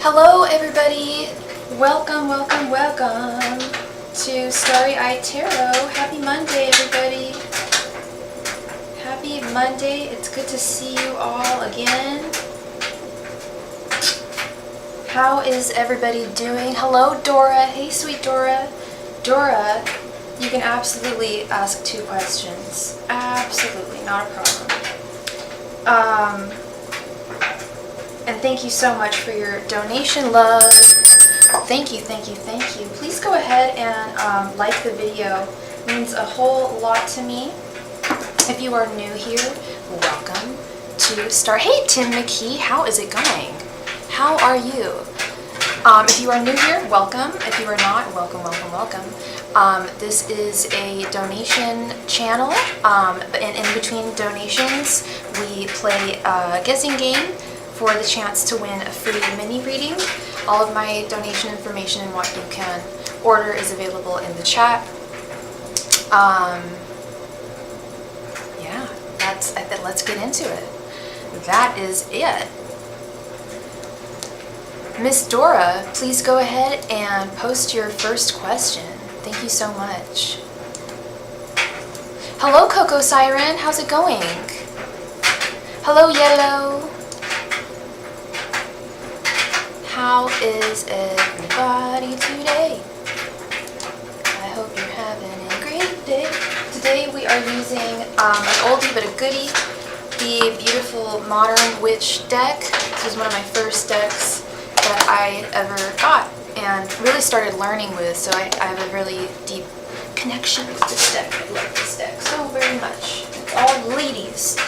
Hello everybody! Welcome, welcome, welcome to Starry Tarot. Happy Monday everybody! Happy Monday. It's good to see you all again. How is everybody doing? Hello Dora. Hey sweet Dora. Dora, you can absolutely ask 2 questions. Absolutely, not a problem. And thank you so much for your donation, love. Thank you, thank you, thank you. Please go ahead and like the video. It means a whole lot to me. If you are new here, welcome to Star. Hey, Tim McKee, how is it going? How are you? If you are new here, welcome. If you are not, welcome, welcome, welcome. This is a donation channel, and in between donations, we play a guessing game for the chance to win a free mini reading. All of my donation information and what you can order is available in the chat. Yeah, let's get into it. That is it. Miss Dora, please go ahead and post your first question. Thank you so much. Hello, Coco Siren. How's it going? Hello, Yellow. How is everybody today? I hope you're having a great day. Today we are using an oldie but a goodie, the beautiful Modern Witch deck. This was one of my first decks that I ever got and really started learning with, so I have a really deep connection with this deck. I love this deck so very much. It's all ladies.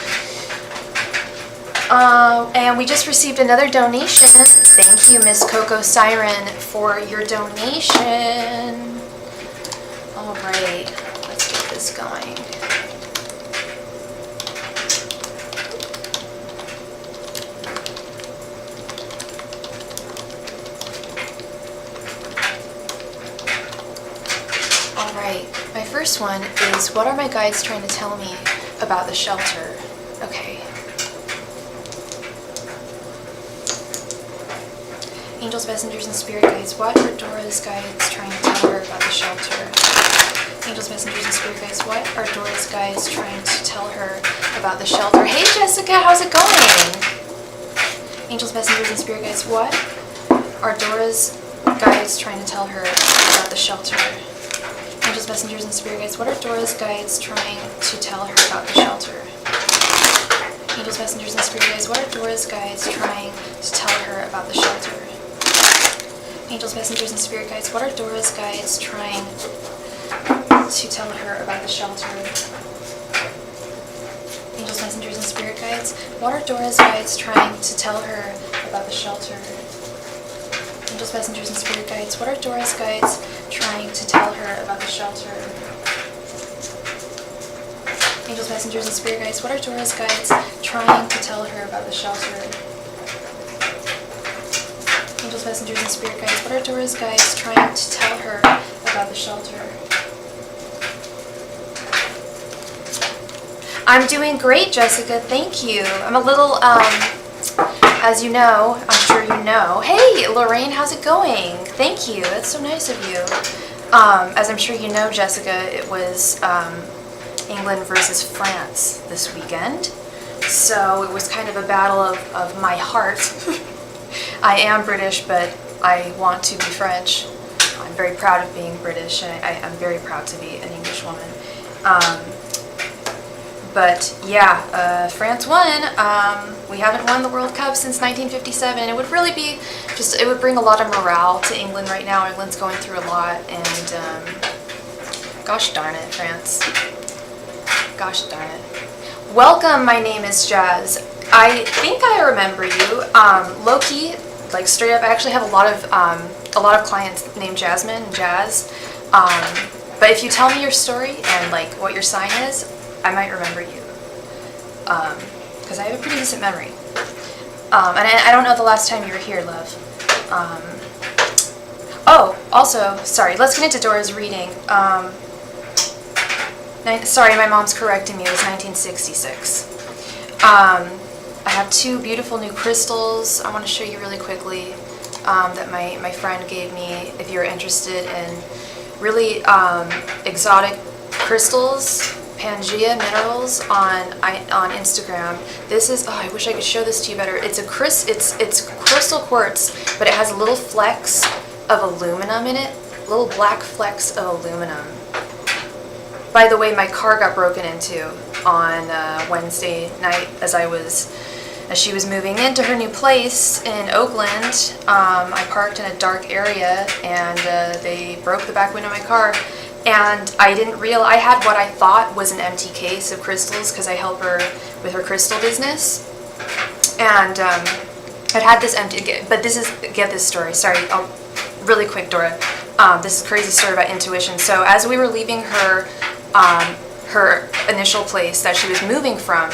And we just received another donation. Thank you, Miss Coco Siren, for your donation. All right, let's get this going. All right, my first one is, what are my guides trying to tell me about the shelter? Okay. Angels, messengers, and spirit guides, what are Dora's guides trying to tell her about the shelter? Angels, messengers, and spirit guides, what are Dora's guides trying to tell her about the shelter? Hey Jessica, how's it going? Angels, messengers, and spirit guides, what are Dora's guides trying to tell her about the shelter? Angels, messengers, and spirit guides, what are Dora's guides trying to tell her about the shelter? Angels, messengers, and spirit guides, what are Dora's guides trying to tell her about the shelter? Angels, messengers, and spirit guides, what are Dora's guides trying to tell her about the shelter? Angels, messengers, and spirit guides, what are Dora's guides trying to tell her about the shelter? Angels, messengers, and spirit guides, what are Dora's guides trying to tell her about the shelter? Angels, messengers, and spirit guides, what are Dora's guides trying to tell her about the shelter? Angels, messengers, and spirit guides, what are Dora's guides trying to tell her about the shelter? I'm doing great, Jessica. Thank you. I'm a little, as you know, I'm sure you know. Hey, Lorraine, how's it going? Thank you. That's so nice of you. As I'm sure you know, Jessica, it was England versus France this weekend. So it was kind of a battle of my heart. I am British, but I want to be French. I'm very proud of being British, and I'm very proud to be an English woman. But yeah, France won. We haven't won the World Cup since 1957. It would really be it would bring a lot of morale to England right now. England's going through a lot, and gosh darn it, France. Gosh darn it. Welcome, my name is Jazz. I think I remember you. Low-key, like straight up, I actually have a lot of clients named Jasmine and Jazz. But if you tell me your story and like what your sign is, I might remember you. Because I have a pretty decent memory. And I don't know the last time you were here, love. Oh, also, sorry, let's get into Dora's reading. Sorry, my mom's correcting me, it was 1966. I have 2 beautiful new crystals I want to show you really quickly. that my friend gave me if you're interested in really exotic crystals, Pangea minerals on Instagram. This is, oh, I wish I could show this to you better. It's crystal quartz, but it has little flecks of aluminum in it, little black flecks of aluminum. By the way, my car got broken into on Wednesday night as she was moving into her new place in Oakland. I parked in a dark area and they broke the back window of my car. And I didn't realize, I had what I thought was an empty case of crystals because I help her with her crystal business. And I'd had this empty, but this is, get this story, sorry, really quick, Dora. This is a crazy story about intuition. So as we were leaving her, her initial place that she was moving from,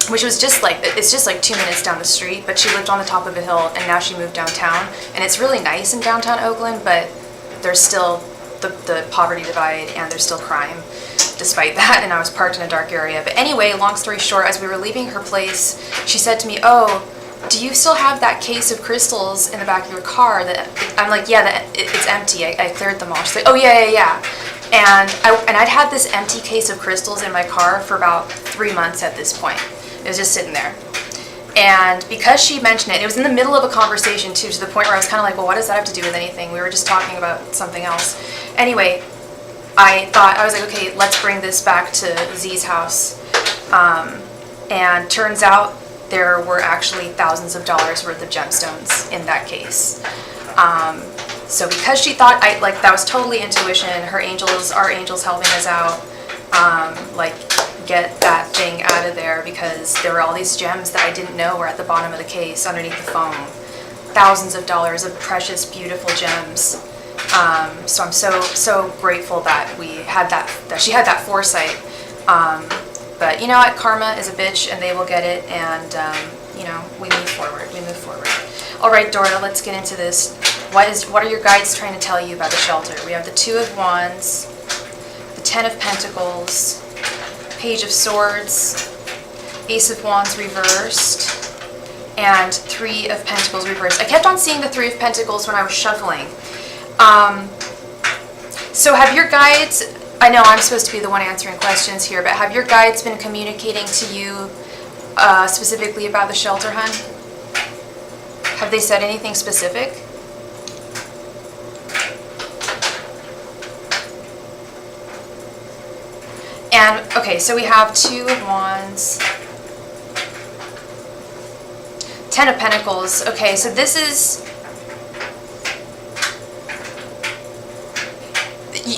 which was just like, it's just like 2 minutes down the street, but she lived on the top of a hill and now she moved downtown. And it's really nice in downtown Oakland, but there's still the poverty divide and there's still crime despite that, and I was parked in a dark area. But anyway, long story short, as we were leaving her place, she said to me, "Oh, do you still have that case of crystals in the back of your car?" I'm like, "Yeah, it's empty. I cleared them all." She's like, "Oh, yeah. And I'd had this empty case of crystals in my car for about 3 months at this point. It was just sitting there. And because she mentioned it was in the middle of a conversation too, to the point where I was kind of like, well, what does that have to do with anything? We were just talking about something else. Anyway, I was like, okay, let's bring this back to Z's house. And turns out there were actually thousands of dollars worth of gemstones in that case. So because she thought that was totally intuition, our angels helping us out, get that thing out of there, because there were all these gems that I didn't know were at the bottom of the case underneath the foam. Thousands of dollars of precious, beautiful gems. So I'm so grateful that she had that foresight. But you know what? Karma is a bitch and they will get it, and we move forward. All right, Dora, let's get into this. What are your guides trying to tell you about the shelter? We have the Two of Wands, the Ten of Pentacles, Page of Swords, Ace of Wands reversed, and Three of Pentacles reversed. I kept on seeing the Three of Pentacles when I was shuffling. So have your guides, I know I'm supposed to be the one answering questions here, but have your guides been communicating to you specifically about the shelter, hun? Have they said anything specific? And, okay, so we have Two of Wands, Ten of Pentacles. Okay, so this is,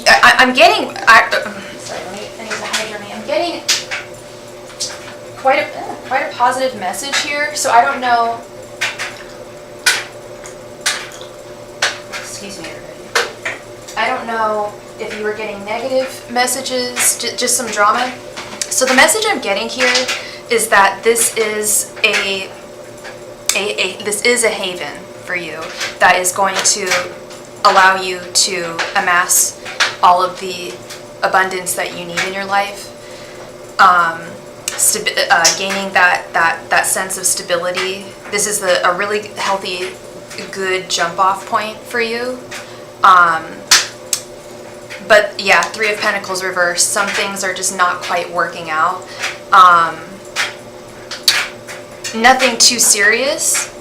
I'm getting, sorry, I need to hydrate me. I'm getting quite a positive message here, so I don't know, excuse me, everybody. I don't know if you were getting negative messages, just some drama. So the message I'm getting here is that this is a haven for you that is going to allow you to amass all of the abundance that you need in your life. Gaining that sense of stability. This is a really healthy, good jump off point for you. But yeah, Three of Pentacles reversed. Some things are just not quite working out. Nothing too serious.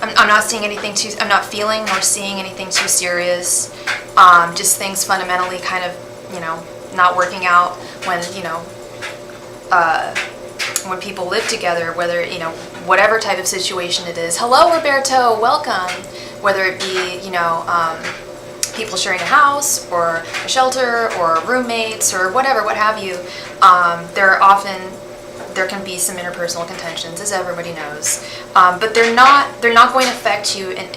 I'm not seeing anything I'm not feeling or seeing anything too serious. Just things fundamentally kind of, not working out when, when people live together, whether, whatever type of situation it is. Hello, Roberto, welcome. Whether it be, people sharing a house or a shelter or roommates or whatever, what have you, there can be some interpersonal contentions, as everybody knows, but they're not going to affect you in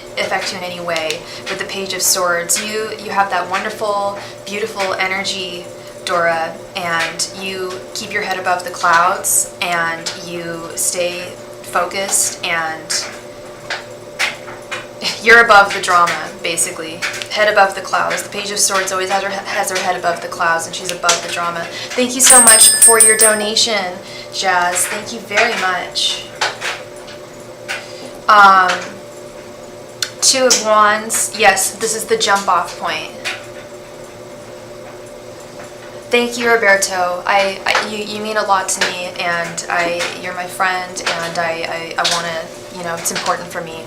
any way. With the Page of Swords, you have that wonderful, beautiful energy, Dora, and you keep your head above the clouds and you stay focused and you're above the drama, basically. Head above the clouds. The Page of Swords always has her head above the clouds, and she's above the drama. Thank you so much for your donation, Jazz. Thank you very much. Two of Wands. Yes, this is the jump off point. Thank you, Roberto. You mean a lot to me, and you're my friend, and I want to, you know, it's important for me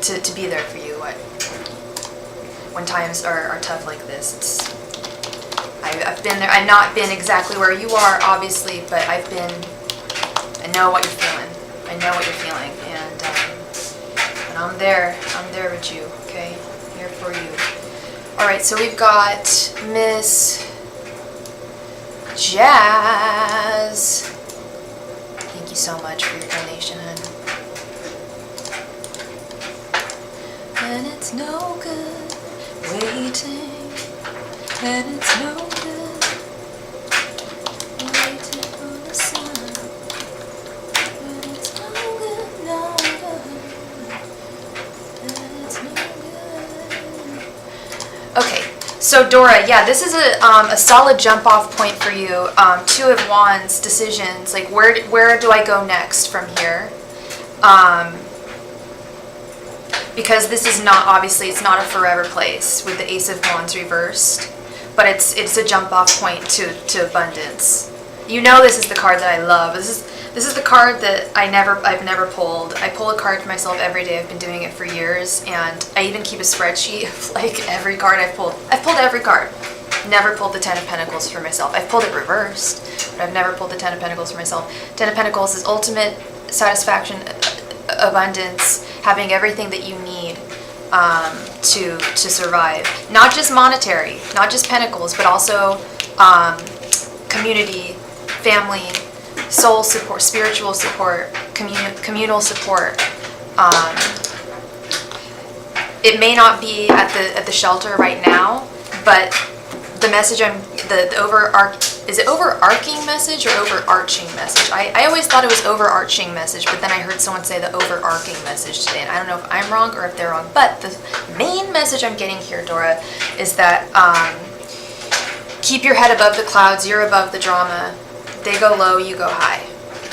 to be there for you when times are tough like this. I've been there. I've not been exactly where you are, obviously, but I know what you're feeling. I know what you're feeling, and I'm there. I'm there with you. Okay, I'm here for you. All right, so we've got Miss Jazz. Thank you so much for your donation, hon. And it's no good waiting, and it's no good waiting for the sun, and it's no good, no good, and it's no good. Okay, so Dora, yeah, this is a solid jump off point for you. Two of Wands, decisions, like where do I go next from here? Because this is not, obviously, it's not a forever place with the Ace of Wands reversed, but it's a jump off point to abundance. You know, this is the card that I love. This is the card that I've never pulled. I pull a card for myself every day. I've been doing it for years, and I even keep a spreadsheet of like every card I've pulled. I've pulled every card. Never pulled the Ten of Pentacles for myself. I've pulled it reversed, but I've never pulled the Ten of Pentacles for myself. Ten of Pentacles is ultimate satisfaction, abundance, having everything that you need to survive. Not just monetary, not just pentacles, but also community, family, soul support, spiritual support, communal support. It may not be at the shelter right now, but the message is it overarching message or overarching message? I always thought it was overarching message, but then I heard someone say the overarching message today, and I don't know if I'm wrong or if they're wrong, but the main message I'm getting here, Dora, is that keep your head above the clouds, you're above the drama. They go low, you go high.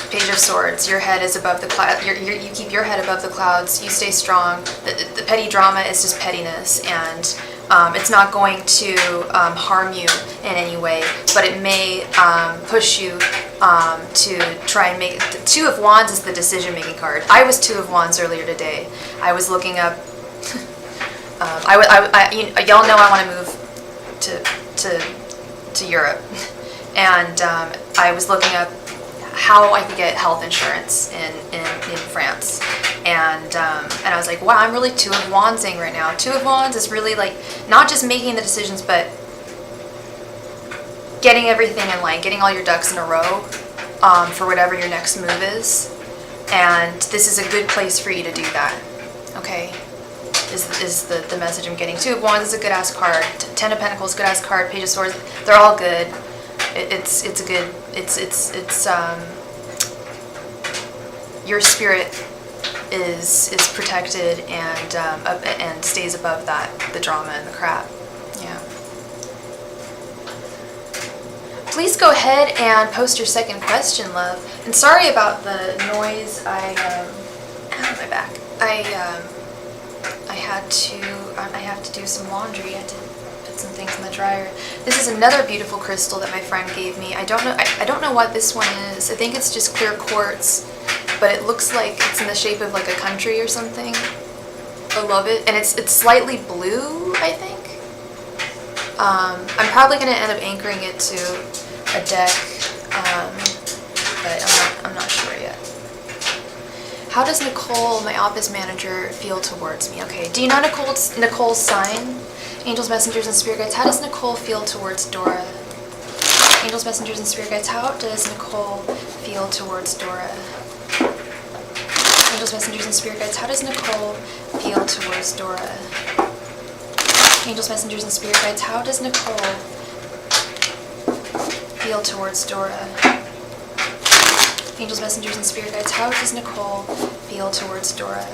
Page of Swords, your head is above the cloud. You keep your head above the clouds. You stay strong. The petty drama is just pettiness, and it's not going to harm you in any way, but it may push you to try and make. The Two of Wands is the decision-making card. I was Two of Wands earlier today. I was looking up. Y'all know I want to move to Europe, and I was looking up how I could get health insurance in France, and I was like, wow, I'm really Two of Wandsing right now. Two of Wands is really like not just making the decisions, but getting everything in line, getting all your ducks in a row for whatever your next move is, and this is a good place for you to do that. Okay, is the message I'm getting. Two of Wands is a good ass card. Ten of Pentacles, good ass card. Page of Swords, they're all good. It's a good, it's your spirit is protected and stays above the drama and the crap. Yeah. Please go ahead and post your second question, love. And sorry about the noise. My back. I have to do some laundry. I had to put some things in the dryer. This is another beautiful crystal that my friend gave me. I don't know what this one is. I think it's just clear quartz, but it looks like it's in the shape of like a country or something. I love it, and it's slightly blue, I think. I'm probably gonna end up anchoring it to a deck, but I'm not sure yet. How does Nicole, my office manager, feel towards me? Okay, do you know Nicole's sign? Angels, messengers, and spirit guides. How does Nicole feel towards Dora? Angels, messengers, and spirit guides. How does Nicole feel towards Dora? Angels, messengers, and spirit guides. How does Nicole feel towards Dora? Angels, messengers, and spirit guides. How does Nicole feel towards Dora? Angels, messengers, and spirit guides. How does Nicole feel towards Dora?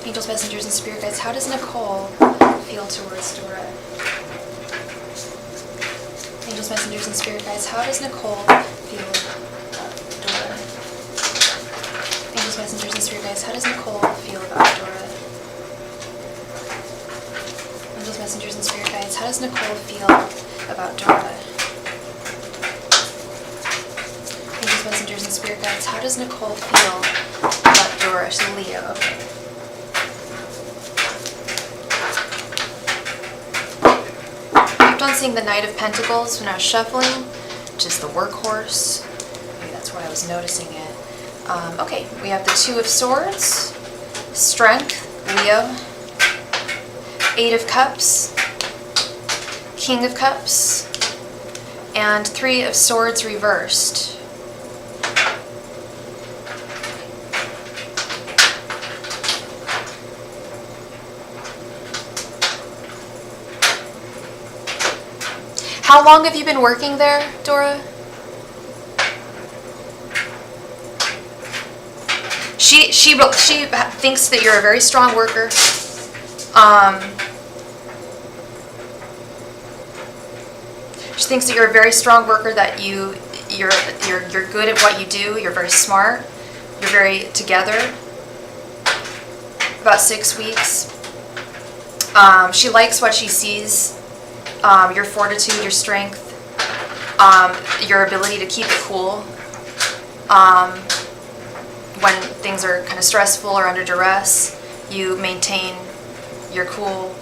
Angels, messengers, and spirit guides. How does Nicole feel towards Dora? Angels, messengers, and spirit guides. How does Nicole feel Dora? Angels, messengers and spirit guides, how does Nicole feel about Dora? Angels, messengers, and spirit guides, how does Nicole feel about Dora? Angels, messengers, and spirit guides, how does Nicole feel about Dora? She's a Leo, okay. I kept on seeing the Knight of Pentacles when I was shuffling, which is the workhorse. Maybe that's why I was noticing it. Okay, we have the Two of Swords, Strength, Leo, Eight of Cups, King of Cups, and Three of Swords reversed. How long have you been working there, Dora? She thinks that you're a very strong worker. She thinks that you're a very strong worker, that you're good at what you do. You're very smart. You're very together. About 6 weeks. She likes what she sees. Your fortitude, your strength, your ability to keep it cool when things are kind of stressful or under duress. You maintain your cool.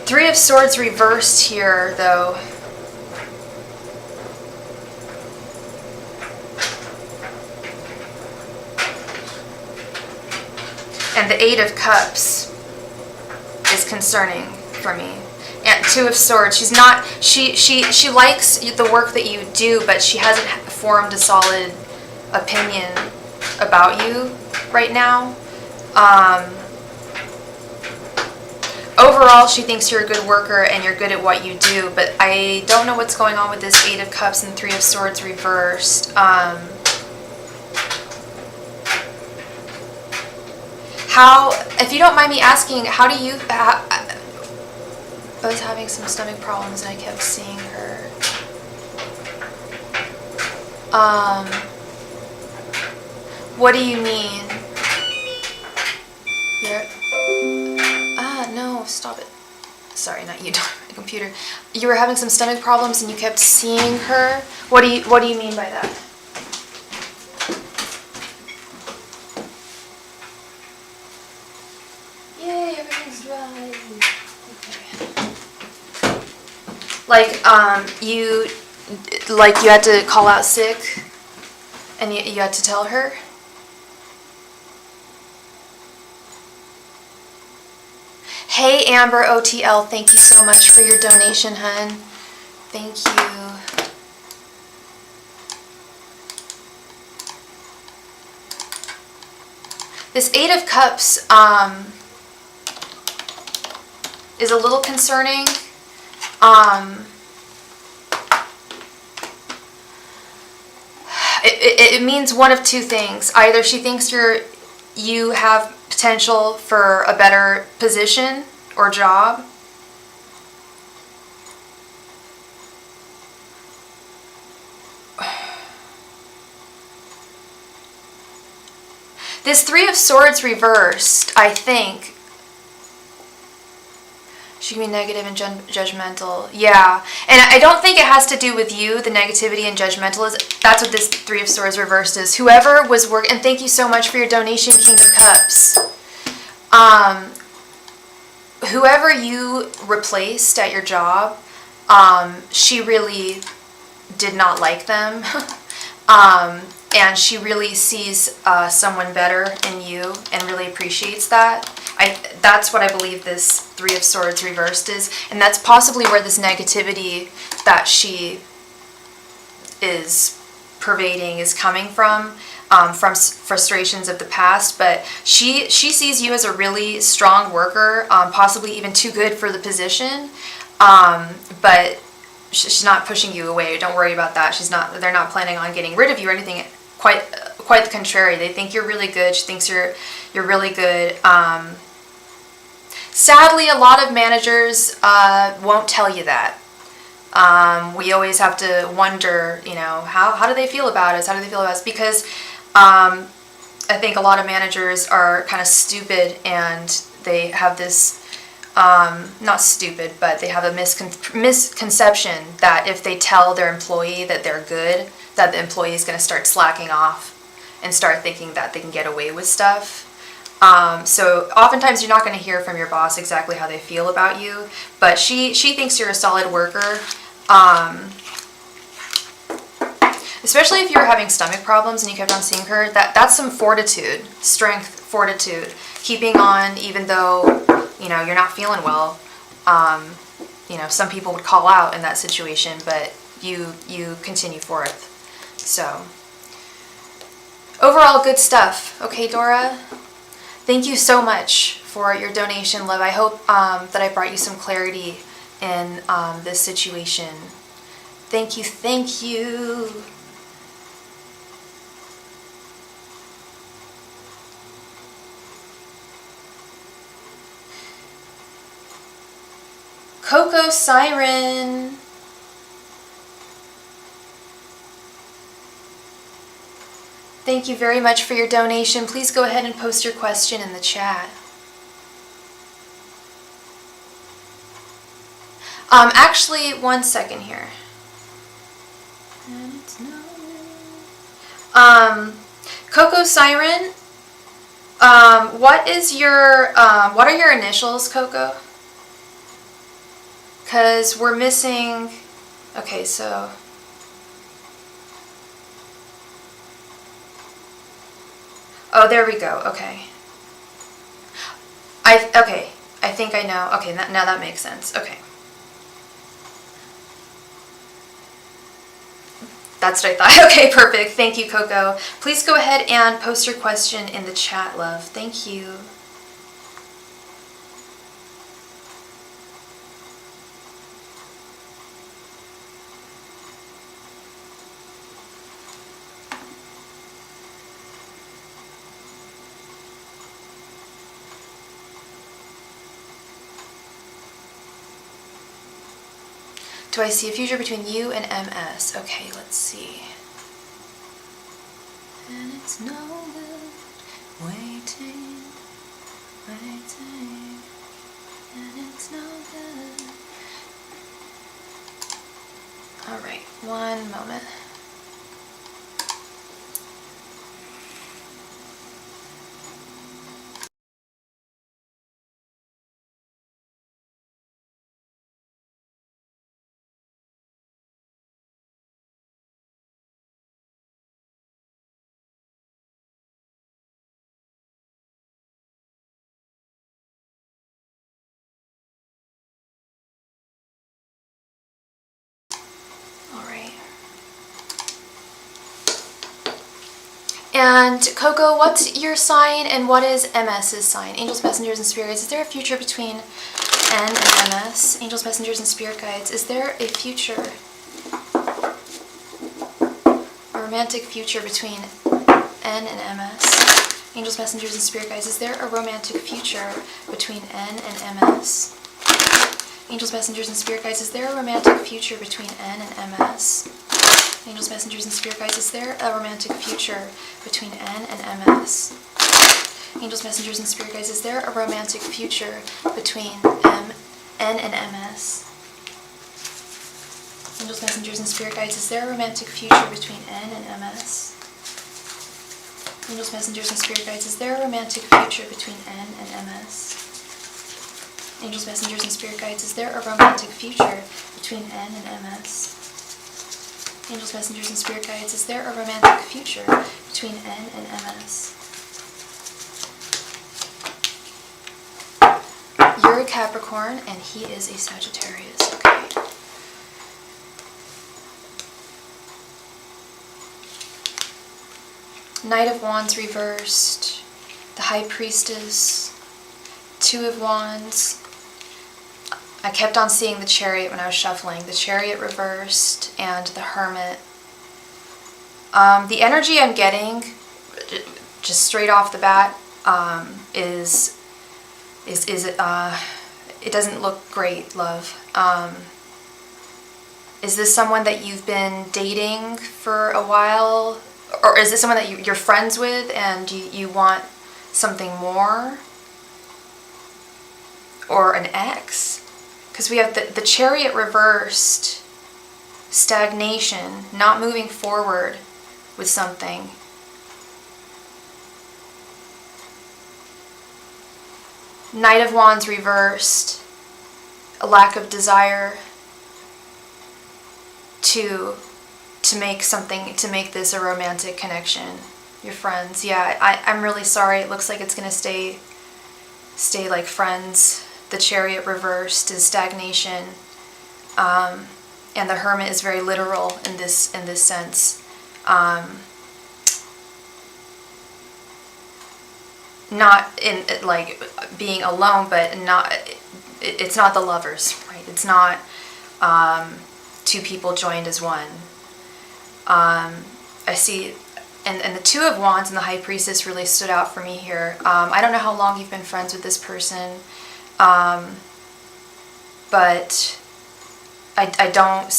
Three of Swords reversed here, though. And the Eight of Cups is concerning for me. And Two of Swords, she likes the work that you do, but she hasn't formed a solid opinion about you right now. Overall, she thinks you're a good worker and you're good at what you do, but I don't know what's going on with this Eight of Cups and Three of Swords reversed. If you don't mind me asking, how do you... I was having some stomach problems and I kept seeing her. What do you mean? No, stop it. Sorry, not you, the computer. You were having some stomach problems and you kept seeing her? What do you mean by that? Yay, everything's dry. Okay. You had to call out sick and you had to tell her? Hey Amber OTL, thank you so much for your donation, hun. Thank you. This Eight of Cups is a little concerning. It means one of two things. Either she thinks you have potential for a better position or job, this Three of Swords reversed, I think. She can be negative and judgmental. Yeah. And I don't think it has to do with you, the negativity and judgmental. That's what this Three of Swords reversed is. Whoever was working, and thank you so much for your donation, King of Cups. Whoever you replaced at your job, she really did not like them. And she really sees someone better in you and really appreciates that. That's what I believe this Three of Swords reversed is. And that's possibly where this negativity that she is pervading is coming from frustrations of the past. But she sees you as a really strong worker, possibly even too good for the position. But she's not pushing you away. Don't worry about that. They're not planning on getting rid of you or anything. Quite the contrary. They think you're really good. She thinks you're really good. Sadly, a lot of managers won't tell you that. We always have to wonder, you know, how do they feel about us? How do they feel about us? Because I think a lot of managers are kind of stupid, and they have this, not stupid, but they have a misconception that if they tell their employee that they're good, that the employee is going to start slacking off and start thinking that they can get away with stuff. So oftentimes you're not going to hear from your boss exactly how they feel about you, but she thinks you're a solid worker. Especially if you were having stomach problems and you kept on seeing her, that's some fortitude, strength, fortitude, keeping on even though, you know, you're not feeling well. You know, some people would call out in that situation, but you continue forth. So overall, good stuff. Okay, Dora? Thank you so much for your donation, love. I hope that I brought you some clarity in this situation. Thank you, thank you. Coco Siren. Thank you very much for your donation. Please go ahead and post your question in the chat. Actually, one second here. Coco Siren, what are your initials, Coco? Because we're missing, okay, so, oh, there we go, okay. Okay, I think I know, okay, now that makes sense, okay. That's what I thought. Okay, perfect. Thank you, Coco. Please go ahead and post your question in the chat, love. Thank you. Do I see a future between you and MS? Okay, let's see. And it's no good waiting, and it's no good. All right, one moment. And Coco, what's your sign and what is MS's sign? Angels, messengers, and spirit guides. Is there a future between N and MS? Angels, messengers, and spirit guides. Is there a future, a romantic future between N and MS? Angels, messengers, and spirit guides. Is there a romantic future between N and MS? Angels, messengers, and spirit guides. Is there a romantic future between N and MS? Angels, messengers, and spirit guides, is there a romantic future between N and MS? Angels, messengers, and spirit guides, is there a romantic future between N and MS? Angels, messengers, and spirit guides, is there a romantic future between N and MS? Angels, messengers, and spirit guides, is there a romantic future between N and MS? Angels, messengers, and spirit guides, is there a romantic future between N and MS? Angels, messengers, and spirit guides, is there a romantic future between N and MS? You're a Capricorn and he is a Sagittarius, okay. Knight of Wands reversed, the High Priestess, Two of Wands. I kept on seeing the Chariot when I was shuffling. The Chariot reversed and the Hermit. The energy I'm getting, just straight off the bat, is is it, it doesn't look great, love. Is this someone that you've been dating for a while? Or is this someone that you're friends with and you want something more? Or an ex? Because we have the Chariot reversed, stagnation, not moving forward with something. Knight of Wands reversed, a lack of desire to make something, to make this a romantic connection. Your friends, yeah, I'm really sorry. It looks like it's gonna stay like friends. The Chariot reversed is stagnation, and the Hermit is very literal in this sense. Not in like being alone, but not. It's not the lovers, right? It's not two people joined as one. I see, and the Two of Wands and the High Priestess really stood out for me here. I don't know how long you've been friends with this person, but I don't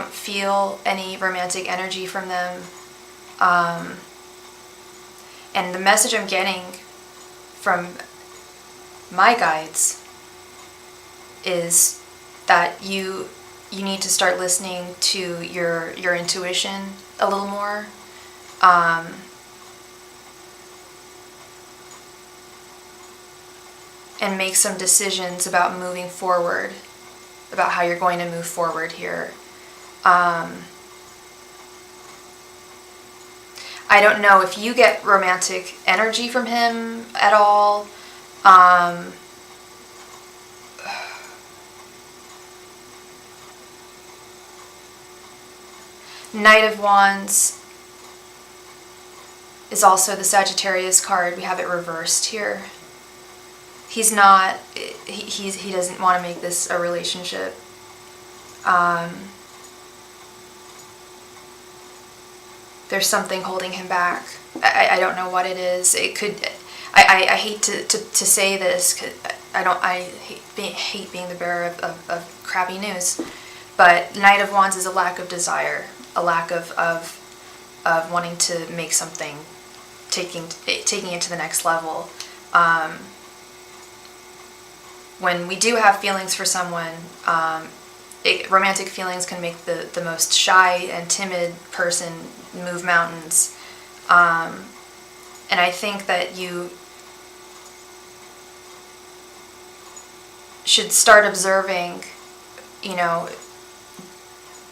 feel any romantic energy from them. And the message I'm getting from my guides is that you need to start listening to your intuition a little more. And make some decisions about moving forward, about how you're going to move forward here. I don't know if you get romantic energy from him at all. Knight of Wands is also the Sagittarius card. We have it reversed here. He's not, he doesn't want to make this a relationship. There's something holding him back. I don't know what it is. It could, I hate to say this, 'cause I hate being the bearer of crappy news, but Knight of Wands is a lack of desire, a lack of wanting to make something, taking it to the next level. When we do have feelings for someone, romantic feelings can make the most shy and timid person move mountains. And I think that you should start observing, you know,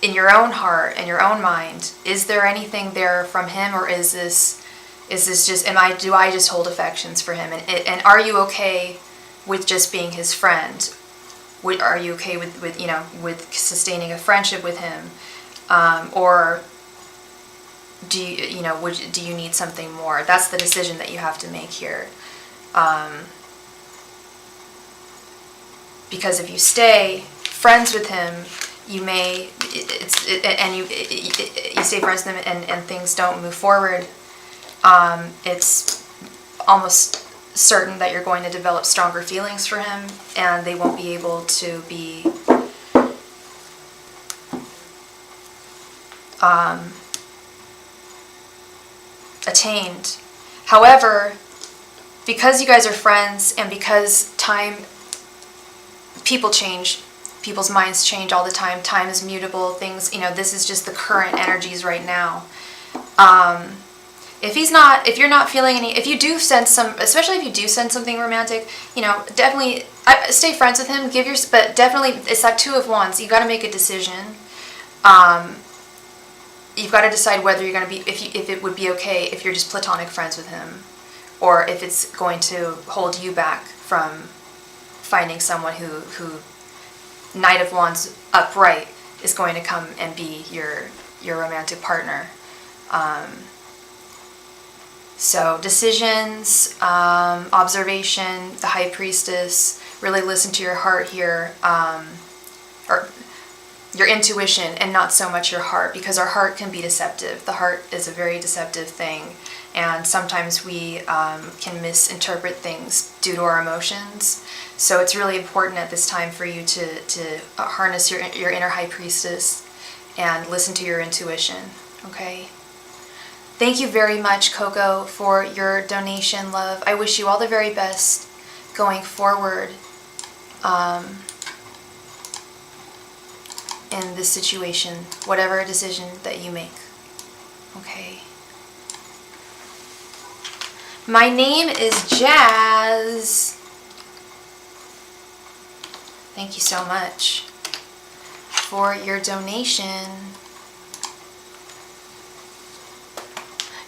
in your own heart and your own mind, is there anything there from him, or is this just, do I just hold affections for him? And are you okay with just being his friend? Are you okay with you know, with sustaining a friendship with him, or do you need something more? That's the decision that you have to make here. Because if you stay friends with him, you may you stay friends with him and things don't move forward. It's almost certain that you're going to develop stronger feelings for him, and they won't be able to be attained. However, because you guys are friends, and because people change, people's minds change all the time, time is mutable, things, you know, this is just the current energies right now. If you're not feeling any, if you do sense especially if you do sense something romantic, you know, definitely stay friends with him, but definitely, it's that Two of Wands, you got to make a decision. You've got to decide whether you're going to be, if it would be okay if you're just platonic friends with him, or if it's going to hold you back from finding someone who Knight of Wands upright is going to come and be your romantic partner. So decisions, observation, the High Priestess, really listen to your heart here. Or your intuition and not so much your heart, because our heart can be deceptive. The heart is a very deceptive thing, and sometimes we can misinterpret things due to our emotions. So it's really important at this time for you to harness your inner high priestess and listen to your intuition, okay? Thank you very much, Coco, for your donation, love. I wish you all the very best going forward in this situation, whatever decision that you make, okay? My name is Jazz. Thank you so much for your donation.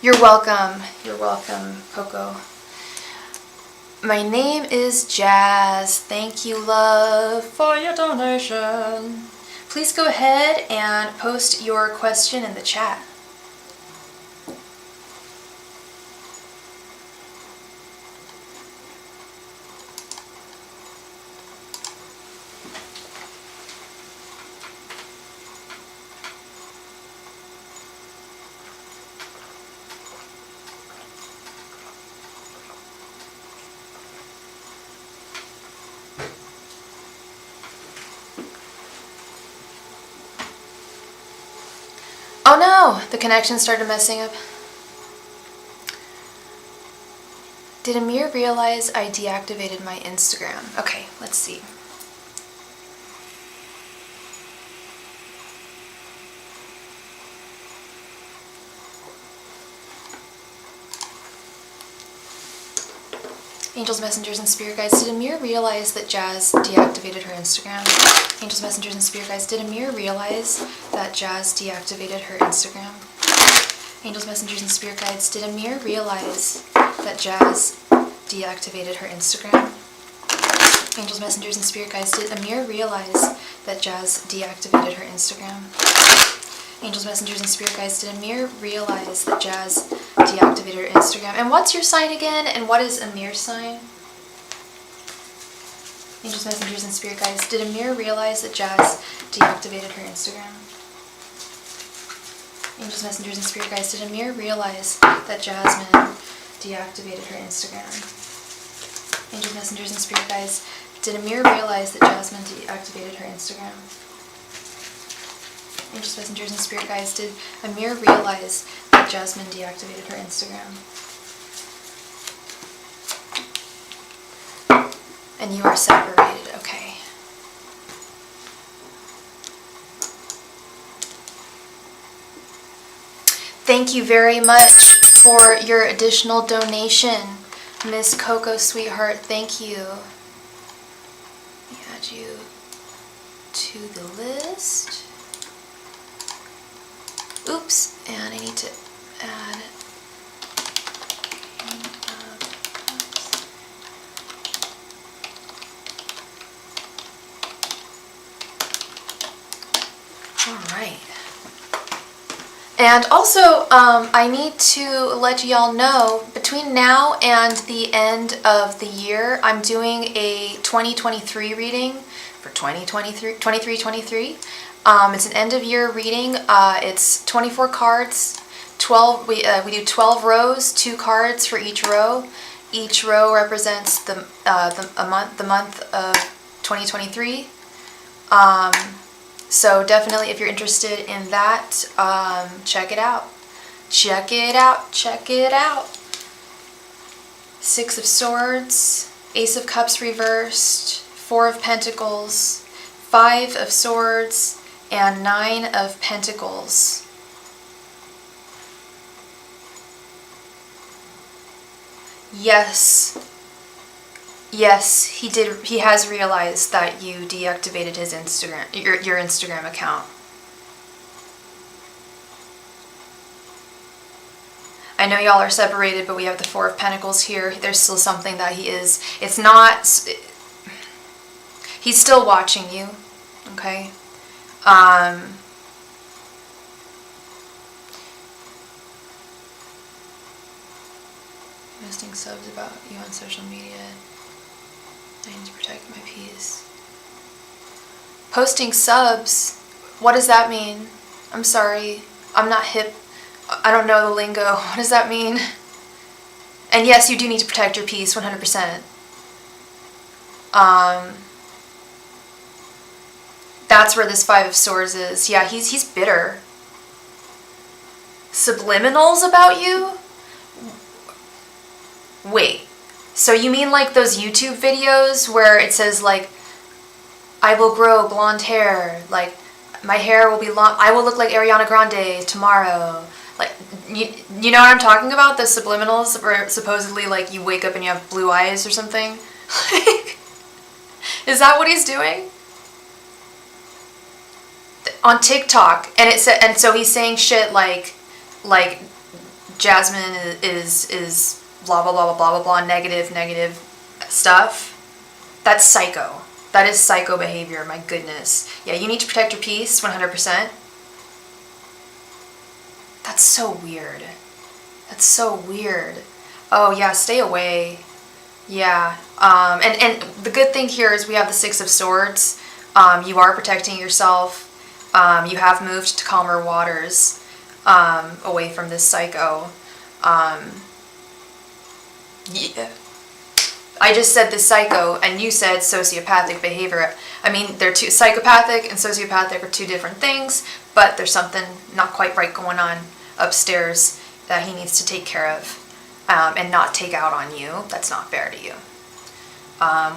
You're welcome. You're welcome, Coco. My name is Jazz. Thank you, love, for your donation. Please go ahead and post your question in the chat. Oh no, the connection started messing up. Did Amir realize I deactivated my Instagram? Okay, let's see. Angels, messengers, and spirit guides, did Amir realize that Jazz deactivated her Instagram? Angels, messengers, and spirit guides, did Amir realize that Jazz deactivated her Instagram? Angels, messengers, and spirit guides, did Amir realize that Jazz deactivated her Instagram? Angels, messengers, and spirit guides, did Amir realize that Jazz deactivated her Instagram? Angels, messengers, and spirit guides, did Amir realize that Jazz deactivated her Instagram? And what's your sign again? And what is Amir's sign? Angels, messengers, and spirit guides, did Amir realize that Jazz deactivated her Instagram? Angels, messengers, and spirit guides, did Amir realize that Jasmine deactivated her Instagram? Angels, messengers, and spirit guides, did Amir realize that Jasmine deactivated her Instagram? Angels, messengers, and spirit guides, did Amir realize that Jasmine deactivated her Instagram? And you are separated, okay. Thank you very much for your additional donation, Miss Coco, sweetheart. Thank you. Let me add you to the list. Oops, and I need to add all right. And also, I need to let y'all know, between now and the end of the year, I'm doing a 2023 reading for 23-23. It's an end of year reading. It's 24 cards, 12. We do 12 rows, 2 cards for each row. Each row represents the month of 2023. So definitely, if you're interested in that, check it out. Check it out. Check it out. 6 of Swords, Ace of Cups reversed, 4 of Pentacles, 5 of Swords, and 9 of Pentacles. Yes. Yes, he did. He has realized that you deactivated his Instagram, your Instagram account. I know y'all are separated, but we have the 4 of Pentacles here. There's still something that he is. It's not. He's still watching you. Okay. Posting subs about you on social media. I need to protect my peace. Posting subs What does that mean? I'm sorry. I'm not hip. I don't know the lingo. What does that mean? And yes, you do need to protect your peace 100%. That's where this Five of Swords is. Yeah, he's bitter. Subliminals about you? Wait. So you mean like those YouTube videos where it says like, I will grow blonde hair, like my hair will be long, I will look like Ariana Grande tomorrow. Like, you know what I'm talking about? The subliminals where supposedly like you wake up and you have blue eyes or something? Is that what he's doing? On TikTok, and so he's saying shit like Jasmine is blah blah blah blah blah blah negative stuff. That's psycho. That is psycho behavior. My goodness. Yeah, you need to protect your peace 100%. That's so weird. That's so weird. Oh yeah, stay away. Yeah. And the good thing here is we have the Six of Swords. You are protecting yourself. You have moved to calmer waters, away from this psycho. Yeah. I just said this psycho, and you said sociopathic behavior. I mean, they're two, psychopathic and sociopathic are two different things, but there's something not quite right going on upstairs that he needs to take care of, and not take out on you. That's not fair to you.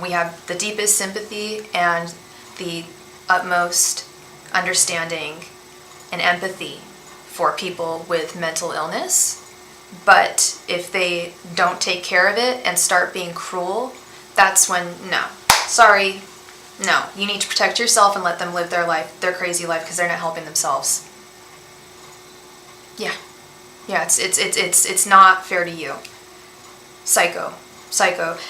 We have the deepest sympathy and the utmost understanding and empathy for people with mental illness. But if they don't take care of it and start being cruel, that's when, no. Sorry. No. You need to protect yourself and let them live their life, their crazy life, because they're not helping themselves. Yeah. Yeah, it's not fair to you. Psycho.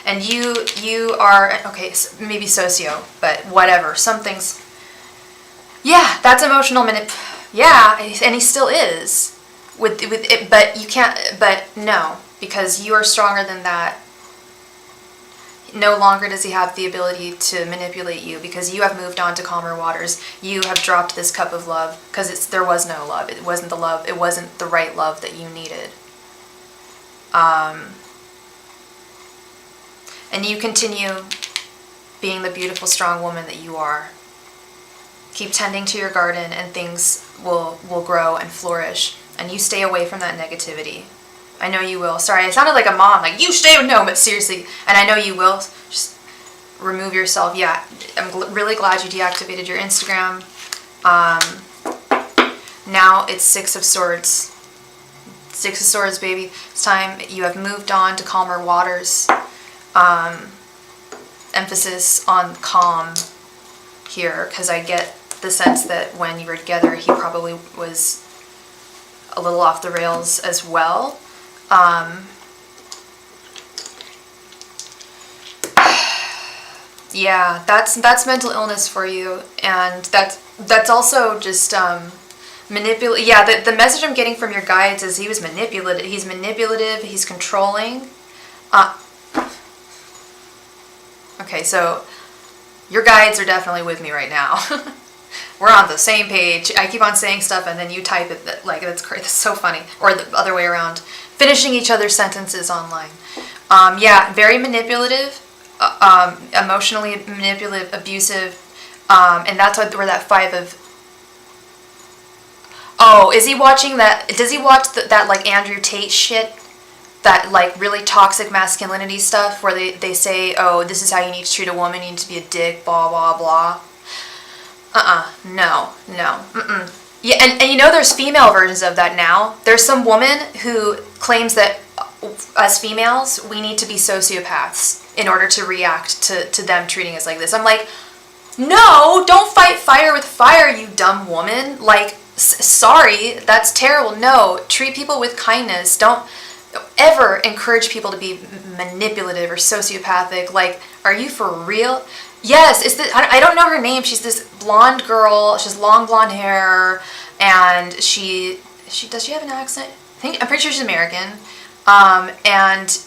And you are, okay, maybe socio, but whatever. Something's, yeah, that's emotional yeah, and he still is. With it, but you can't, but no, because you are stronger than that. No longer does he have the ability to manipulate you, because you have moved on to calmer waters. You have dropped this cup of love, because there was no love. It wasn't the love, it wasn't the right love that you needed. And you continue being the beautiful, strong woman that you are. Keep tending to your garden and things will grow and flourish. And you stay away from that negativity. I know you will. Sorry, I sounded like a mom. Like, you stay, no, but seriously. And I know you will. Just remove yourself. Yeah, I'm really glad you deactivated your Instagram. Now it's Six of Swords. Six of Swords, baby. It's time. You have moved on to calmer waters. Emphasis on calm here, because I get the sense that when you were together, he probably was a little off the rails as well. Yeah, that's mental illness for you, and that's also just manipulate. Yeah, the message I'm getting from your guides is he was manipulative. He's manipulative. He's controlling. Okay, so your guides are definitely with me right now. We're on the same page. I keep on saying stuff and then you type it, like, that's crazy. That's so funny. Or the other way around. Finishing each other's sentences online. Yeah, very manipulative, emotionally manipulative, abusive, and that's where that Five of... Oh, is he watching that? Does he watch that like Andrew Tate shit? That like really toxic masculinity stuff where they say, oh, this is how you need to treat a woman, you need to be a dick, blah, blah, blah. No. Yeah, and you know there's female versions of that now. There's some woman who claims that as females, we need to be sociopaths in order to react to them treating us like this. I'm like, no, don't fight fire with fire, you dumb woman. Like, sorry, that's terrible. No, treat people with kindness. Don't ever encourage people to be manipulative or sociopathic. Like, are you for real? Yes, I don't know her name. She's this blonde girl. She has long blonde hair, and does she have an accent? I'm pretty sure she's American. And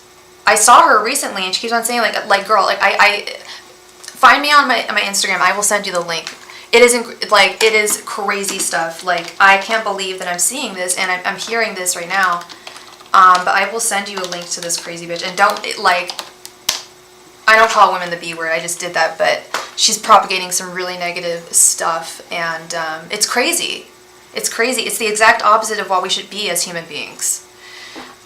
I saw her recently, and she keeps on saying like girl, like I find me on my Instagram. I will send you the link. it isn't, like, it is crazy stuff. Like, I can't believe that I'm seeing this, and I'm hearing this right now. But I will send you a link to this crazy bitch. And don't, like, I don't call women the B word, I just did that, but she's propagating some really negative stuff, and it's crazy. It's crazy. It's the exact opposite of what we should be as human beings.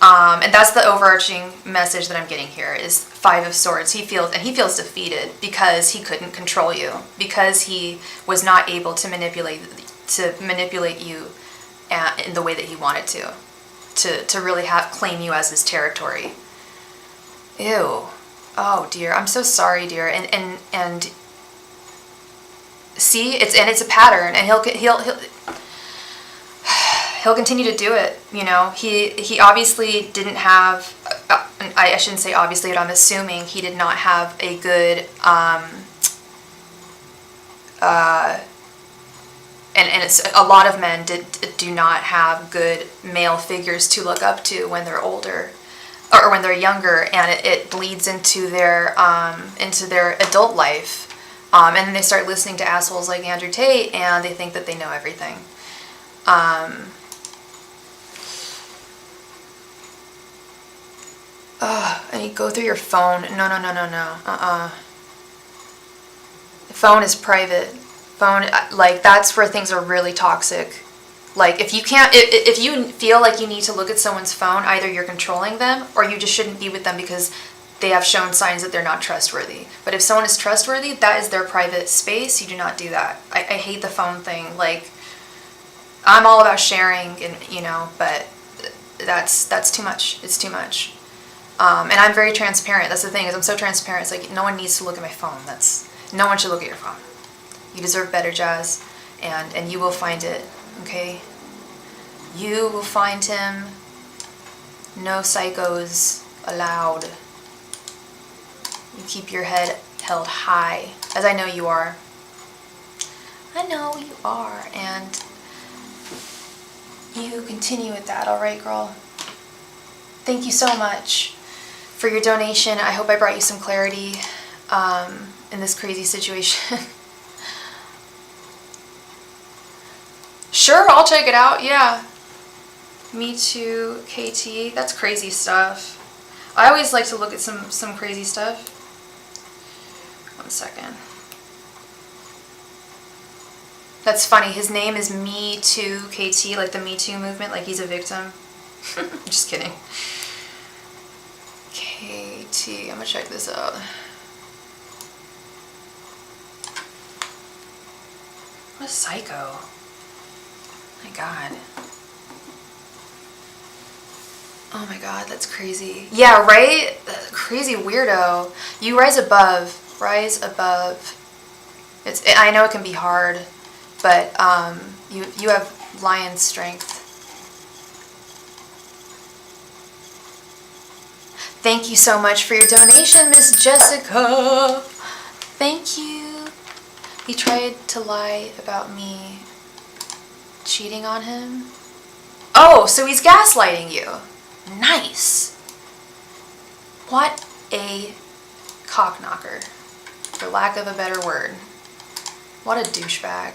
And that's the overarching message that I'm getting here is Five of Swords. He feels defeated because he couldn't control you, because he was not able to manipulate you in the way that he wanted to really claim you as his territory. Ew. Oh dear, I'm so sorry, dear. And see, it's a pattern, and he'll continue to do it. You know, he obviously didn't have. I shouldn't say obviously, but I'm assuming he did not have a good and it's a lot of men do not have good male figures to look up to when they're older. Or when they're younger, and it bleeds into their adult life, and then they start listening to assholes like Andrew Tate, and they think that they know everything. And you go through your phone. No. The phone is private. Phone, like, that's where things are really toxic. Like, if you feel like you need to look at someone's phone, either you're controlling them or you just shouldn't be with them because they have shown signs that they're not trustworthy. But if someone is trustworthy, that is their private space. You do not do that. I hate the phone thing. Like, I'm all about sharing, and you know, but that's too much. It's too much. And I'm very transparent. That's the thing, is I'm so transparent. It's like, no one needs to look at my phone. No one should look at your phone. You deserve better, Jazz, and you will find it. Okay? You will find him. No psychos allowed. You keep your head held high, as I know you are. I know you are, and you continue with that, alright, girl? Thank you so much for your donation. I hope I brought you some clarity in this crazy situation. Sure, I'll check it out, yeah. Me too, KT. That's crazy stuff. I always like to look at some crazy stuff. 1 second. That's funny. His name is Me Too KT, like the Me Too movement, like he's a victim. Just kidding. KT, I'm gonna check this out. What a psycho. My God. Oh my God, that's crazy. Yeah, right? Crazy weirdo. You rise above. Rise above. I know it can be hard, but you have lion strength. Thank you so much for your donation, Miss Jessica. Thank you. He tried to lie about me cheating on him. Oh, so he's gaslighting you. Nice. What a cockknocker, for lack of a better word. What a douchebag.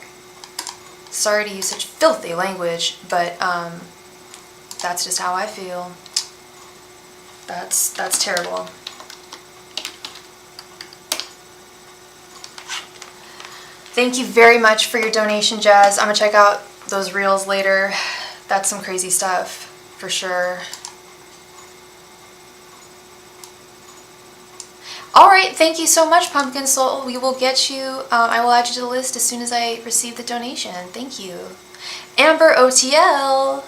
Sorry to use such filthy language, but that's just how I feel. That's terrible. Thank you very much for your donation, Jazz. I'm gonna check out those reels later. That's some crazy stuff, for sure. Alright, thank you so much, Pumpkin Soul. We will get you, I will add you to the list as soon as I receive the donation. Thank you. Amber OTL,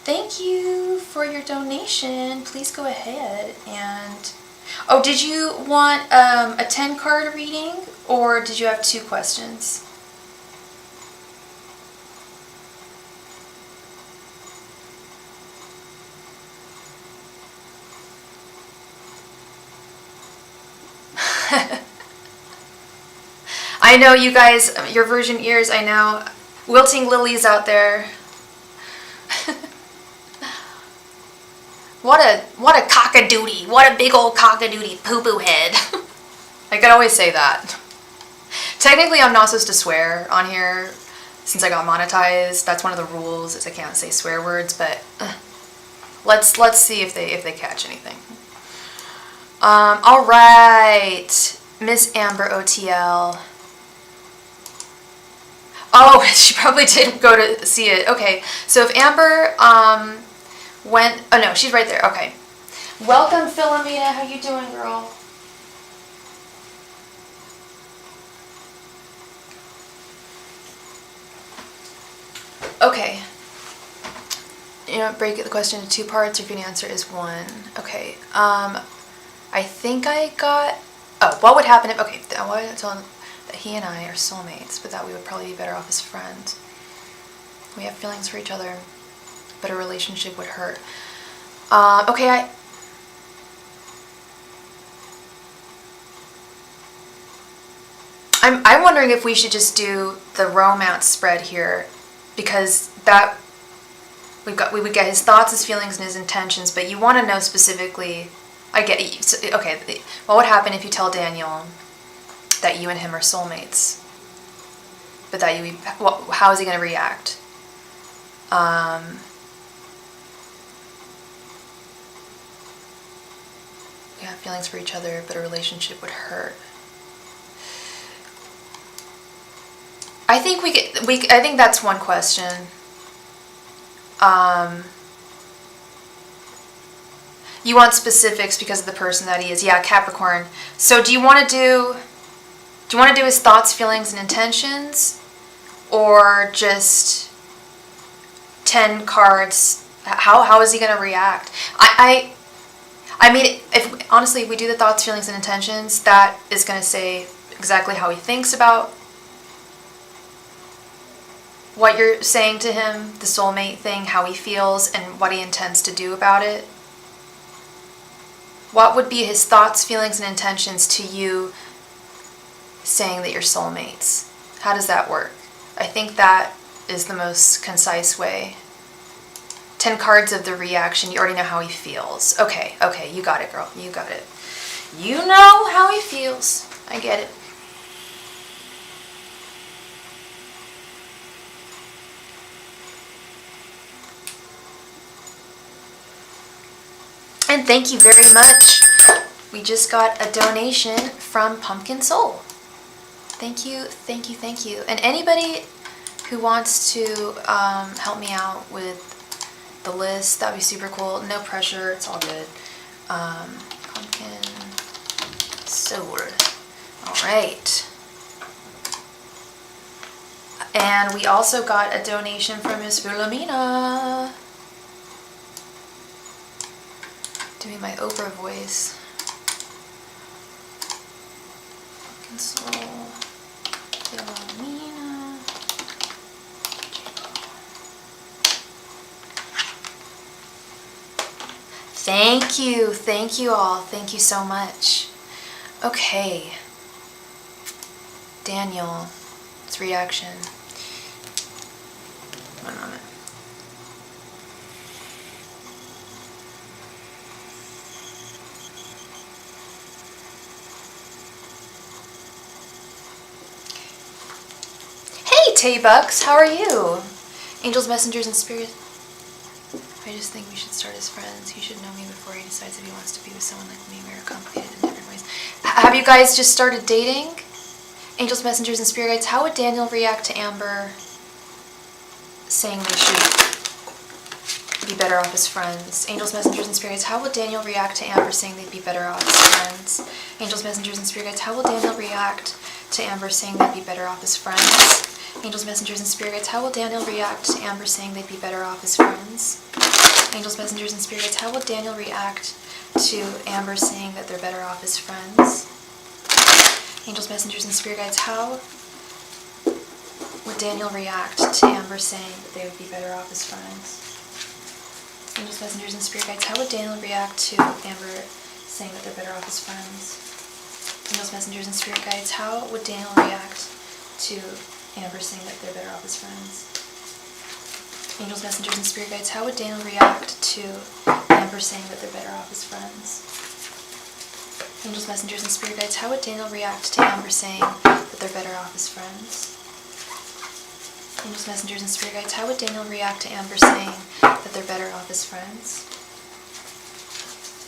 thank you for your donation. Please go ahead and... Oh, did you want a 10-card reading, or did you have 2 questions? I know you guys, your virgin ears, I know. Wilting lilies out there. What a cock-a-doodie. What a big old cock-a-doodie poo-poo head. I could always say that. Technically, I'm not supposed to swear on here since I got monetized. That's one of the rules, is I can't say swear words. But let's see if they catch anything. All right, Miss Amber OTL. Oh, she probably did go to see it. Okay, so if Amber went, oh no, she's right there. Okay, welcome, Philomena. How you doing, girl? Okay. You know, break the question into 2 parts. If your answer is 1. Okay. I think I got. Oh, what would happen if? Okay, I wanted to tell him that he and I are soulmates, but that we would probably be better off as friends. We have feelings for each other, but a relationship would hurt. Okay, I'm wondering if we should just do the romance spread here, because that we would get his thoughts, his feelings, and his intentions. But you want to know specifically. I get it. Okay, what would happen if you tell Daniel that you and him are soulmates, but that you, how is he going to react? We have feelings for each other, but a relationship would hurt. I think I think that's one question. You want specifics because of the person that he is. Yeah, Capricorn. So do you want to do his thoughts, feelings, and intentions, or just 10 cards? How is he going to react? I mean, if honestly we do the thoughts, feelings, and intentions, that is going to say exactly how he thinks about what you're saying to him, the soulmate thing, how he feels, and what he intends to do about it. What would be his thoughts, feelings, and intentions to you saying that you're soulmates? How does that work? I think that is the most concise way. 10 cards of the reaction. You already know how he feels. Okay, you got it, girl. You got it. You know how he feels. I get it. And thank you very much. We just got a donation from Pumpkin Soul. Thank you, thank you, thank you. And anybody who wants to help me out with the list, that'd be super cool. No pressure, it's all good. Pumpkin Soul. All right. And we also got a donation from Miss Philomena. Doing my Oprah voice. Pumpkin Soul. Philomena. Thank you all. Thank you so much. Okay. Daniel, it's reaction. One moment. Hey, Tay-Bucks, how are you? Angels, messengers, and spirits. I just think we should start as friends. He should know me before he decides if he wants to be with someone like me. We are complicated in different ways. Have you guys just started dating? Angels, messengers, and spirit guides, how would Daniel react to Amber saying they should be better off as friends? Angels, messengers, and spirit guides, how would Daniel react to Amber saying they'd be better off as friends? Angels, messengers, and spirit guides, how will Daniel react to Amber saying they'd be better off as friends? Angels, messengers, and spirit guides, how will Daniel react to Amber saying they'd be better off as friends? Angels, messengers, and spirit guides, how will Daniel react to Amber saying that they're better off as friends? Angels, messengers, and spirit guides, how would Daniel react to Amber saying that they would be better off as friends? Angels, messengers, and spirit guides, how would Daniel react to Amber saying that they're better off as friends? Angels, messengers, and spirit guides, how would Daniel react to Amber saying that they're better off as friends? Angels, messengers, and spirit guides, how would Daniel react to Amber saying that they're better off as friends? Angels, messengers, and spirit guides, how would Daniel react to Amber saying that they're better off as friends? Angels, messengers, and spirit guides, how would Daniel react to Amber saying that they're better off as friends?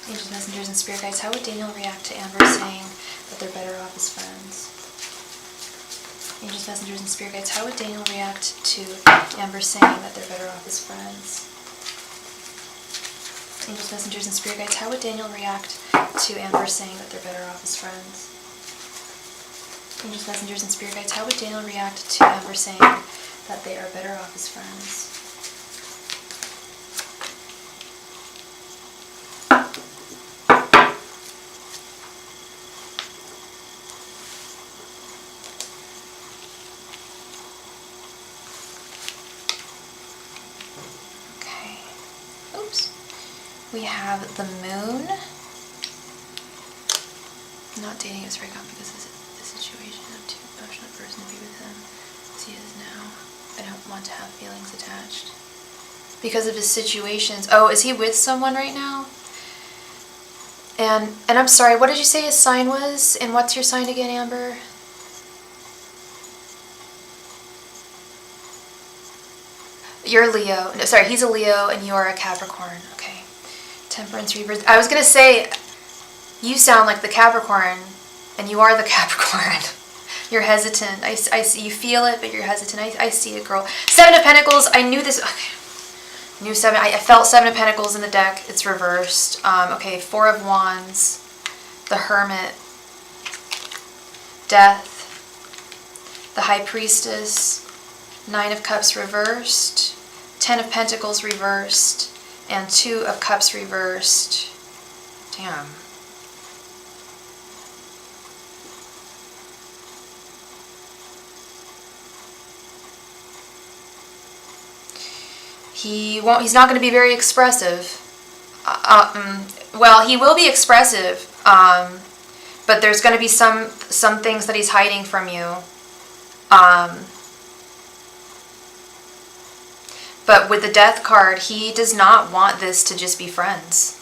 Angels, messengers, and spirit guides, how would Daniel react to Amber saying that they're better off as friends? Angels, messengers, and spirit guides, how would Daniel react to Amber saying that they're better off as friends? Angels, messengers, and spirit guides, how would Daniel react to Amber saying that they're better off as friends? Angels, messengers, and spirit guides, how would Daniel react to Amber saying that they are better off as friends? Okay. Oops. We have the moon. Not dating is very complicated because the situation. I'm too emotional person to be with him as he is now. I don't want to have feelings attached. Because of his situations. Oh, is he with someone right now? And I'm sorry, what did you say his sign was? And what's your sign again, Amber? You're Leo. No, sorry, he's a Leo and you are a Capricorn. Okay. Temperance, rebirth. I was going to say, you sound like the Capricorn, and you are the Capricorn. You're hesitant. I see, you feel it, but you're hesitant. I see it, girl. Seven of Pentacles. I knew this. Okay. Knew seven. I felt Seven of Pentacles in the deck. It's reversed. Okay, Four of Wands. The Hermit. Death. The High Priestess. Nine of Cups reversed. 10 of Pentacles reversed. And 2 of Cups reversed. Damn. He's not going to be very expressive. Well, he will be expressive, but there's going to be some things that he's hiding from you. But with the Death card, he does not want this to just be friends.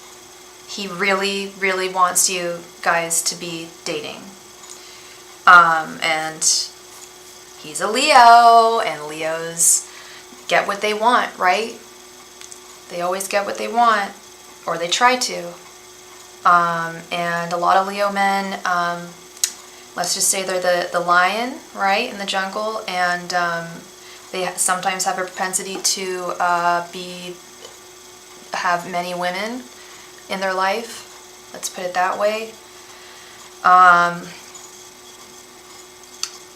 He really, really wants you guys to be dating. And he's a Leo, and Leos get what they want, right? They always get what they want, or they try to. And a lot of Leo men, let's just say they're the lion, right, in the jungle, and they sometimes have a propensity to have many women in their life. Let's put it that way.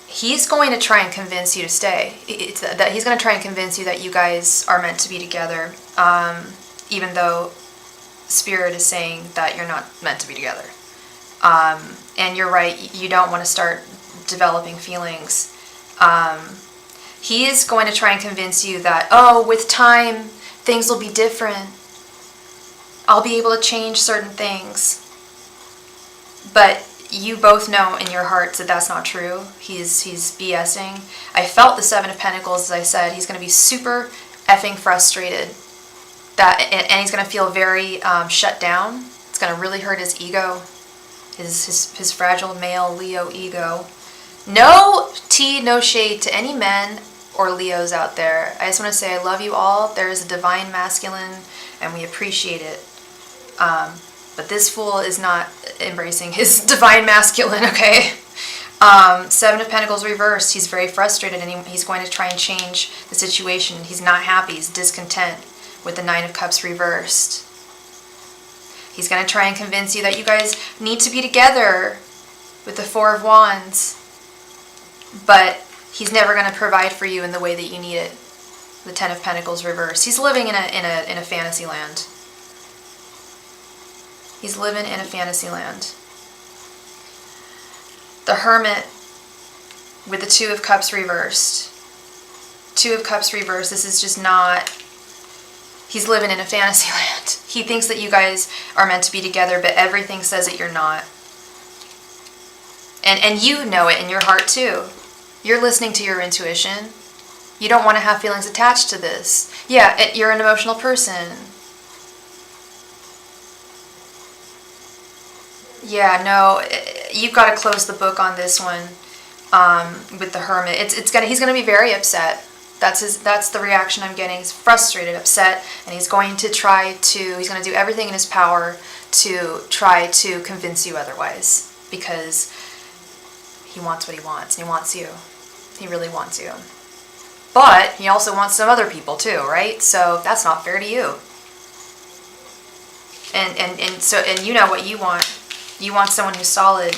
He's going to try and convince you to stay. He's going to try and convince you that you guys are meant to be together, even though Spirit is saying that you're not meant to be together. And you're right, you don't want to start developing feelings. He is going to try and convince you that, oh, with time, things will be different. I'll be able to change certain things. But you both know in your hearts that that's not true. He's BSing. I felt the Seven of Pentacles, as I said. He's going to be super effing frustrated. And he's going to feel very shut down. It's going to really hurt his ego, his fragile male Leo ego. No tea, no shade to any men or Leos out there. I just want to say I love you all. There is a divine masculine, and we appreciate it. But this fool is not embracing his divine masculine, okay? Seven of Pentacles reversed. He's very frustrated, and he's going to try and change the situation. He's not happy. He's discontent with the Nine of Cups reversed. He's going to try and convince you that you guys need to be together with the Four of Wands. But he's never going to provide for you in the way that you need it. The Ten of Pentacles reversed. He's living in a fantasy land. He's living in a fantasy land. The Hermit with the Two of Cups reversed. Two of Cups reversed. This is just not... He's living in a fantasy land. He thinks that you guys are meant to be together, but everything says that you're not. And you know it in your heart too. You're listening to your intuition. You don't want to have feelings attached to this. Yeah, you're an emotional person. Yeah, no, you've got to close the book on this one. With the Hermit, he's gonna be very upset. That's the reaction I'm getting. He's frustrated, upset, and he's going to do everything in his power to try to convince you otherwise, because he wants what he wants, and he wants you. He really wants you. But he also wants some other people too, right? So that's not fair to you. And you know what you want. You want someone who's solid.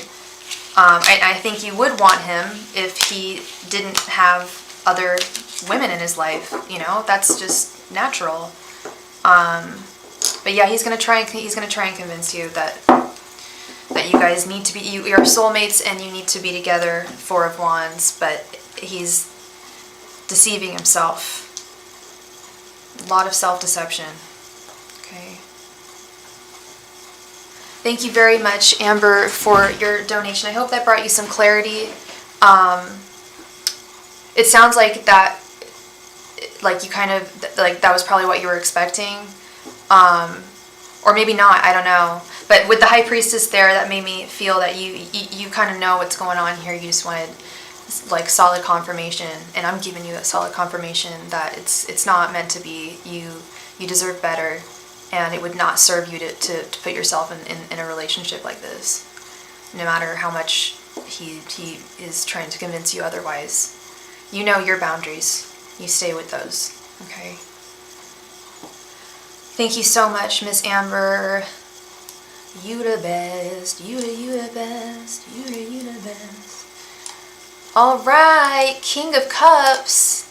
I think you would want him if he didn't have other women in his life. You know, that's just natural. But yeah, he's gonna try and convince you that you guys need to be, you're soulmates and you need to be together. Four of Wands, but he's deceiving himself. A lot of self-deception. Okay. Thank you very much, Amber, for your donation. I hope that brought you some clarity. It sounds like that, like you kind of, like that was probably what you were expecting. Or maybe not, I don't know. But with the High Priestess there, that made me feel that you kind of know what's going on here. You just wanted like solid confirmation, and I'm giving you that solid confirmation that it's not meant to be. You deserve better, and it would not serve you to put yourself in a relationship like this, no matter how much he is trying to convince you otherwise. You know your boundaries. You stay with those, okay? Thank you so much, Miss Amber. You the best. You the best. You the best. All right, King of Cups.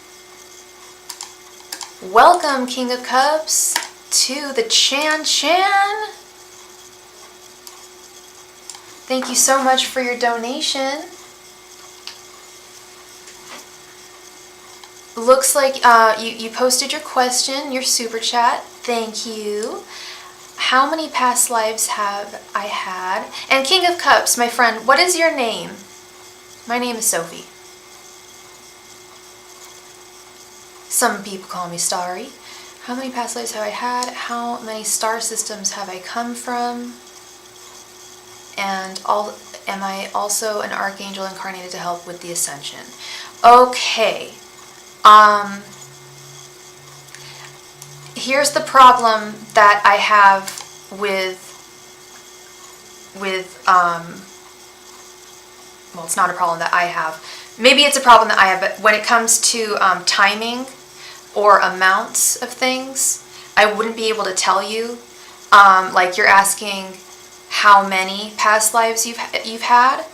Welcome, King of Cups, to the Chan. Thank you so much for your donation. Looks like you posted your question, your super chat. Thank you. How many past lives have I had? And King of Cups, my friend, what is your name? My name is Sophie. Some people call me Starry. How many past lives have I had? How many star systems have I come from? And am I also an archangel incarnated to help with the ascension? Okay. Here's the problem that I have with well, it's not a problem that I have. Maybe it's a problem that I have, but when it comes to timing or amounts of things, I wouldn't be able to tell you. Like you're asking how many past lives you've had.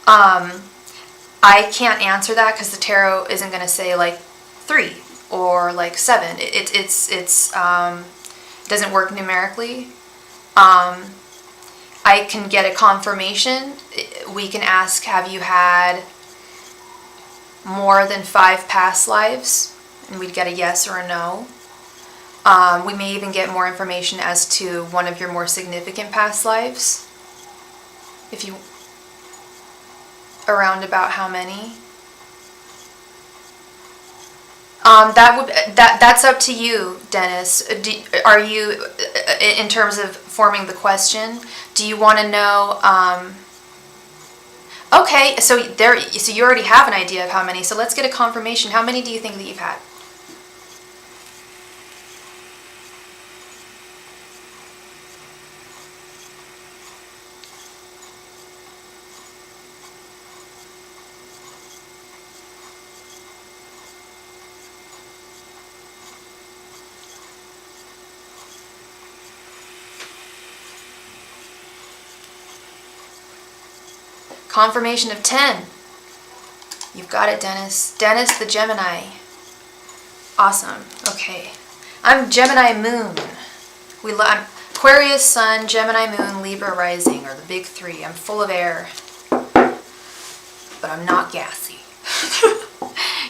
I can't answer that because the tarot isn't going to say like 3 or like 7. It doesn't work numerically. I can get a confirmation. We can ask, have you had more than 5 past lives? And we'd get a yes or a no. We may even get more information as to one of your more significant past lives. If you, around about how many. That's up to you, Dennis. Are you, in terms of forming the question, do you want to know? Okay, so you already have an idea of how many. So let's get a confirmation. How many do you think that you've had? Confirmation of 10. You've got it, Dennis. Dennis the Gemini. Awesome. Okay. I'm Gemini Moon. I'm Aquarius Sun, Gemini Moon, Libra Rising, or the big 3. I'm full of air, but I'm not gassy.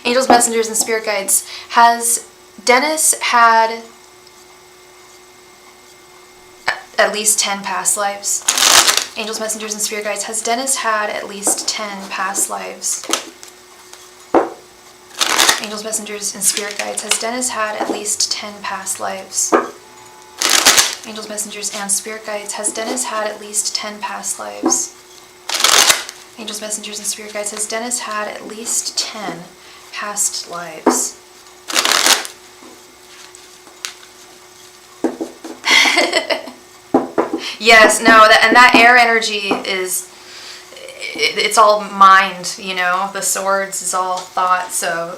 Angels, messengers, and spirit guides. Has Dennis had at least 10 past lives? Angels, messengers, and spirit guides. Has Dennis had at least 10 past lives? Angels, messengers, and spirit guides. Has Dennis had at least 10 past lives? Angels, messengers, and spirit guides. Has Dennis had at least 10 past lives? Angels, messengers, and spirit guides. Has Dennis had at least 10 past lives? Yes, no, and that air energy is, it's all mind, you know. The swords is all thought, so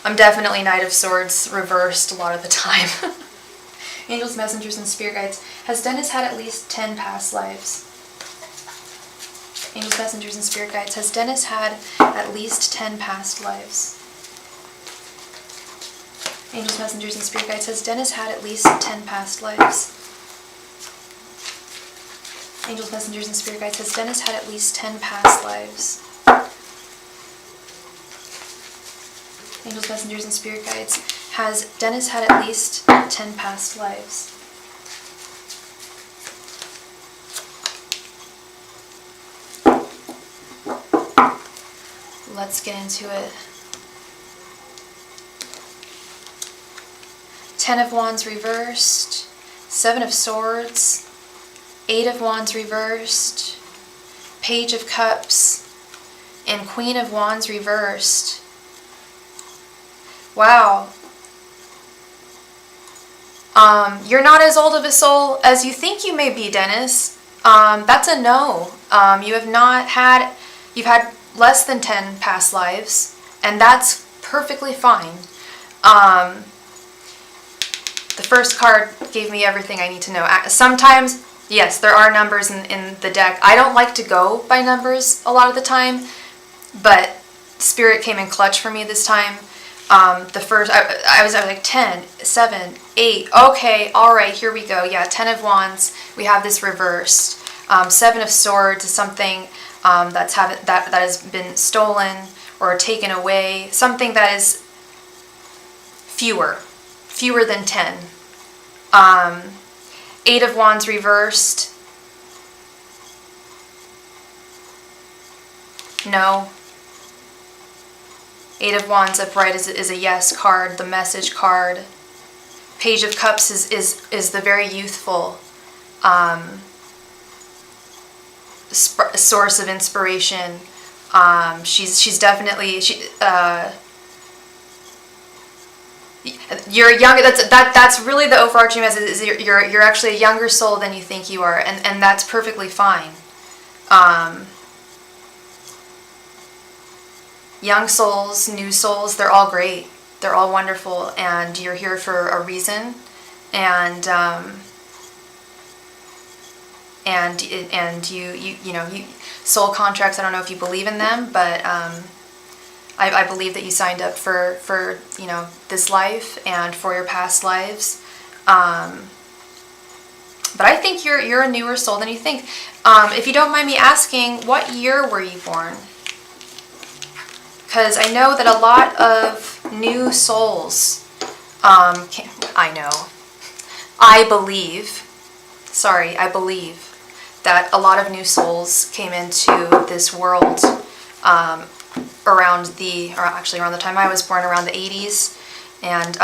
I'm definitely Knight of Swords reversed a lot of the time. Angels, messengers, and spirit guides. Has Dennis had at least 10 past lives? Angels, messengers, and spirit guides. Has Dennis had at least 10 past lives? Angels, messengers, and spirit guides. Has Dennis had at least 10 past lives? Angels, messengers, and spirit guides. Has Dennis had at least 10 past lives? Angels, messengers, and spirit guides. Has Dennis had at least 10 past lives? Let's get into it. 10 of Wands reversed, 7 of Swords, 8 of Wands reversed, Page of Cups, and Queen of Wands reversed. Wow. You're not as old of a soul as you think you may be, Dennis. That's a no. You've had less than 10 past lives, and that's perfectly fine. The first card gave me everything I need to know. Sometimes, yes, there are numbers in the deck. I don't like to go by numbers a lot of the time, but Spirit came in clutch for me this time. The first, I was like 10, 7, 8, okay, alright, here we go. Yeah, 10 of Wands, we have this reversed. 7 of Swords is something that has been stolen or taken away. Something that is fewer than 10. 8 of Wands reversed. No. 8 of Wands upright is a yes card, the message card. Page of Cups is the very youthful source of inspiration. She's definitely you're young. That's really the overarching message. Is you're actually a younger soul than you think you are, and that's perfectly fine. Young souls, new souls, they're all great. They're all wonderful, and you're here for a reason. And you soul contracts. I don't know if you believe in them, but I believe that you signed up for this life and for your past lives. But I think you're a newer soul than you think. If you don't mind me asking, what year were you born? Because I know that a lot of new souls, I believe that a lot of new souls came into this world around the time I was born, around the 80s. And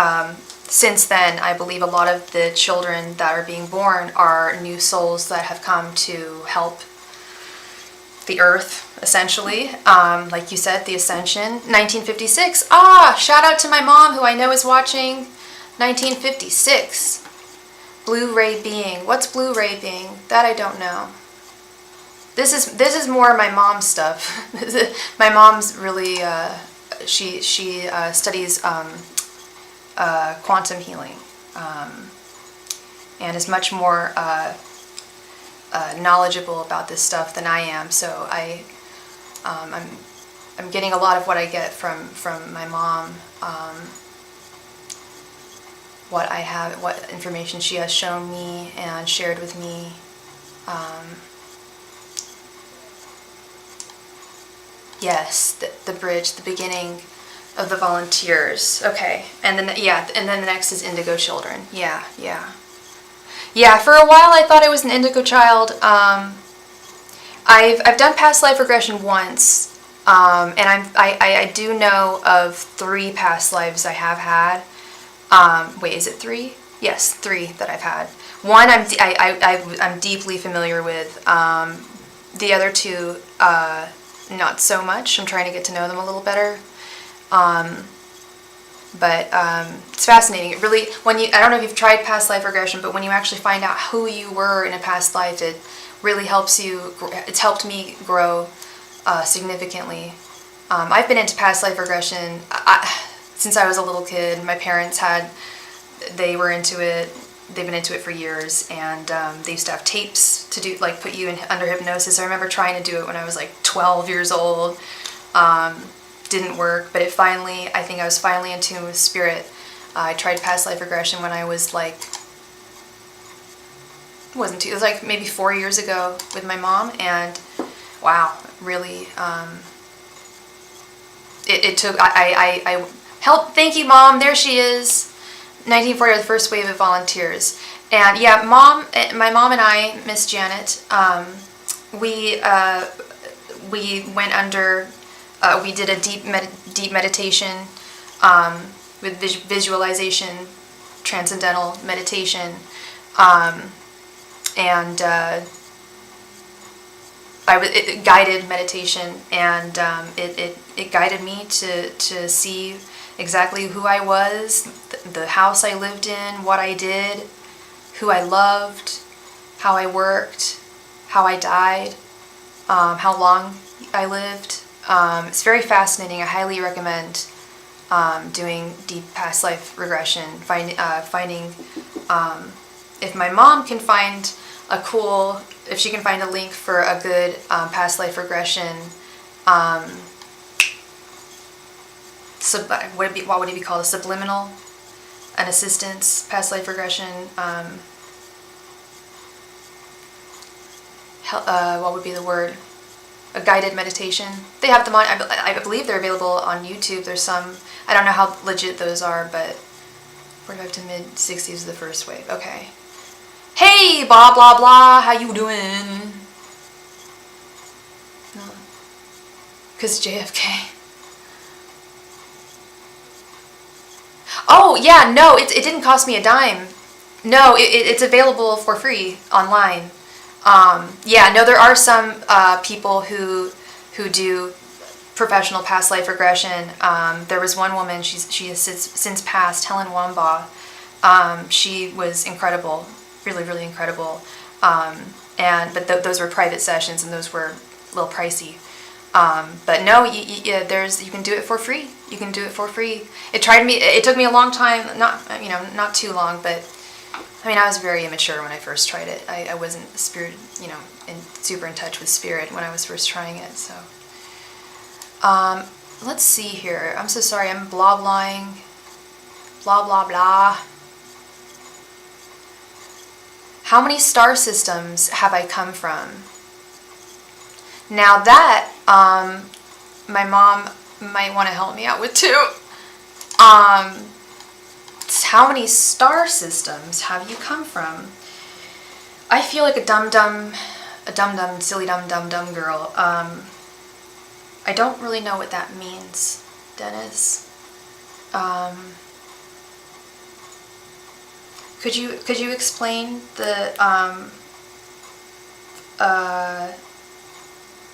since then, I believe a lot of the children that are being born are new souls that have come to help the earth, essentially. Like you said, the ascension. 1956. Shout out to my mom, who I know is watching. 1956. Blu-ray being. What's Blu-ray being? That I don't know. This is more my mom's stuff. My mom's really she studies quantum healing, and is much more knowledgeable about this stuff than I am. So I'm getting a lot of what I get from my mom. What information she has shown me and shared with me. Yes, the bridge, the beginning of the volunteers. Okay, and then the next is Indigo Children. Yeah. For a while I thought I was an Indigo child. I've done past life regression once, and I do know of 3 past lives I have had. Wait, is it 3? Yes, 3 that I've had. One I'm deeply familiar with. The other 2, not so much. I'm trying to get to know them a little better. But it's fascinating. It really, I don't know if you've tried past life regression, but when you actually find out who you were in a past life, it really helps you. It's helped me grow significantly. I've been into past life regression since I was a little kid. My parents they were into it. They've been into it for years, and they used to have tapes to do, like, put you under hypnosis. I remember trying to do it when I was like 12 years old. Didn't work, but I think I was finally in tune with spirit. I tried past life regression when I was like, it was like maybe 4 years ago with my mom, and wow, really, it took, I helped, thank you, Mom, there she is, 1940, the first wave of volunteers. And yeah, my mom and I, Miss Janet, we went under, we did a deep meditation with visualization, transcendental meditation, and guided meditation, and it guided me to see exactly who I was, the house I lived in, what I did, who I loved, how I worked, how I died, how long I lived. It's very fascinating. I highly recommend doing deep past life regression, finding if my mom can find if she can find a link for a good past life regression, what would it be called? A subliminal, an assistance, past life regression, what would be the word? A guided meditation. They have them on, I believe they're available on YouTube. There's some, I don't know how legit those are, but 45 to mid 60s is the first wave. Okay. Hey, blah, blah, blah, how you doing? No. Because JFK. Oh, yeah, no, it didn't cost me a dime. No, it's available for free online. Yeah, no, there are some people who do professional past life regression. There was one woman, she has since passed, Helen Wambaugh. She was incredible, really, really incredible. But those were private sessions, and those were a little pricey. But no, you can do it for free. You can do it for free. It took me a long time, not too long, but I mean, I was very immature when I first tried it. I wasn't super in touch with spirit when I was first trying it. So, let's see here. I'm so sorry. I'm blah-blahing. Blah, blah, blah. How many star systems have I come from? Now that, my mom might want to help me out with too. How many star systems have you come from? I feel like a silly dumb girl. I don't really know what that means, Dennis. Could you explain the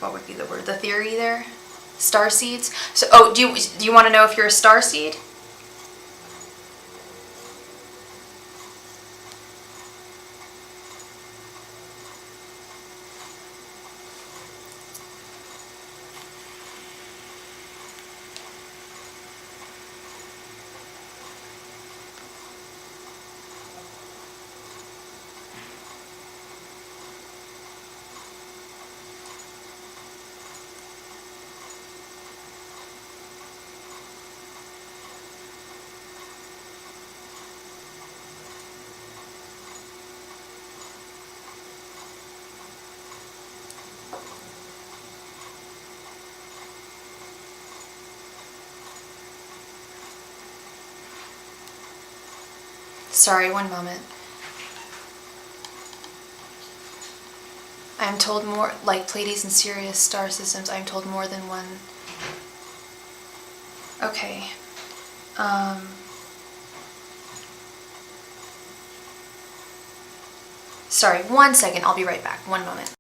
what would be the word? The theory there? Star seeds. So, do you want to know if you're a star seed? Sorry, one moment. I am told more, like Pleiades and Sirius star systems, I am told more than one. Okay. Sorry, 1 second. I'll be right back. 1 moment.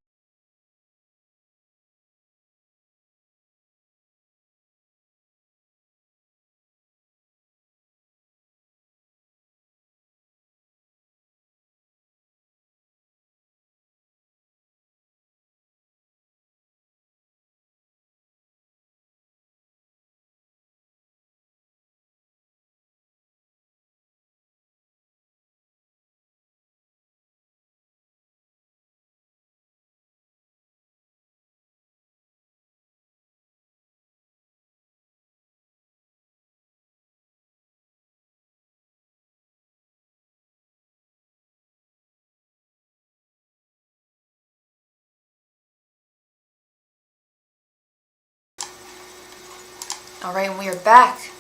All right, and we are back.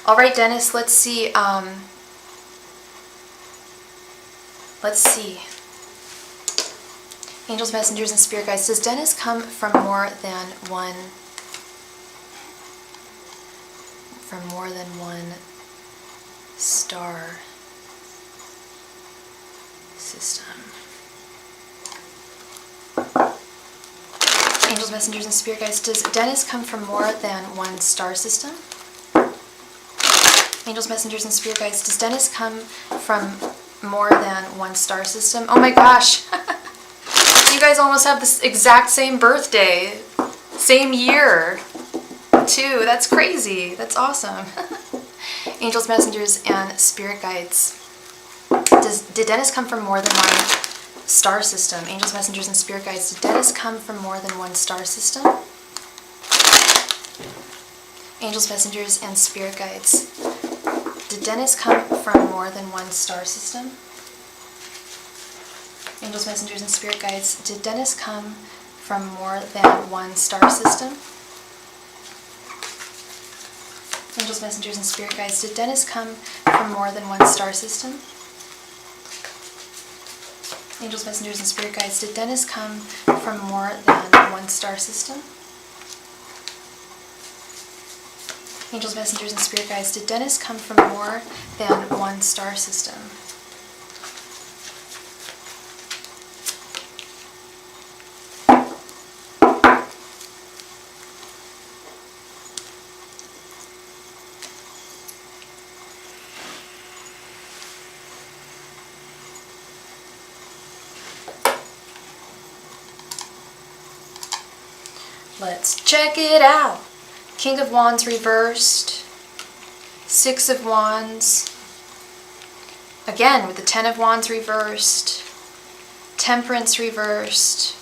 All right, Dennis, let's see. Let's see. Angels, messengers, and spirit guides. Does Dennis come from more than one star system? Angels, messengers, and spirit guides. Does Dennis come from more than one star system? Angels, messengers, and spirit guides. Does Dennis come from more than one star system? Oh my gosh. You guys almost have the exact same birthday. Same year, too. That's crazy. That's awesome. Angels, messengers, and spirit guides. Did Dennis come from more than one star system? Angels, messengers, and spirit guides. Did Dennis come from more than one star system? Angels, messengers, and spirit guides. Did Dennis come from more than one star system? Angels, messengers, and spirit guides. Did Dennis come from more than one star system? Angels, messengers, and spirit guides. Did Dennis come from more than one star system? Angels, messengers, and spirit guides. Did Dennis come from more than one star system? Angels, messengers, and spirit guides. Did Dennis come from more than one star system? Let's check it out. King of Wands reversed, Six of Wands, again with the Ten of Wands reversed, Temperance reversed,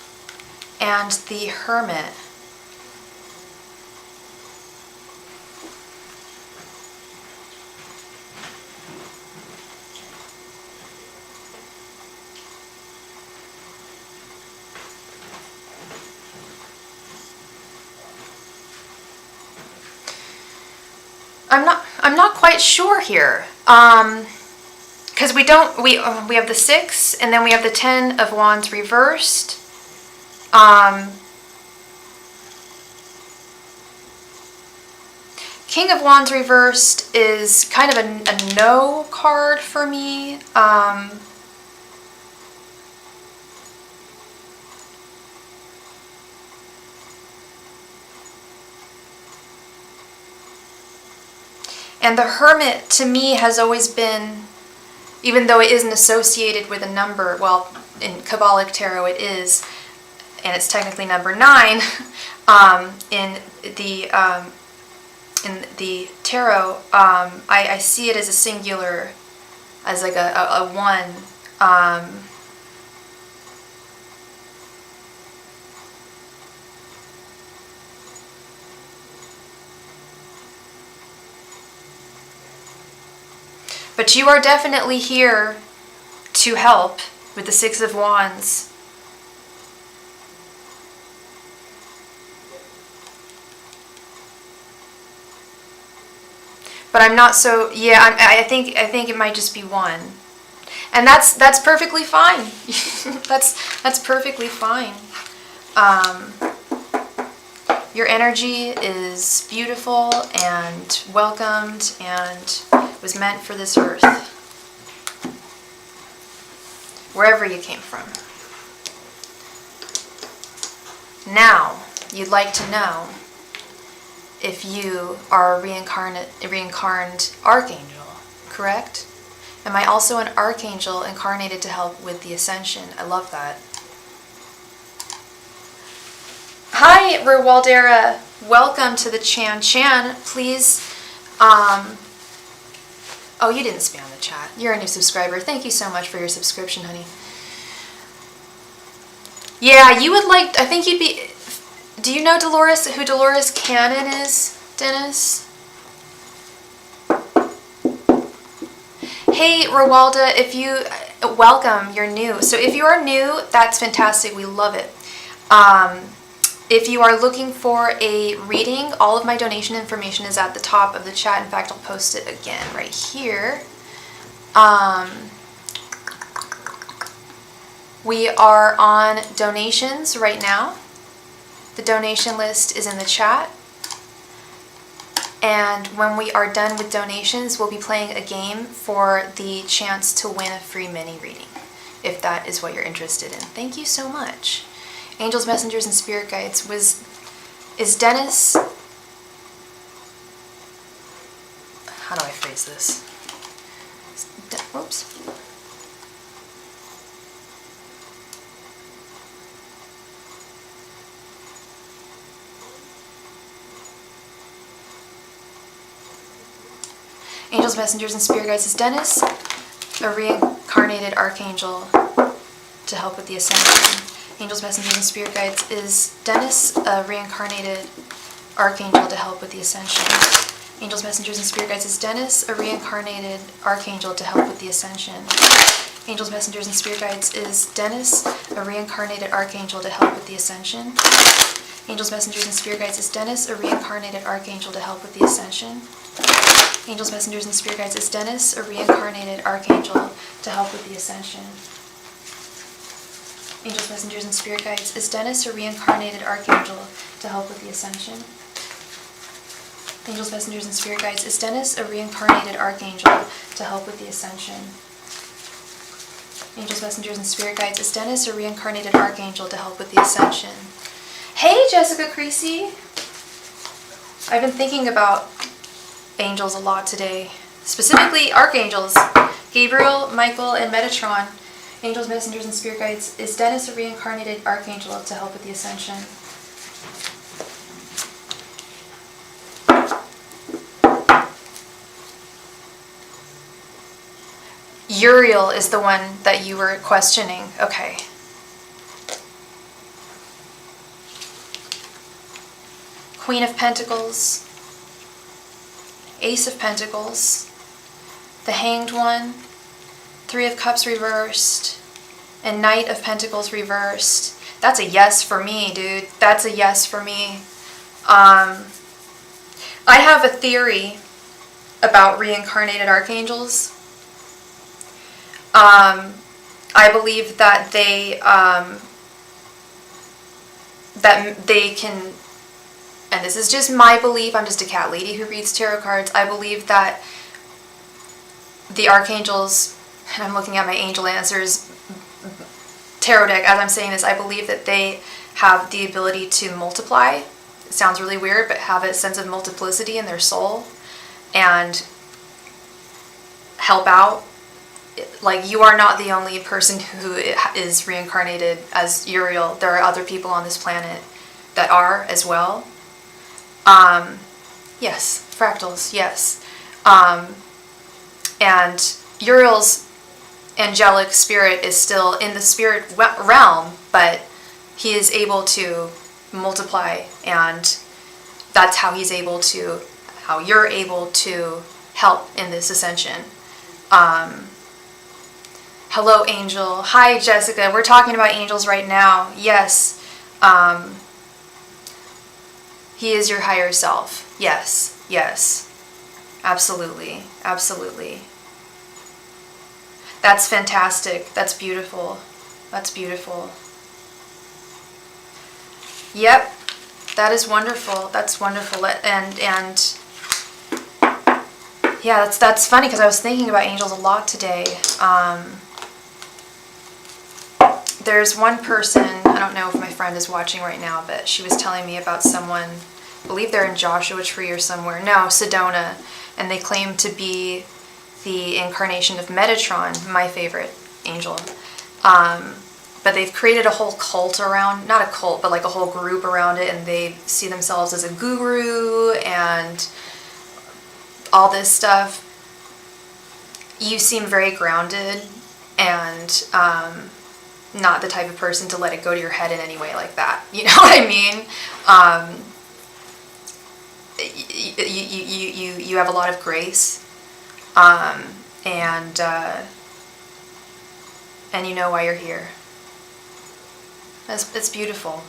and the Hermit. I'm not quite sure here, because we have the 6 and then we have the 10 of Wands reversed. King of Wands reversed is kind of a no card for me. And the Hermit, to me, has always been, even though it isn't associated with a number, well, in Kabbalic Tarot it is, and it's technically number 9, in the Tarot, I see it as a singular, as like a 1. But you are definitely here to help with the 6 of Wands. But I'm not so, yeah, I think it might just be 1. And that's perfectly fine. that's perfectly fine. Your energy is beautiful and welcomed and was meant for this earth. wherever you came from. Now, you'd like to know if you are a reincarned archangel, correct? Am I also an archangel incarnated to help with the ascension? I love that. Hi, Rewaldera. Welcome to the Chan. Please, oh, you didn't spam the chat. You're a new subscriber. Thank you so much for your subscription, honey. Yeah, you would like, I think you'd be, do you know Dolores, who Dolores Cannon is, Dennis? Hey, Rowalda, if you, welcome, you're new. So if you are new, that's fantastic, we love it. If you are looking for a reading, all of my donation information is at the top of the chat. In fact, I'll post it again right here. We are on donations right now. The donation list is in the chat. And when we are done with donations, we'll be playing a game for the chance to win a free mini reading, if that is what you're interested in. Thank you so much. Angels, messengers, and spirit guides. Is Dennis... How do I phrase this? Whoops. Angels, messengers, and spirit guides. Is Dennis a reincarnated archangel to help with the ascension? Angels, messengers, and spirit guides. Is Dennis a reincarnated archangel to help with the ascension? Angels, messengers, and spirit guides. Is Dennis a reincarnated archangel to help with the ascension? Angels, messengers, and spirit guides. Is Dennis a reincarnated archangel to help with the ascension? Angels, messengers, and spirit guides. Is Dennis a reincarnated archangel to help with the ascension? Angels, messengers, and spirit guides. Is Dennis a reincarnated archangel to help with the ascension? Angels, messengers, and spirit guides. Is Dennis a reincarnated archangel to help with the ascension? Angels, messengers, and spirit guides. Is Dennis a reincarnated archangel to help with the ascension? Angels, messengers, and spirit guides. Is Dennis a reincarnated archangel to help with the ascension? Hey, Jessica Creasy! I've been thinking about angels a lot today. Specifically, archangels. Gabriel, Michael, and Metatron. Angels, messengers, and spirit guides. Is Dennis a reincarnated archangel to help with the ascension? Uriel is the one that you were questioning. Okay. Queen of Pentacles. Ace of Pentacles. The Hanged One. Three of Cups reversed. And Knight of Pentacles reversed. That's a yes for me, dude. That's a yes for me. I have a theory about reincarnated archangels. I believe that they can, and this is just my belief, I'm just a cat lady who reads tarot cards, I believe that the archangels, and I'm looking at my Angel Answers tarot deck as I'm saying this, I believe that they have the ability to multiply. It sounds really weird, but have a sense of multiplicity in their soul and help out. Like, you are not the only person who is reincarnated as Uriel. There are other people on this planet that are as well. Yes, fractals, yes. And Uriel's angelic spirit is still in the spirit realm, but he is able to multiply, and that's how he's able to, how you're able to help in this ascension. Hello, Angel. Hi, Jessica. We're talking about angels right now. Yes. He is your higher self. Yes. Yes. Absolutely. Absolutely. That's fantastic. That's beautiful. That's beautiful. Yep. That is wonderful. That's wonderful. And yeah, that's funny because I was thinking about angels a lot today. there's one person, I don't know if my friend is watching right now, but she was telling me about someone, I believe they're in Joshua Tree or somewhere, no, Sedona, and they claim to be the incarnation of Metatron, my favorite angel. But they've created a whole cult around, not a cult, but like a whole group around it, and they see themselves as a guru and all this stuff. You seem very grounded and not the type of person to let it go to your head in any way like that. You know what I mean? You have a lot of grace, and you know why you're here. It's beautiful.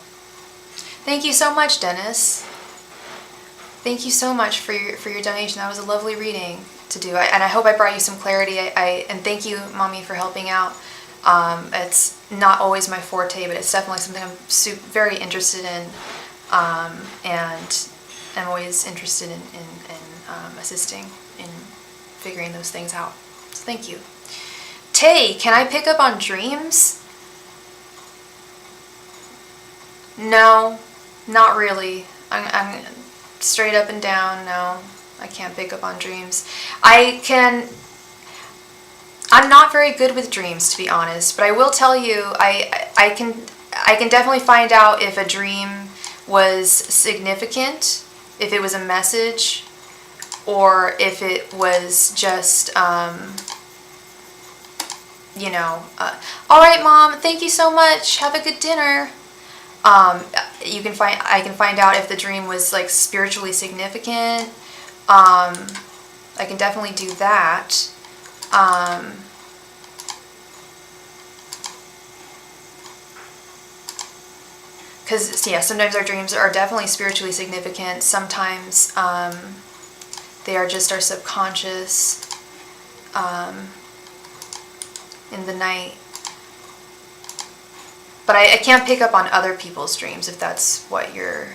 Thank you so much, Dennis. Thank you so much for your donation. That was a lovely reading to do, and I hope I brought you some clarity. And thank you, Mommy, for helping out. It's not always my forte, but it's definitely something I'm very interested in, and I'm always interested in assisting in figuring those things out. So thank you. Tay, can I pick up on dreams? No, not really. I'm straight up and down. No, I can't pick up on dreams. I'm not very good with dreams, to be honest, but I will tell you, I can definitely find out if a dream was significant, if it was a message, or if it was just, you know, all right, Mom, thank you so much. Have a good dinner. I can find out if the dream was like spiritually significant. I can definitely do that. Because, yeah, sometimes our dreams are definitely spiritually significant. Sometimes they are just our subconscious in the night. But I can't pick up on other people's dreams, if that's what you're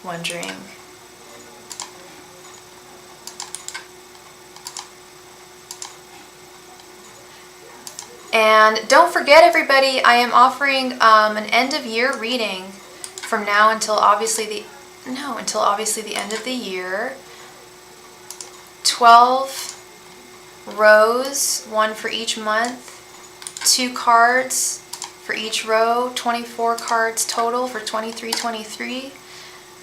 wondering. And don't forget, everybody, I am offering an end-of-year reading from now until obviously the end of the year. 12 rows, one for each month, 2 cards for each row, 24 cards total for 23-23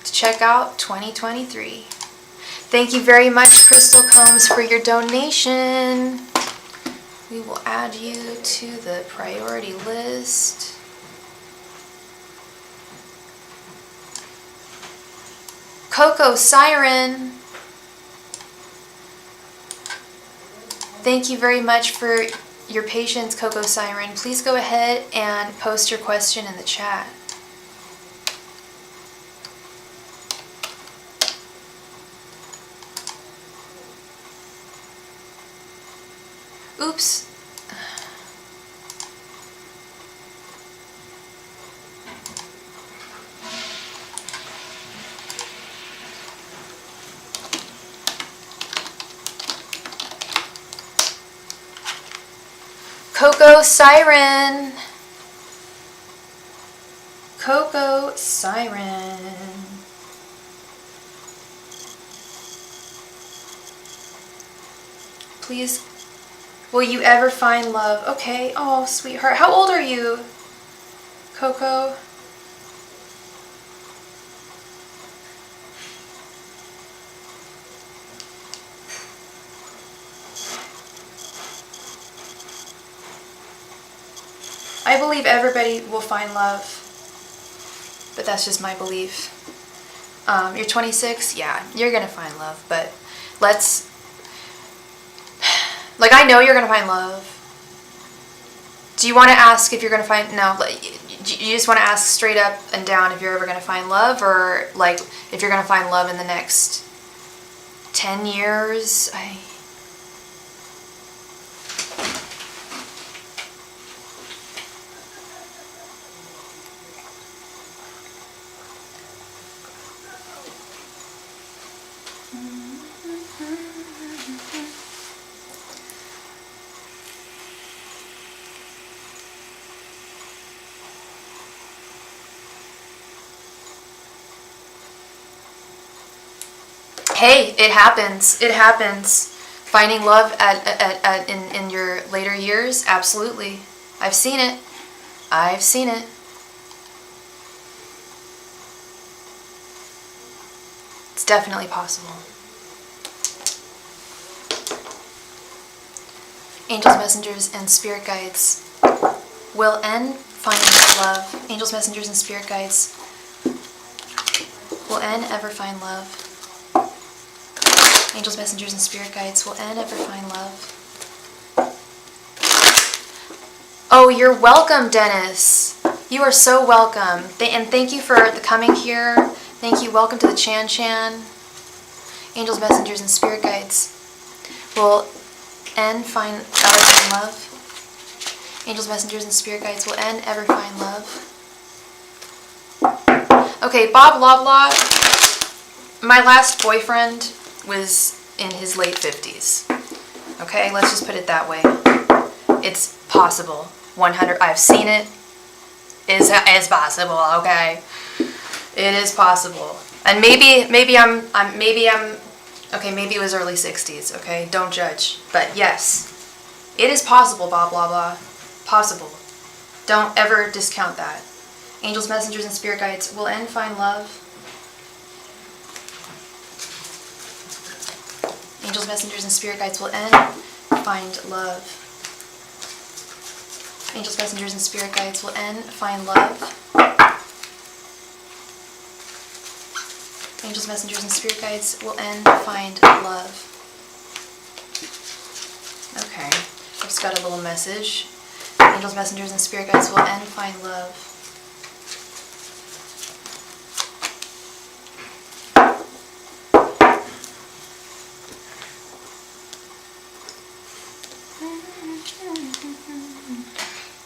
to check out 2023. Thank you very much, Crystal Combs, for your donation. We will add you to the priority list. Coco Siren, thank you very much for your patience, Coco Siren. Please go ahead and post your question in the chat. Oops. Coco Siren. Coco Siren. Please, will you ever find love? Okay. Oh, sweetheart. How old are you, Coco? I believe everybody will find love, but that's just my belief. You're 26? Yeah, you're gonna find love, but let's... Like, I know you're gonna find love. Do you want to ask if you're gonna find... No, you just want to ask straight up and down if you're ever gonna find love, or, like, if you're gonna find love in the next 10 years? Hey, it happens. It happens. Finding love in your later years, absolutely. I've seen it. I've seen it. It's definitely possible. Angels, messengers, and spirit guides. Will N find love? Angels, messengers, and spirit guides. Will N ever find love? Angels, messengers, and spirit guides. Will N ever find love? Oh, you're welcome, Dennis. You are so welcome. And thank you for the coming here. Thank you. Welcome to the Chan Chan. Angels, messengers, and spirit guides. Will N ever find love? Angels, messengers, and spirit guides. Will N ever find love? Okay, Bob Loblaw. My last boyfriend was in his late 50s. Okay, let's just put it that way. It's possible. 100. I've seen it. Is possible. Okay, it is possible. And maybe I'm. Okay, maybe it was early 60s. Okay, don't judge. But yes, it is possible. Blah blah blah. Possible. Don't ever discount that. Angels, messengers, and spirit guides. Will N find love? Angels, messengers, and spirit guides. Will N find love? Angels, messengers, and spirit guides. Will N find love? Angels, messengers, and spirit guides. Will N find love? Okay, I just got a little message. Angels, messengers, and spirit guides. Will N find love?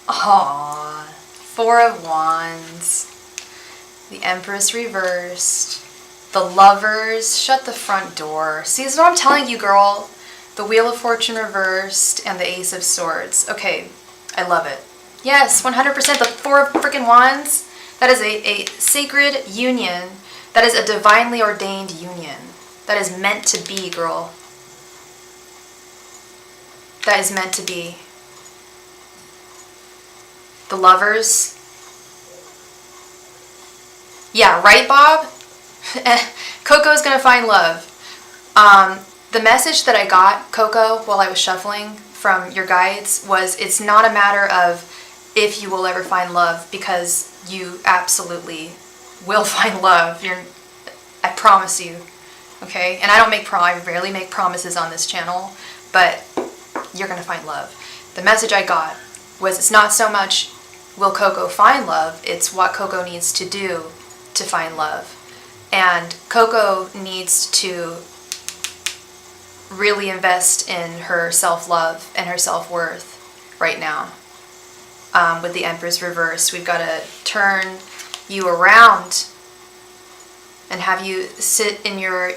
Aww, Four of Wands, the Empress reversed, the Lovers, shut the front door. See, this is what I'm telling you, girl. The Wheel of Fortune reversed and the Ace of Swords. Okay, I love it. Yes, 100%. The Four of freaking Wands, that is a sacred union. That is a divinely ordained union. That is meant to be, girl. That is meant to be. The Lovers. Yeah, right, Bob? Coco's gonna find love. The message that I got, Coco, while I was shuffling from your guides was it's not a matter of if you will ever find love, because you absolutely will find love. I promise you. Okay? And I rarely make promises on this channel, but you're gonna find love. The message I got was it's not so much will Coco find love, it's what Coco needs to do to find love. And Coco needs to really invest in her self-love and her self-worth right now. With the Empress reversed, we've got to turn you around and have you sit in your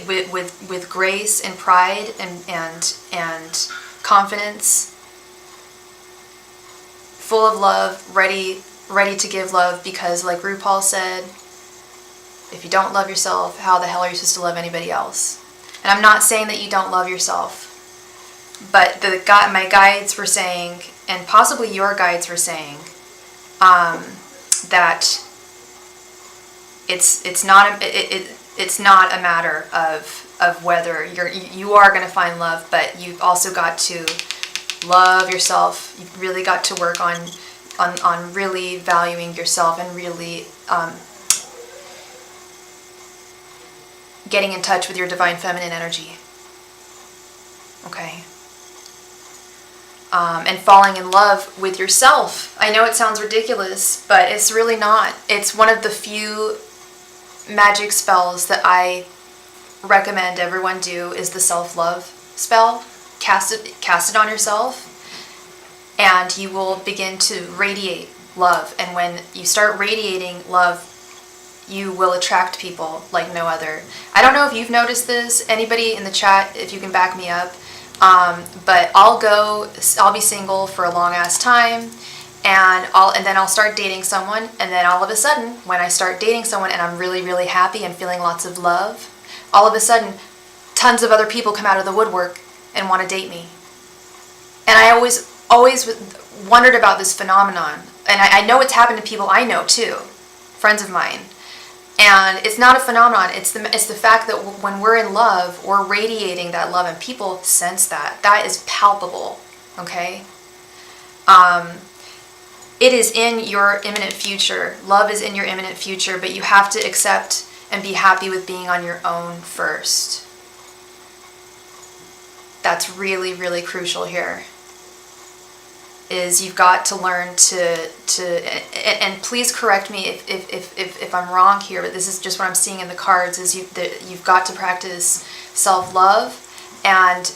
with grace and pride and confidence, full of love, ready to give love, because like RuPaul said, if you don't love yourself, how the hell are you supposed to love anybody else? And I'm not saying that you don't love yourself, but my guides were saying, and possibly your guides were saying, that it's not a matter of whether you are going to find love, but you've also got to love yourself. You've really got to work on really valuing yourself and really getting in touch with your divine feminine energy. Okay. And falling in love with yourself. I know it sounds ridiculous, but it's really not. It's one of the few magic spells that I recommend everyone do is the self-love spell. Cast it on yourself, and you will begin to radiate love. And when you start radiating love, you will attract people like no other. I don't know if you've noticed this. Anybody in the chat, if you can back me up. But I'll be single for a long ass time, and then I'll start dating someone, and then all of a sudden, when I start dating someone and I'm really, really happy and feeling lots of love, all of a sudden, tons of other people come out of the woodwork and want to date me. And I always wondered about this phenomenon. And I know it's happened to people I know too, friends of mine. And it's not a phenomenon. It's the fact that when we're in love, we're radiating that love, and people sense that. That is palpable. Okay. It is in your imminent future. Love is in your imminent future, but you have to accept and be happy with being on your own first. That's really, really crucial here. Is you've got to learn and please correct me if I'm wrong here, but this is just what I'm seeing in the cards, is you've got to practice self-love and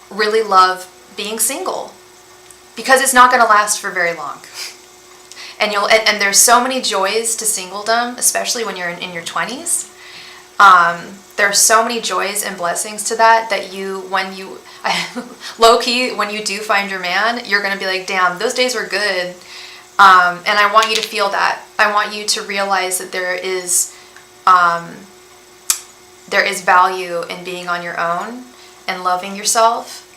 really love being single, because it's not going to last for very long. And there's so many joys to singledom, especially when you're in your 20s. There's so many joys and blessings to that low-key, when you do find your man, you're going to be like, damn, those days were good. And I want you to feel that. I want you to realize that there is value in being on your own and loving yourself.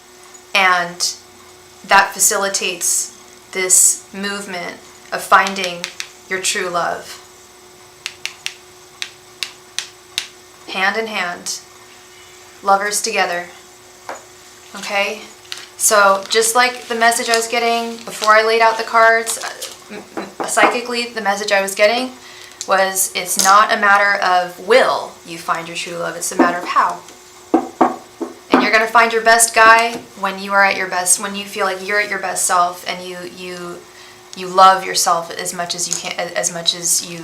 And that facilitates this movement of finding your true love. Hand in hand, lovers together. Okay? So just like the message I was getting before I laid out the cards, psychically the message I was getting was, it's not a matter of will you find your true love, it's a matter of how. And you're going to find your best guy when you are at your best, when you feel like you're at your best self, and you love yourself as much as you can, as much as you,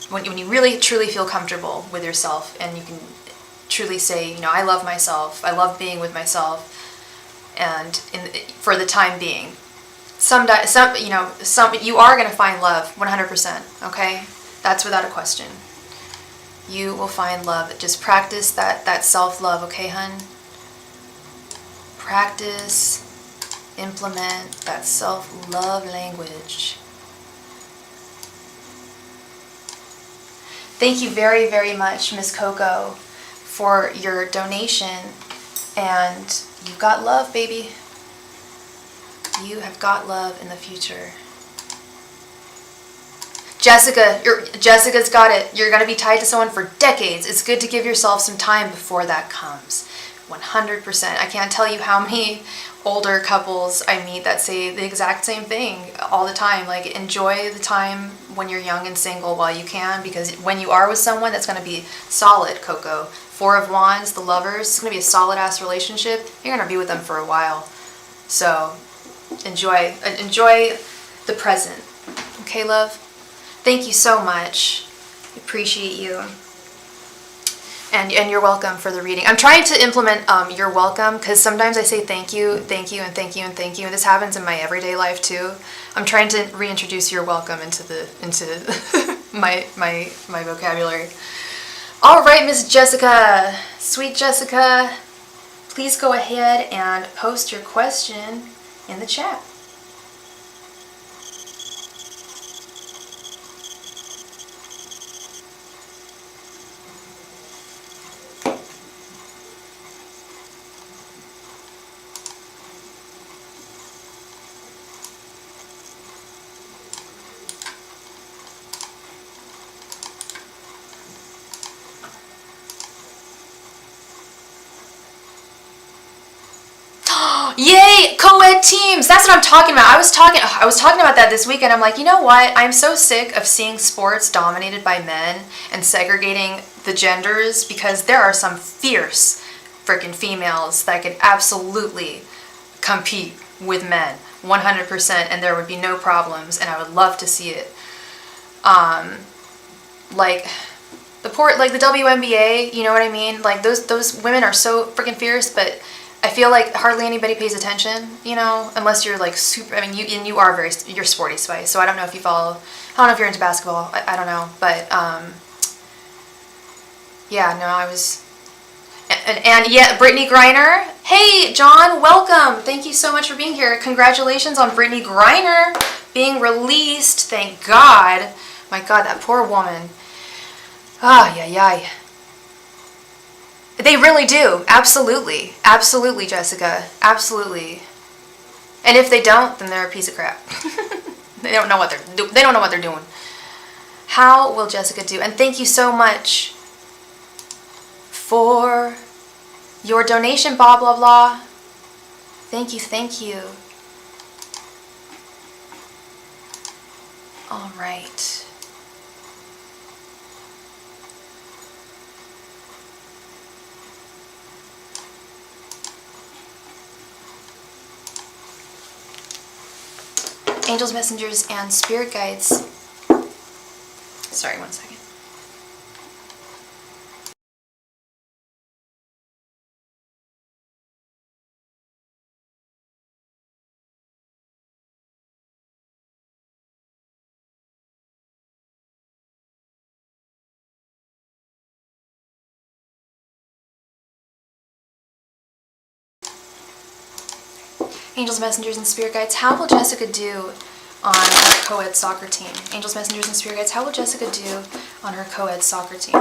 when you really truly feel comfortable with yourself, and you can truly say, I love myself, I love being with myself, and for the time being. You are going to find love 100%, okay? That's without a question. You will find love. Just practice that self-love, okay, hun? Practice, implement that self-love language. Thank you very, very much, Miss Coco, for your donation. And you've got love, baby. You have got love in the future. Jessica's got it. You're going to be tied to someone for decades. It's good to give yourself some time before that comes. 100%. I can't tell you how many older couples I meet that say the exact same thing all the time. Like, enjoy the time when you're young and single while you can, because when you are with someone that's going to be solid, Coco. Four of Wands, the lovers, it's going to be a solid ass relationship. You're going to be with them for a while. So enjoy the present. Okay, love? Thank you so much. I appreciate you. And you're welcome for the reading. I'm trying to implement you're welcome, because sometimes I say thank you, and thank you, and thank you, and this happens in my everyday life too. I'm trying to reintroduce you're welcome into my vocabulary. All right, Miss Jessica, sweet Jessica, please go ahead and post your question in the chat. Yay, co-ed teams. That's what I'm talking about. I was talking about that this weekend. I'm like, you know what? I'm so sick of seeing sports dominated by men and segregating the genders, because there are some fierce freaking females that could absolutely compete with men 100%, and there would be no problems, and I would love to see it. Like the WNBA, you know what I mean? Like those women are so freaking fierce, but I feel like hardly anybody pays attention, unless you're like super, you're sporty spice, so I don't know if you follow, I don't know if you're into basketball, I don't know, but, yeah, no, I was, and yeah, Brittany Griner, hey, John, welcome, thank you so much for being here, congratulations on Brittany Griner being released, thank God, my God, that poor woman, ay, ay, ay. They really do. Absolutely. Absolutely, Jessica. Absolutely. And if they don't, then they're a piece of crap. They don't know what they're doing. How will Jessica do? And thank you so much for your donation, blah, blah, blah. Thank you, thank you. All right. Angels, messengers, and spirit guides. Sorry, 1 second. Angels, messengers, and spirit guides, how will Jessica do on her co-ed soccer team? Angels, messengers, and spirit guides, how will Jessica do on her co-ed soccer team?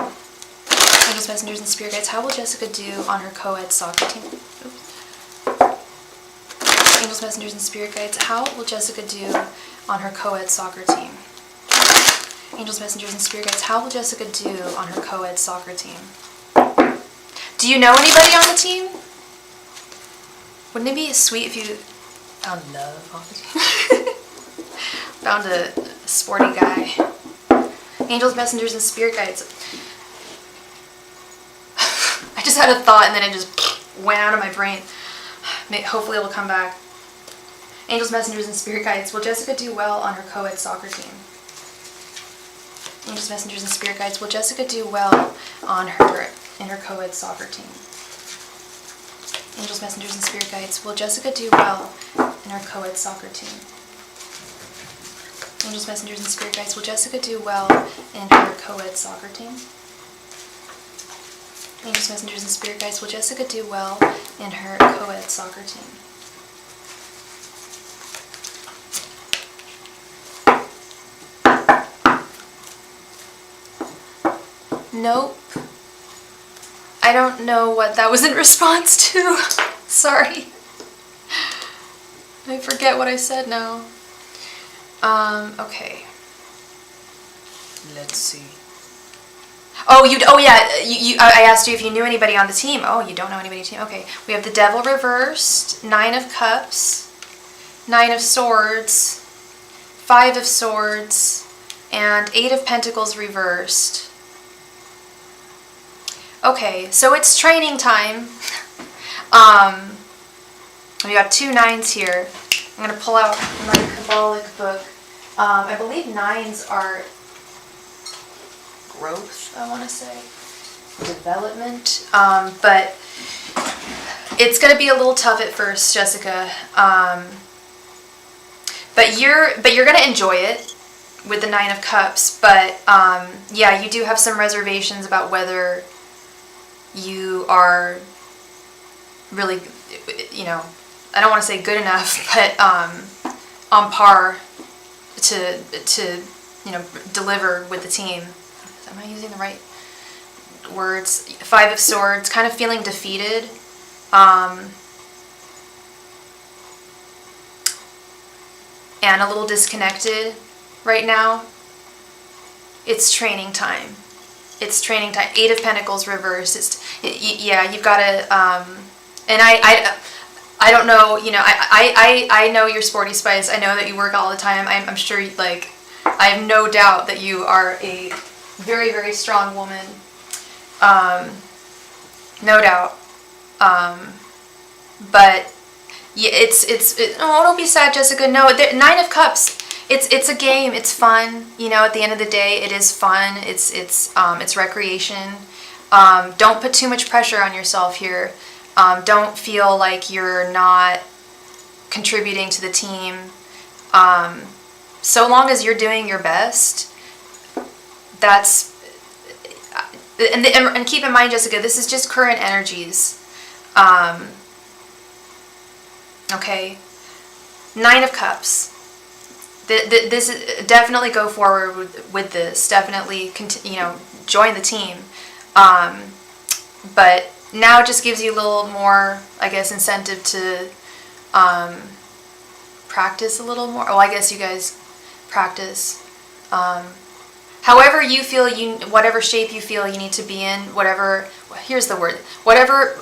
Angels, messengers, and spirit guides, how will Jessica do on her co-ed soccer team? Oops. Angels, messengers, and spirit guides, how will Jessica do on her co-ed soccer team? Angels, messengers, and spirit guides, how will Jessica do on her co-ed soccer team? Do you know anybody on the team? Wouldn't it be sweet if you found love on the team? Found a sporty guy. Angels, messengers, and spirit guides. I just had a thought and then it just went out of my brain. Hopefully it will come back. Angels, messengers, and spirit guides, will Jessica do well on her co-ed soccer team? Angels, messengers, and spirit guides, will Jessica do well in her co-ed soccer team? Angels, messengers, and spirit guides, will Jessica do well in her co-ed soccer team? Angels, messengers, and spirit guides, will Jessica do well in her co-ed soccer team? Angels, messengers, and spirit guides, will Jessica do well in her co-ed soccer team? Nope. I don't know what that was in response to. Sorry. I forget what I said now. Okay. Let's see. Oh, I asked you if you knew anybody on the team. Oh, you don't know anybody on the team. Okay. We have the Devil reversed, 9 of Cups, 9 of Swords, 5 of Swords, and 8 of Pentacles reversed. Okay, so it's training time. We got 2 9s here. I'm going to pull out my Kabbalic book. I believe 9s are growth, I want to say. Development. But it's going to be a little tough at first, Jessica. But you're going to enjoy it with the 9 of Cups. But yeah, you do have some reservations about whether you are really, I don't want to say good enough, but on par to deliver with the team. Am I using the right words? 5 of Swords, kind of feeling defeated. And a little disconnected right now. It's training time. It's training time. 8 of Pentacles reversed. Yeah, you've got to, and I don't know, I know you're sporty spice. I know that you work all the time. I'm sure, I have no doubt that you are a very, very strong woman. No doubt. But yeah, oh, don't be sad, Jessica. No, 9 of Cups. It's a game. It's fun. At the end of the day, it is fun. It's recreation. Don't put too much pressure on yourself here. Don't feel like you're not contributing to the team. So long as you're doing your best, that's... And keep in mind, Jessica, this is just current energies. Okay? 9 of Cups. This is, definitely go forward with this. Definitely, join the team. But now it just gives you a little more, I guess, incentive to practice a little more. Oh, I guess you guys practice. However you feel, whatever shape you feel you need to be in, whatever, here's the word, whatever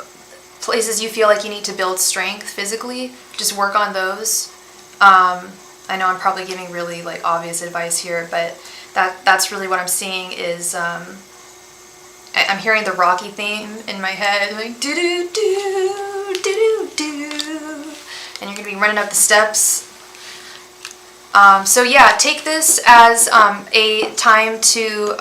places you feel like you need to build strength physically, just work on those. I know I'm probably giving really like obvious advice here, but that's really what I'm seeing is, I'm hearing the Rocky theme in my head, like do do do do do, and you're gonna be running up the steps. So yeah, take this as a time to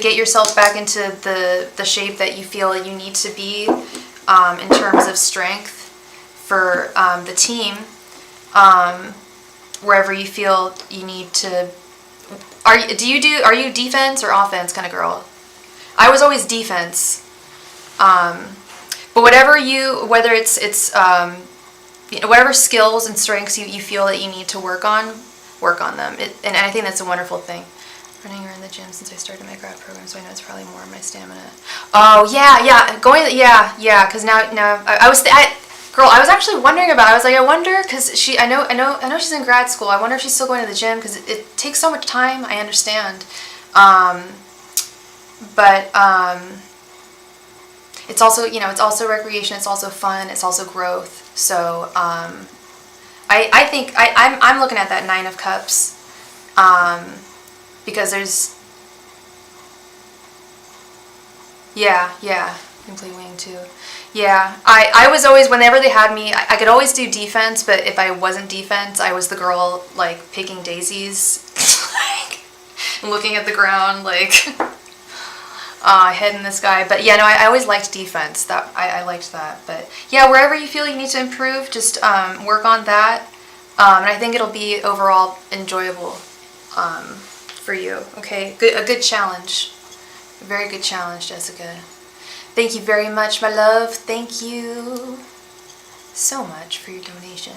get yourself back into the shape that you feel you need to be in terms of strength for the team. Wherever you feel you need to. Are you defense or offense kind of girl? I was always defense. But whatever whether it's whatever skills and strengths you feel that you need to work on them. And I think that's a wonderful thing. Running around the gym since I started my grad program, so I know it's probably more of my stamina. Oh yeah, because now I was actually wondering about it. I was like, I wonder, because I know she's in grad school. I wonder if she's still going to the gym, because it takes so much time. I understand, but it's also, it's also recreation. It's also fun. It's also growth. So I think I'm looking at that 9 of Cups, because there's complete wing too. Yeah, I was always, whenever they had me, I could always do defense, but if I wasn't defense, I was the girl, like, picking daisies, like, looking at the ground, like, head in the sky. But yeah, no, I always liked defense. I liked that. But yeah, wherever you feel you need to improve, just work on that. And I think it'll be overall enjoyable for you. Okay, a good challenge. A very good challenge, Jessica. Thank you very much, my love. Thank you so much for your donation.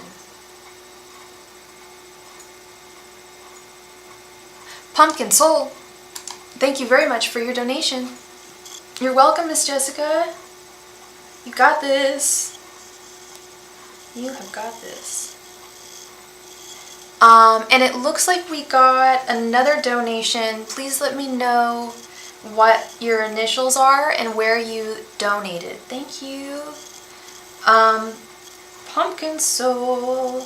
Pumpkin Soul, thank you very much for your donation. You're welcome, Miss Jessica. You got this. You have got this. And it looks like we got another donation. Please let me know what your initials are and where you donated. Thank you. Pumpkin Soul.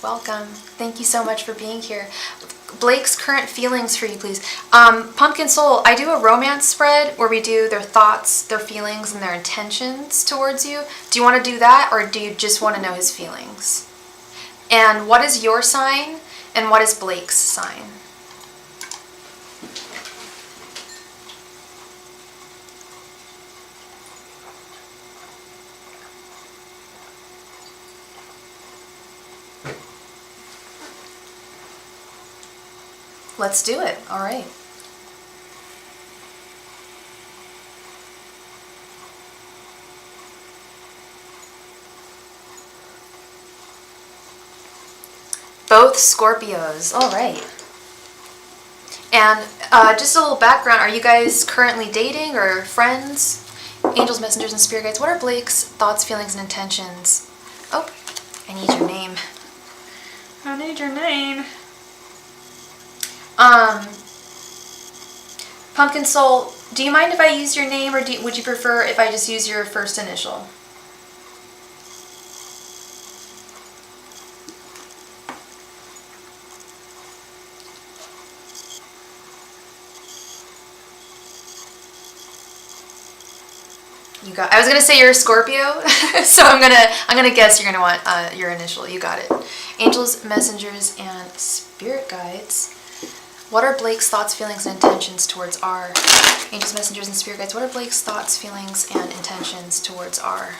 Welcome. Thank you so much for being here. Blake's current feelings for you, please. Pumpkin Soul, I do a romance spread where we do their thoughts, their feelings, and their intentions towards you. Do you want to do that, or do you just want to know his feelings? And what is your sign, and what is Blake's sign? Let's do it. All right. Both Scorpios. All right. And just a little background. Are you guys currently dating or friends? Angels, messengers, and spirit guides. What are Blake's thoughts, feelings, and intentions? Oh, I need your name. I need your name. Pumpkin Soul, do you mind if I use your name, or would you prefer if I just use your first initial? I was gonna say you're a Scorpio, so I'm gonna guess you're gonna want your initial. You got it. Angels, messengers, and spirit guides. What are Blake's thoughts, feelings, and intentions towards R? Angels, messengers, and spirit guides. What are Blake's thoughts, feelings, and intentions towards R?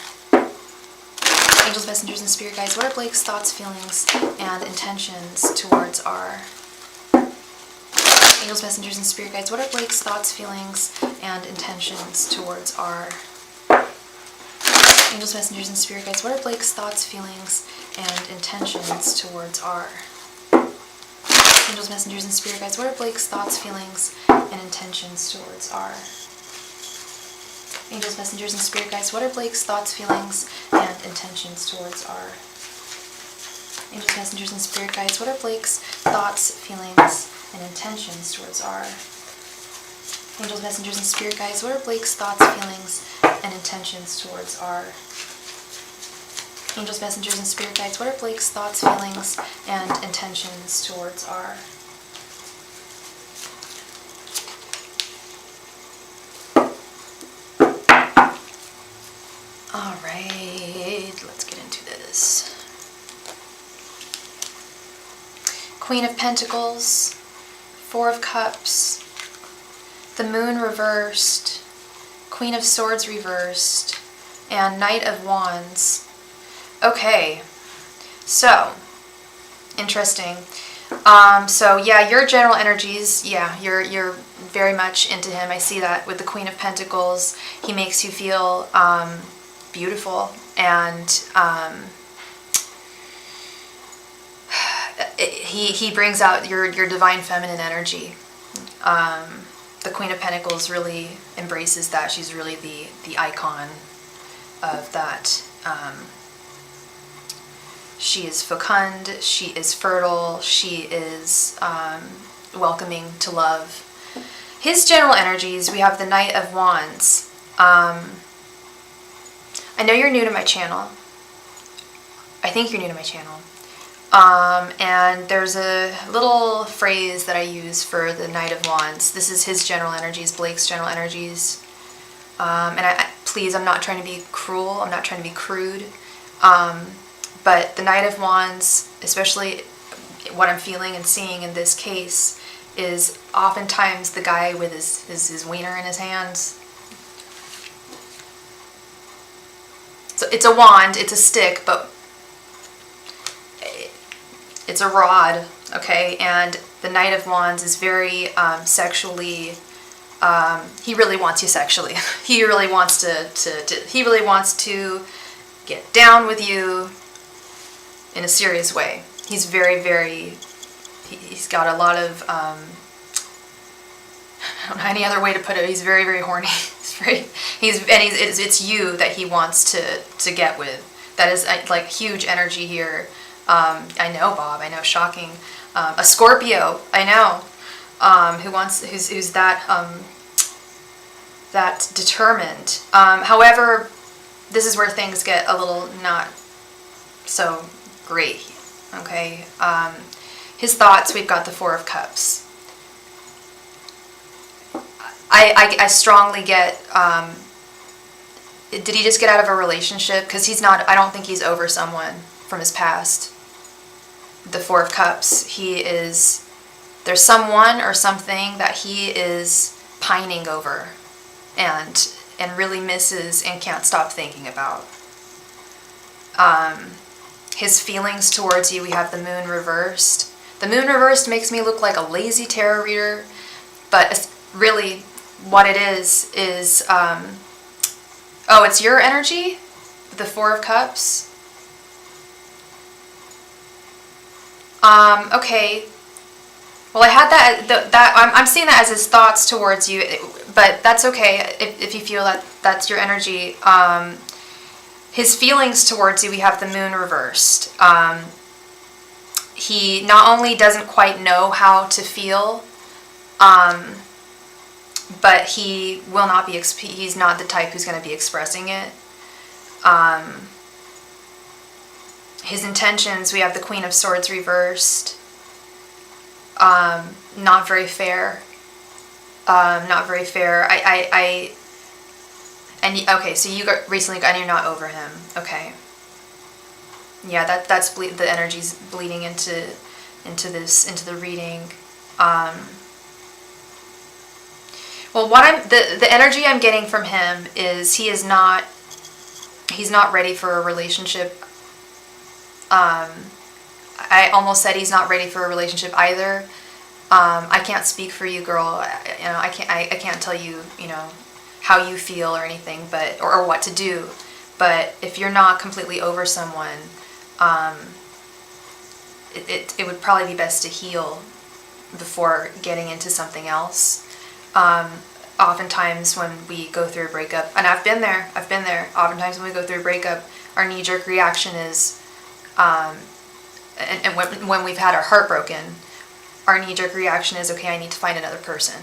Angels, messengers, and spirit guides. What are Blake's thoughts, feelings, and intentions towards R? Angels, messengers, and spirit guides. What are Blake's thoughts, feelings, and intentions towards R? Angels, messengers, and spirit guides. What are Blake's thoughts, feelings, and intentions towards R? Angels, messengers, and spirit guides. What are Blake's thoughts, feelings, and intentions towards R? Angels, messengers, and spirit guides, what are Blake's thoughts, feelings, and intentions towards our... Angels, messengers, and spirit guides, what are Blake's thoughts, feelings, and intentions towards our... Angels, messengers, and spirit guides, what are Blake's thoughts, feelings, and intentions towards our... Angels, messengers, and spirit guides, what are Blake's thoughts, feelings, and intentions towards our... Alright, let's get into this. Queen of Pentacles, Four of Cups, the Moon reversed, Queen of Swords reversed, and Knight of Wands. Okay, so, interesting. So yeah, your general energies, yeah, you're very much into him. I see that with the Queen of Pentacles. He makes you feel beautiful, and he brings out your divine feminine energy. The Queen of Pentacles really embraces that. She's really the icon of that. She is fecund, she is fertile, she is welcoming to love. His general energies, we have the Knight of Wands. I know you're new to my channel. I think you're new to my channel. And there's a little phrase that I use for the Knight of Wands. This is his general energies, Blake's general energies. And please, I'm not trying to be cruel, I'm not trying to be crude. But the Knight of Wands, especially what I'm feeling and seeing in this case, is oftentimes the guy with his wiener in his hands. So it's a wand, it's a stick, but it's a rod, okay? And the Knight of Wands is very sexually, he really wants you sexually. He really wants he really wants to get down with you in a serious way. He's very, he's got a lot of, I don't know any other way to put it. He's very horny. It's you that he wants to get with. That is like huge energy here. I know, Bob. I know, shocking. A Scorpio. I know. Who's that that determined. However, this is where things get a little not so great. Okay. His thoughts. We've got the Four of Cups. I strongly get, did he just get out of a relationship? Because he's not, I don't think he's over someone from his past. The Four of Cups, there's someone or something that he is pining over and really misses and can't stop thinking about. His feelings towards you, we have the Moon reversed. The Moon reversed makes me look like a lazy tarot reader, but really what it is, oh, it's your energy? The Four of Cups? Okay. Well, I had I'm seeing that as his thoughts towards you, but that's okay if you feel that that's your energy. His feelings towards you, we have the Moon reversed. He not only doesn't quite know how to feel, but he will not be, he's not the type who's going to be expressing it. His intentions, we have the Queen of Swords reversed. Not very fair. Not very fair. Okay, so you recently got, and you're not over him. Okay. Yeah, that's the energy's bleeding into the reading. Well, the energy I'm getting from him is he's not ready for a relationship. I almost said he's not ready for a relationship either. I can't speak for you, girl. I can't tell you, how you feel or anything, but or what to do. But if you're not completely over someone, it would probably be best to heal before getting into something else. oftentimes when we go through a breakup, and I've been there, oftentimes when we go through a breakup, our knee-jerk reaction is, and when we've had our heart broken, our knee-jerk reaction is, okay, I need to find another person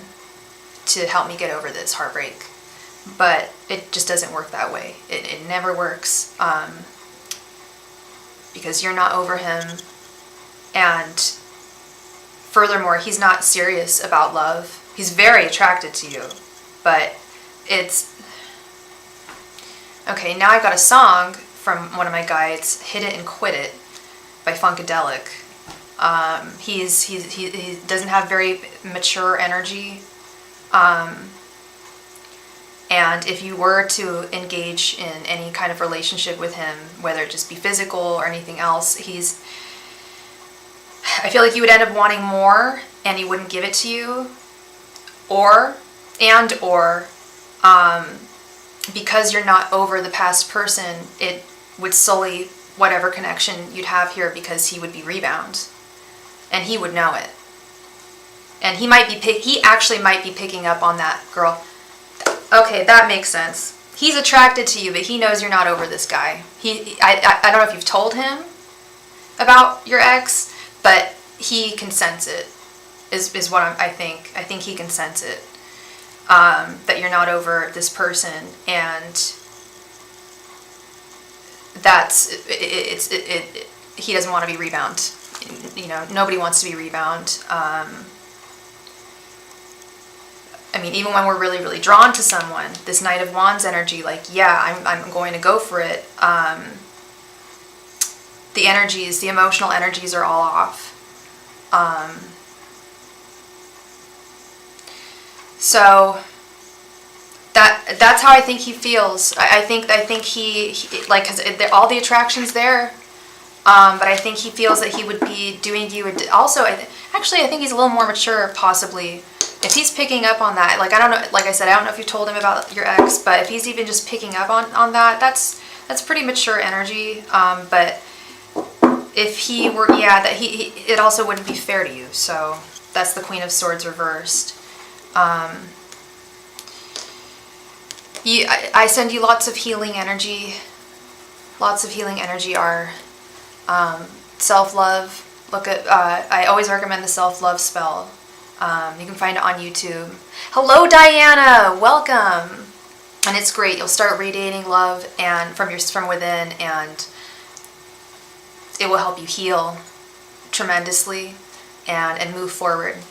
to help me get over this heartbreak. But it just doesn't work that way. It never works, because you're not over him, and furthermore, he's not serious about love. He's very attracted to you, but it's... Okay, now I've got a song from one of my guides, Hit It and Quit It by Funkadelic. He doesn't have very mature energy. And if you were to engage in any kind of relationship with him, whether it just be physical or anything else, I feel like you would end up wanting more and he wouldn't give it to you. Or because you're not over the past person, it would sully whatever connection you'd have here, because he would be rebound. And he would know it. And he actually might be picking up on that, girl. Okay, that makes sense. He's attracted to you, but he knows you're not over this guy. I don't know if you've told him about your ex, but he can sense it, is what I think. I think he can sense it, that you're not over this person, and he doesn't want to be rebound. You know, nobody wants to be rebound. I mean, even when we're really, really drawn to someone, this Knight of Wands energy, like, yeah, I'm going to go for it. The emotional energies are all off. So that's how I think he feels. I think he like, 'cause all the attraction's there. But I think he feels that he would be doing you also. Actually, I think he's a little more mature, possibly. If he's picking up on that, like, I don't know, like I said, I don't know if you told him about your ex, but if he's even just picking up on that, that's pretty mature energy. But if he were, yeah, it also wouldn't be fair to you. So that's the Queen of Swords reversed. I send you lots of healing energy. Lots of healing energy are self-love. Look at, I always recommend the self-love spell. You can find it on YouTube. Hello, Diana, welcome. And it's great. You'll start radiating love and from within, and it will help you heal tremendously and move forward.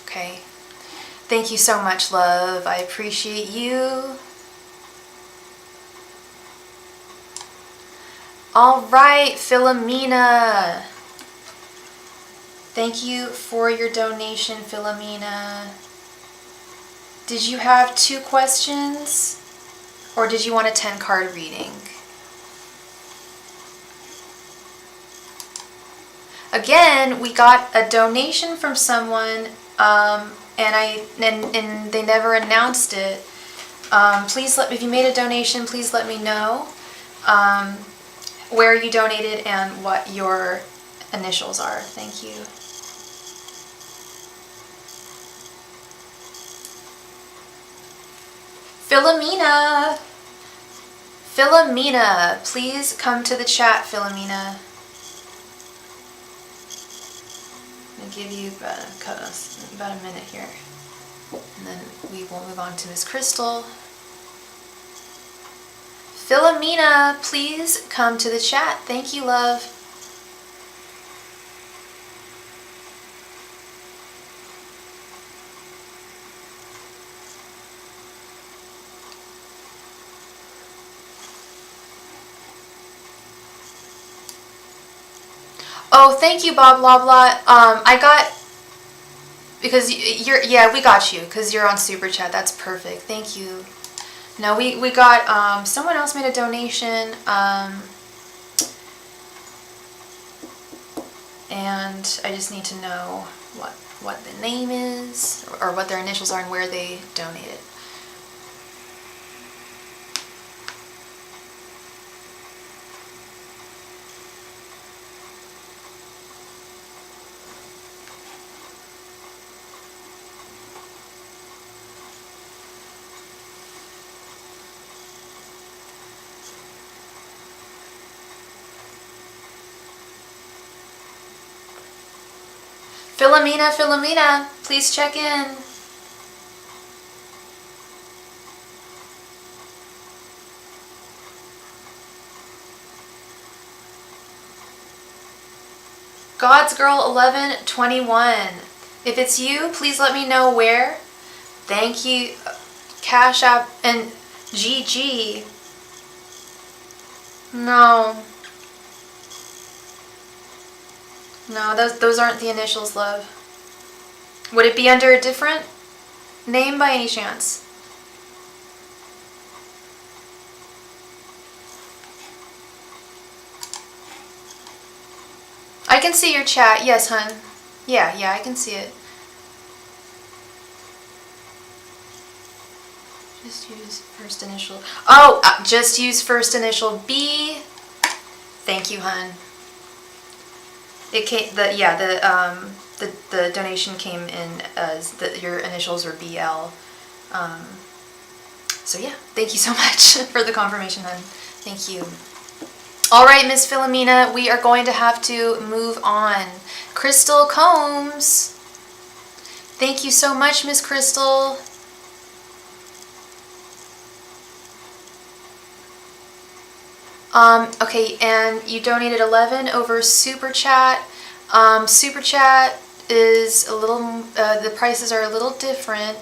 Okay. Thank you so much, love. I appreciate you. All right, Philomena. Thank you for your donation, Philomena. Did you have 2 questions, or did you want a 10-card reading? Again, we got a donation from someone, and they never announced it. Please if you made a donation, please let me know where you donated and what your initials are. Thank you. Philomena, please come to the chat, Philomena. I'm going to give you about a minute here, and then we will move on to Miss Crystal. Philomena, please come to the chat. Thank you, love. Oh, thank you, Bob Blah Blah. I got, because yeah, we got you, because you're on SuperChat. That's perfect. Thank you. No, we got, someone else made a donation, and I just need to know what the name is, or what their initials are and where they donated. Philomena, please check in. God's Girl 1121. If it's you, please let me know where. Thank you. Cash App and GG. No. No, those aren't the initials, love. Would it be under a different name by any chance? I can see your chat. Yes, hun. Yeah, I can see it. Just use first initial. Oh, just use first initial B. Thank you, hun. It came. The donation came in as your initials are BL. So yeah, thank you so much for the confirmation, hun. Thank you. All right, Miss Philomena, we are going to have to move on. Crystal Combs. Thank you so much, Miss Crystal. Okay, and you donated 11 over SuperChat. SuperChat is a little, the prices are a little different.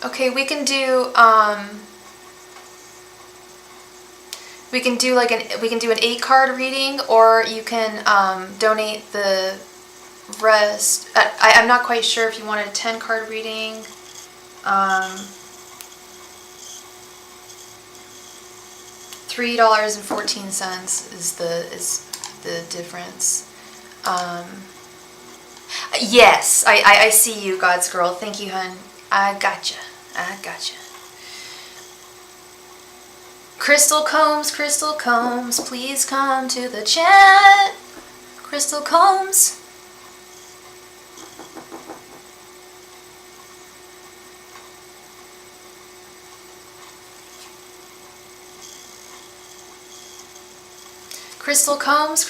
Okay, we can do like an 8-card reading, or you can donate the rest. I'm not quite sure if you wanted a 10-card reading. $3.14 is the difference. Yes, I see you, God's Girl. Thank you, hun. I gotcha. Crystal Combs, please come to the chat. Crystal Combs. Crystal Combs,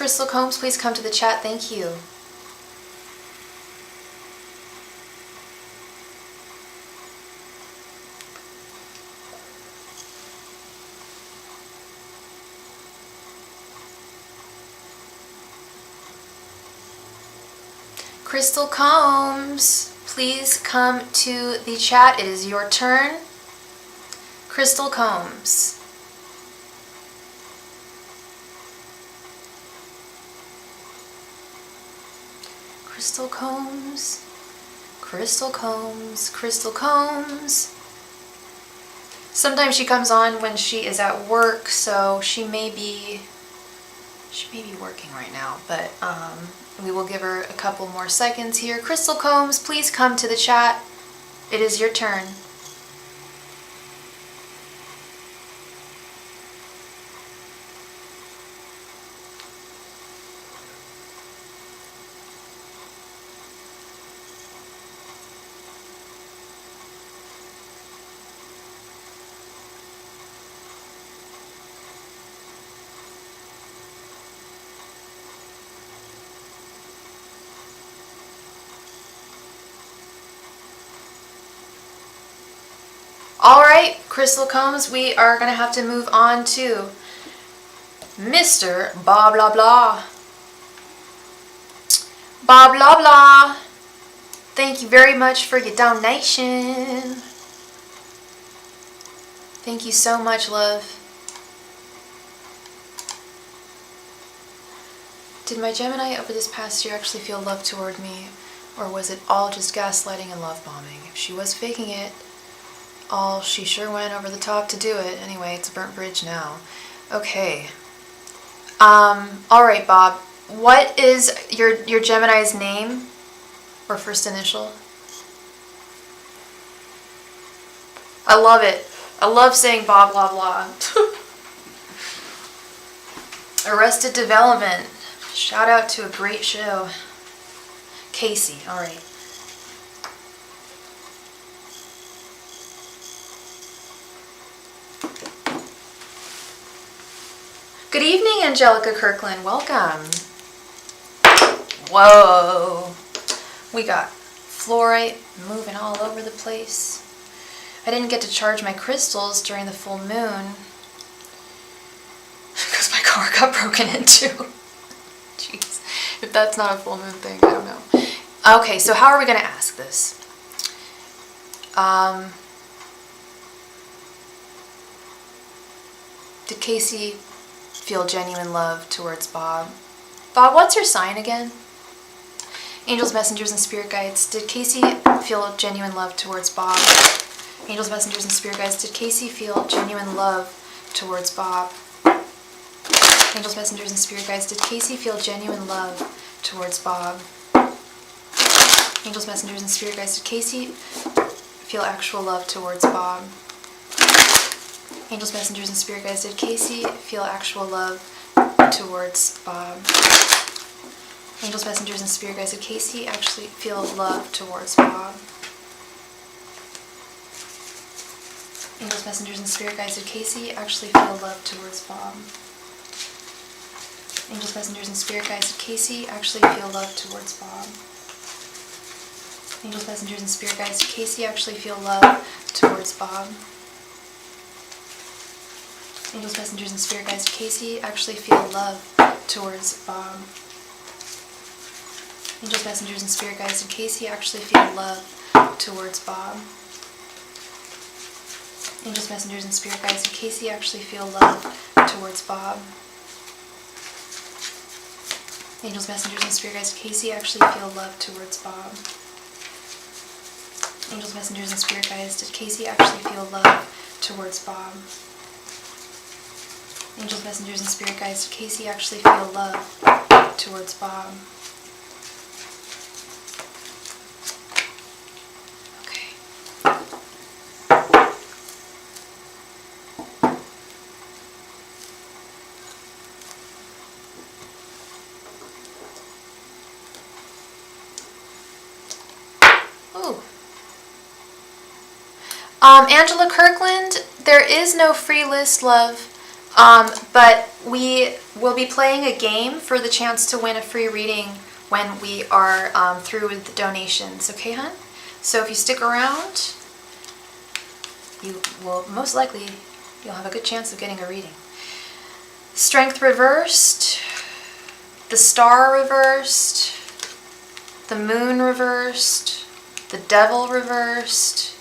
please come to the chat. Thank you. Crystal Combs, please come to the chat. It is your turn. Crystal Combs. Crystal Combs. Sometimes she comes on when she is at work, so she may be working right now, but we will give her a couple more seconds here. Crystal Combs, please come to the chat. It is your turn. Alright, Crystal Combs, we are going to have to move on to Mr. Blah Blah Blah. Blah Blah Blah. Thank you very much for your donation. Thank you so much, love. Did my Gemini over this past year actually feel love toward me? Or was it all just gaslighting and love bombing? If she was faking it, she sure went over the top to do it. Anyway, it's a burnt bridge now. Okay. Alright, Bob. What is your Gemini's name? Or first initial? I love it. I love saying blah blah blah. Arrested Development. Shout out to a great show. Casey, alright. Good evening, Angelica Kirkland. Welcome. Whoa. We got fluorite moving all over the place. I didn't get to charge my crystals during the full moon because my car got broken into. Jeez. If that's not a full moon thing, I don't know. Okay, so how are we going to ask this? Did Casey feel genuine love towards Bob? Bob, what's your sign again? Angels, messengers, and spirit guides, did Casey feel genuine love towards Bob? Angels, messengers, and spirit guides, did Casey feel genuine love towards Bob? Angels, messengers, and spirit guides, did Casey feel genuine love towards Bob? Angels, messengers, and spirit guides, did Casey feel actual love towards Bob? Angels, messengers, and spirit guides, did Casey feel actual love towards Bob? Angels, messengers, and spirit guides, did Casey actually feel love towards Bob? Angels, messengers, and spirit guides, did Casey actually feel love towards Bob? Angels, messengers, and spirit guides, did Casey actually feel love towards Bob? Angels, messengers, and spirit guides, did Casey actually feel love towards Bob? Angels, messengers, and spirit guides, did Casey actually feel love towards Bob? Angels, messengers, and spirit guides, did Casey actually feel love towards Bob? Angels, messengers, and spirit guides, did Casey actually feel love towards Bob? Angels, messengers, and spirit guides, did Casey actually feel love towards Bob? Angels, messengers, and spirit guides, did Casey actually feel love towards Bob? Angels, messengers, and spirit guides, did Casey actually feel love towards Bob? Okay. Ooh. Angela Kirkland, there is no free list, love. But we will be playing a game for the chance to win a free reading when we are through with the donations. Okay, hon? So if you stick around, you will most likely, you'll have a good chance of getting a reading. Strength reversed, the star reversed, the moon reversed, the devil reversed,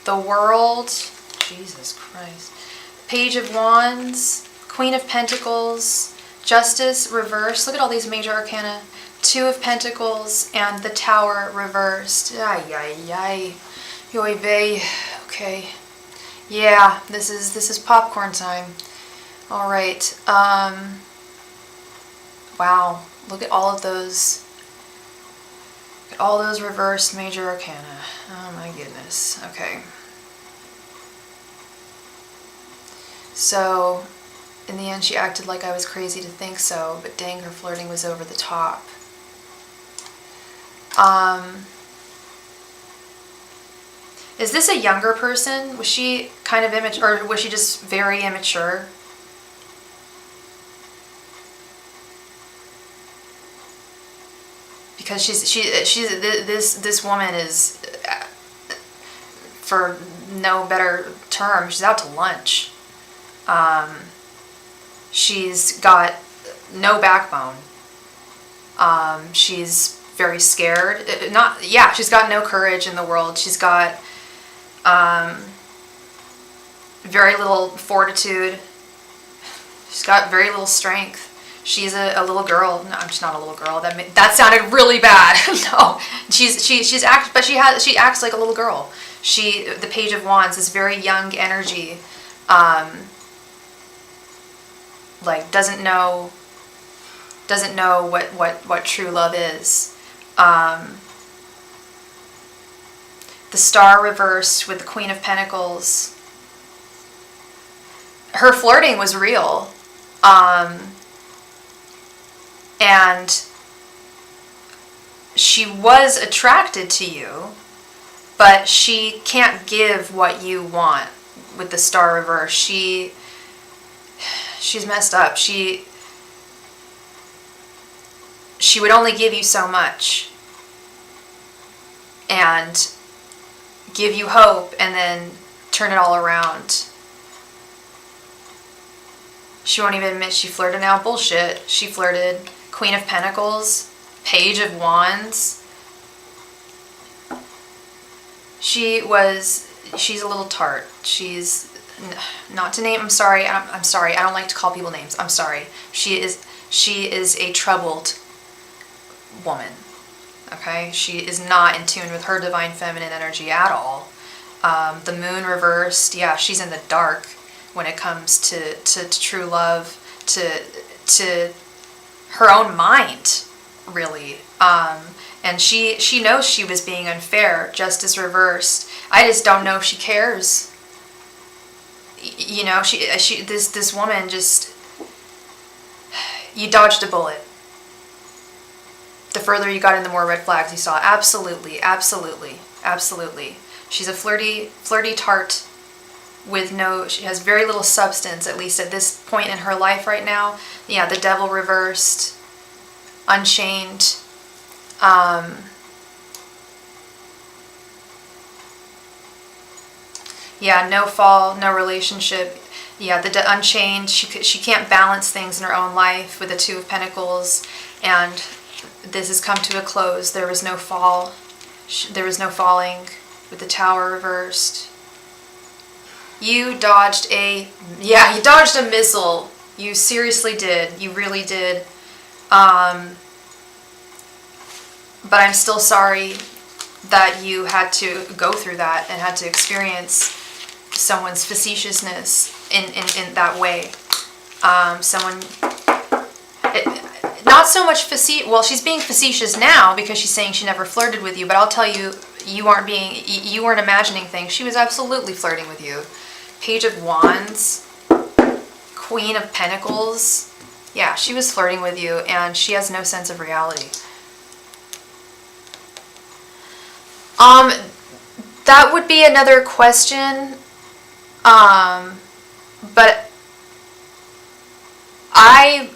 the world, Jesus Christ, Page of Wands, Queen of Pentacles, Justice reversed. Look at all these major arcana. Two of Pentacles and the Tower reversed. Ay, ay, ay. Yoy vey. Okay. Yeah, this is popcorn time. All right. Wow. Look at all of those. Look at all those reversed major arcana. Oh my goodness. Okay. So, in the end, she acted like I was crazy to think so, but dang, her flirting was over the top. Is this a younger person? Was she kind of immature, or was she just very immature? Because this woman is, for no better term, she's out to lunch. She's got no backbone. She's very scared. She's got no courage in the world. She's got very little fortitude. She's got very little strength. She's a little girl. No, she's not a little girl. That sounded really bad. No, she acts like a little girl. The Page of Wands, this very young energy. Like doesn't know what true love is. The Star reversed with the Queen of Pentacles. Her flirting was real. And she was attracted to you, but she can't give what you want with the Star reverse. She she's messed up. She would only give you so much and give you hope and then turn it all around. She won't even admit she flirted now. Bullshit. She flirted. Queen of Pentacles, Page of Wands. She's a little tart. She's, not to name, I'm sorry, I don't like to call people names. I'm sorry. She is a troubled woman. Okay? She is not in tune with her divine feminine energy at all. The moon reversed, yeah, she's in the dark when it comes to true love, to her own mind, really. And she knows she was being unfair, justice reversed. I just don't know if she cares. You know, this woman just, you dodged a bullet. The further you got in, the more red flags you saw. Absolutely, absolutely, absolutely. She's a flirty tart she has very little substance, at least at this point in her life right now. Yeah, the devil reversed, unchained. Yeah, no fall, no relationship. Yeah, the unchained. She can't balance things in her own life with the Two of Pentacles, and this has come to a close. There was no fall. There was no falling with the Tower reversed. You dodged a missile. You seriously did. You really did. But I'm still sorry that you had to go through that and had to experience someone's facetiousness in that way. Not so much well, she's being facetious now because she's saying she never flirted with you, but I'll tell you, you weren't imagining things. She was absolutely flirting with you. Page of Wands, Queen of Pentacles. Yeah, she was flirting with you, and she has no sense of reality. That would be another question. But I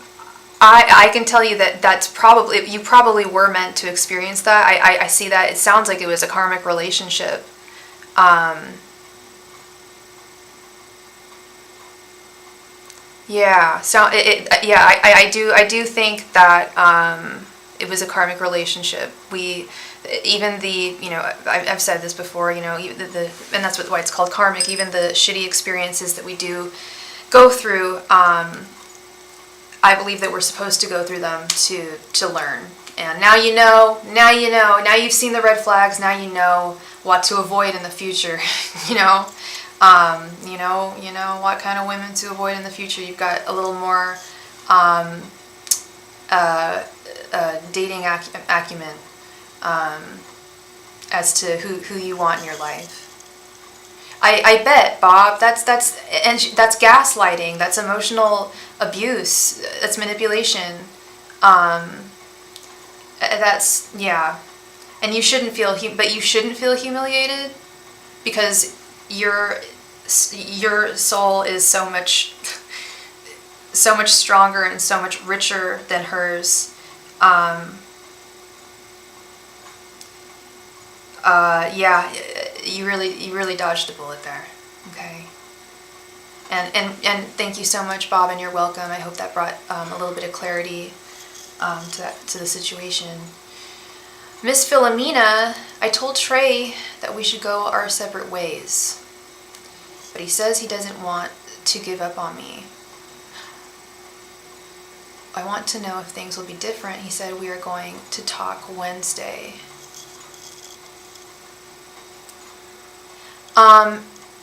can tell you that that's probably, you probably were meant to experience that. I see that. It sounds like it was a karmic relationship. Yeah, so I do think that it was a karmic relationship. Even the, you know, I've said this before, you know, and that's why it's called karmic. Even the shitty experiences that we do go through, I believe that we're supposed to go through them to learn. And now you know, now you've seen the red flags, now you know what to avoid in the future, you know. You know what kind of women to avoid in the future. You've got a little more dating acumen as to who you want in your life. I bet, Bob, that's gaslighting, that's emotional abuse, that's manipulation. That's, yeah. And you shouldn't feel humiliated, because your soul is so much stronger and so much richer than hers. Yeah, you really dodged a bullet there. Okay. And thank you so much, Bob, and you're welcome. I hope that brought a little bit of clarity to the situation. Miss Philomena, I told Trey that we should go our separate ways, but he says he doesn't want to give up on me. I want to know if things will be different. He said we are going to talk Wednesday.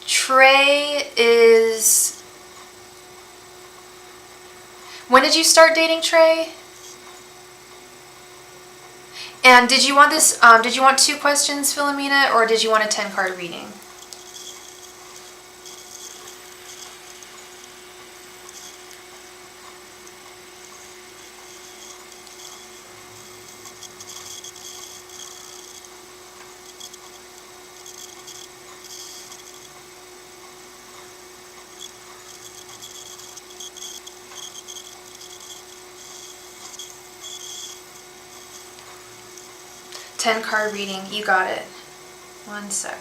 Trey is... When did you start dating Trey? And did you want this, did you want 2 questions, Philomena, or did you want a 10-card reading? 10 card reading. You got it. One sec.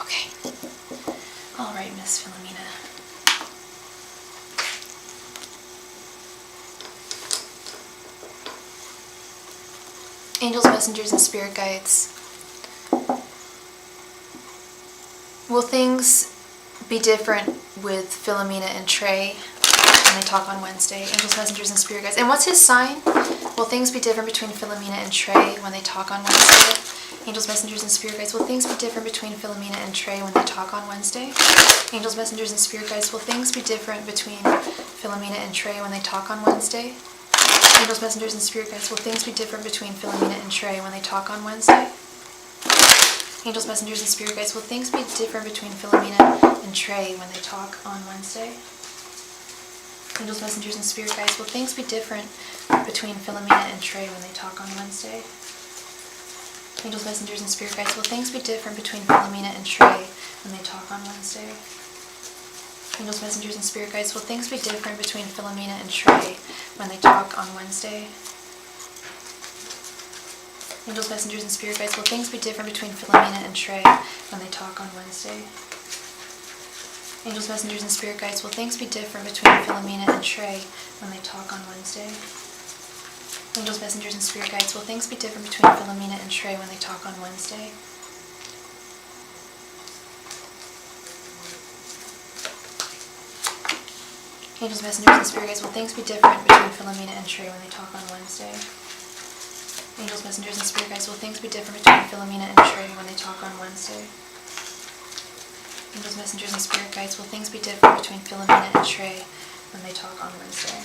Okay. All right, Miss Philomena. Angels, messengers, and spirit guides. Will things be different with Philomena and Trey when they talk on Wednesday? Angels, messengers, and spirit guides. And what's his sign? Will things be different between Philomena and Trey when they talk on Wednesday? Angels, messengers, and spirit guides. Will things be different between Philomena and Trey when they talk on Wednesday? Angels, messengers, and spirit guides. Will things be different between Philomena and Trey when they talk on Wednesday? Angels, messengers, and spirit guides. Will things be different between Philomena and Trey when they talk on Wednesday? Angels, messengers, and spirit guides. Will things be different between Philomena and Trey when they talk on Wednesday? Angels, messengers, and spirit guides. Will things be different between Philomena and Trey when they talk on Wednesday? Angels, messengers, and spirit guides. Will things be different between Philomena and Trey when they talk on Wednesday? Angels, messengers, and spirit guides. Will things be different between Philomena and Trey when they talk on Wednesday? Angels, messengers, and spirit guides. Will things be different between Philomena and Trey when they talk on Wednesday? Angels, messengers, and spirit guides. Will things be different between Philomena and Trey when they talk on Wednesday? Angels, messengers, and spirit guides. Will things be different between Philomena and Trey when they talk on Wednesday? Angels, messengers, and spirit guides. Will things be different between Philomena and Trey when they talk on Wednesday? Angels, messengers, and spirit guides. Will things be different between Philomena and Trey when they talk on Wednesday? Angels, messengers, and spirit guides. Will things be different between Philomena and Trey when they talk on Wednesday?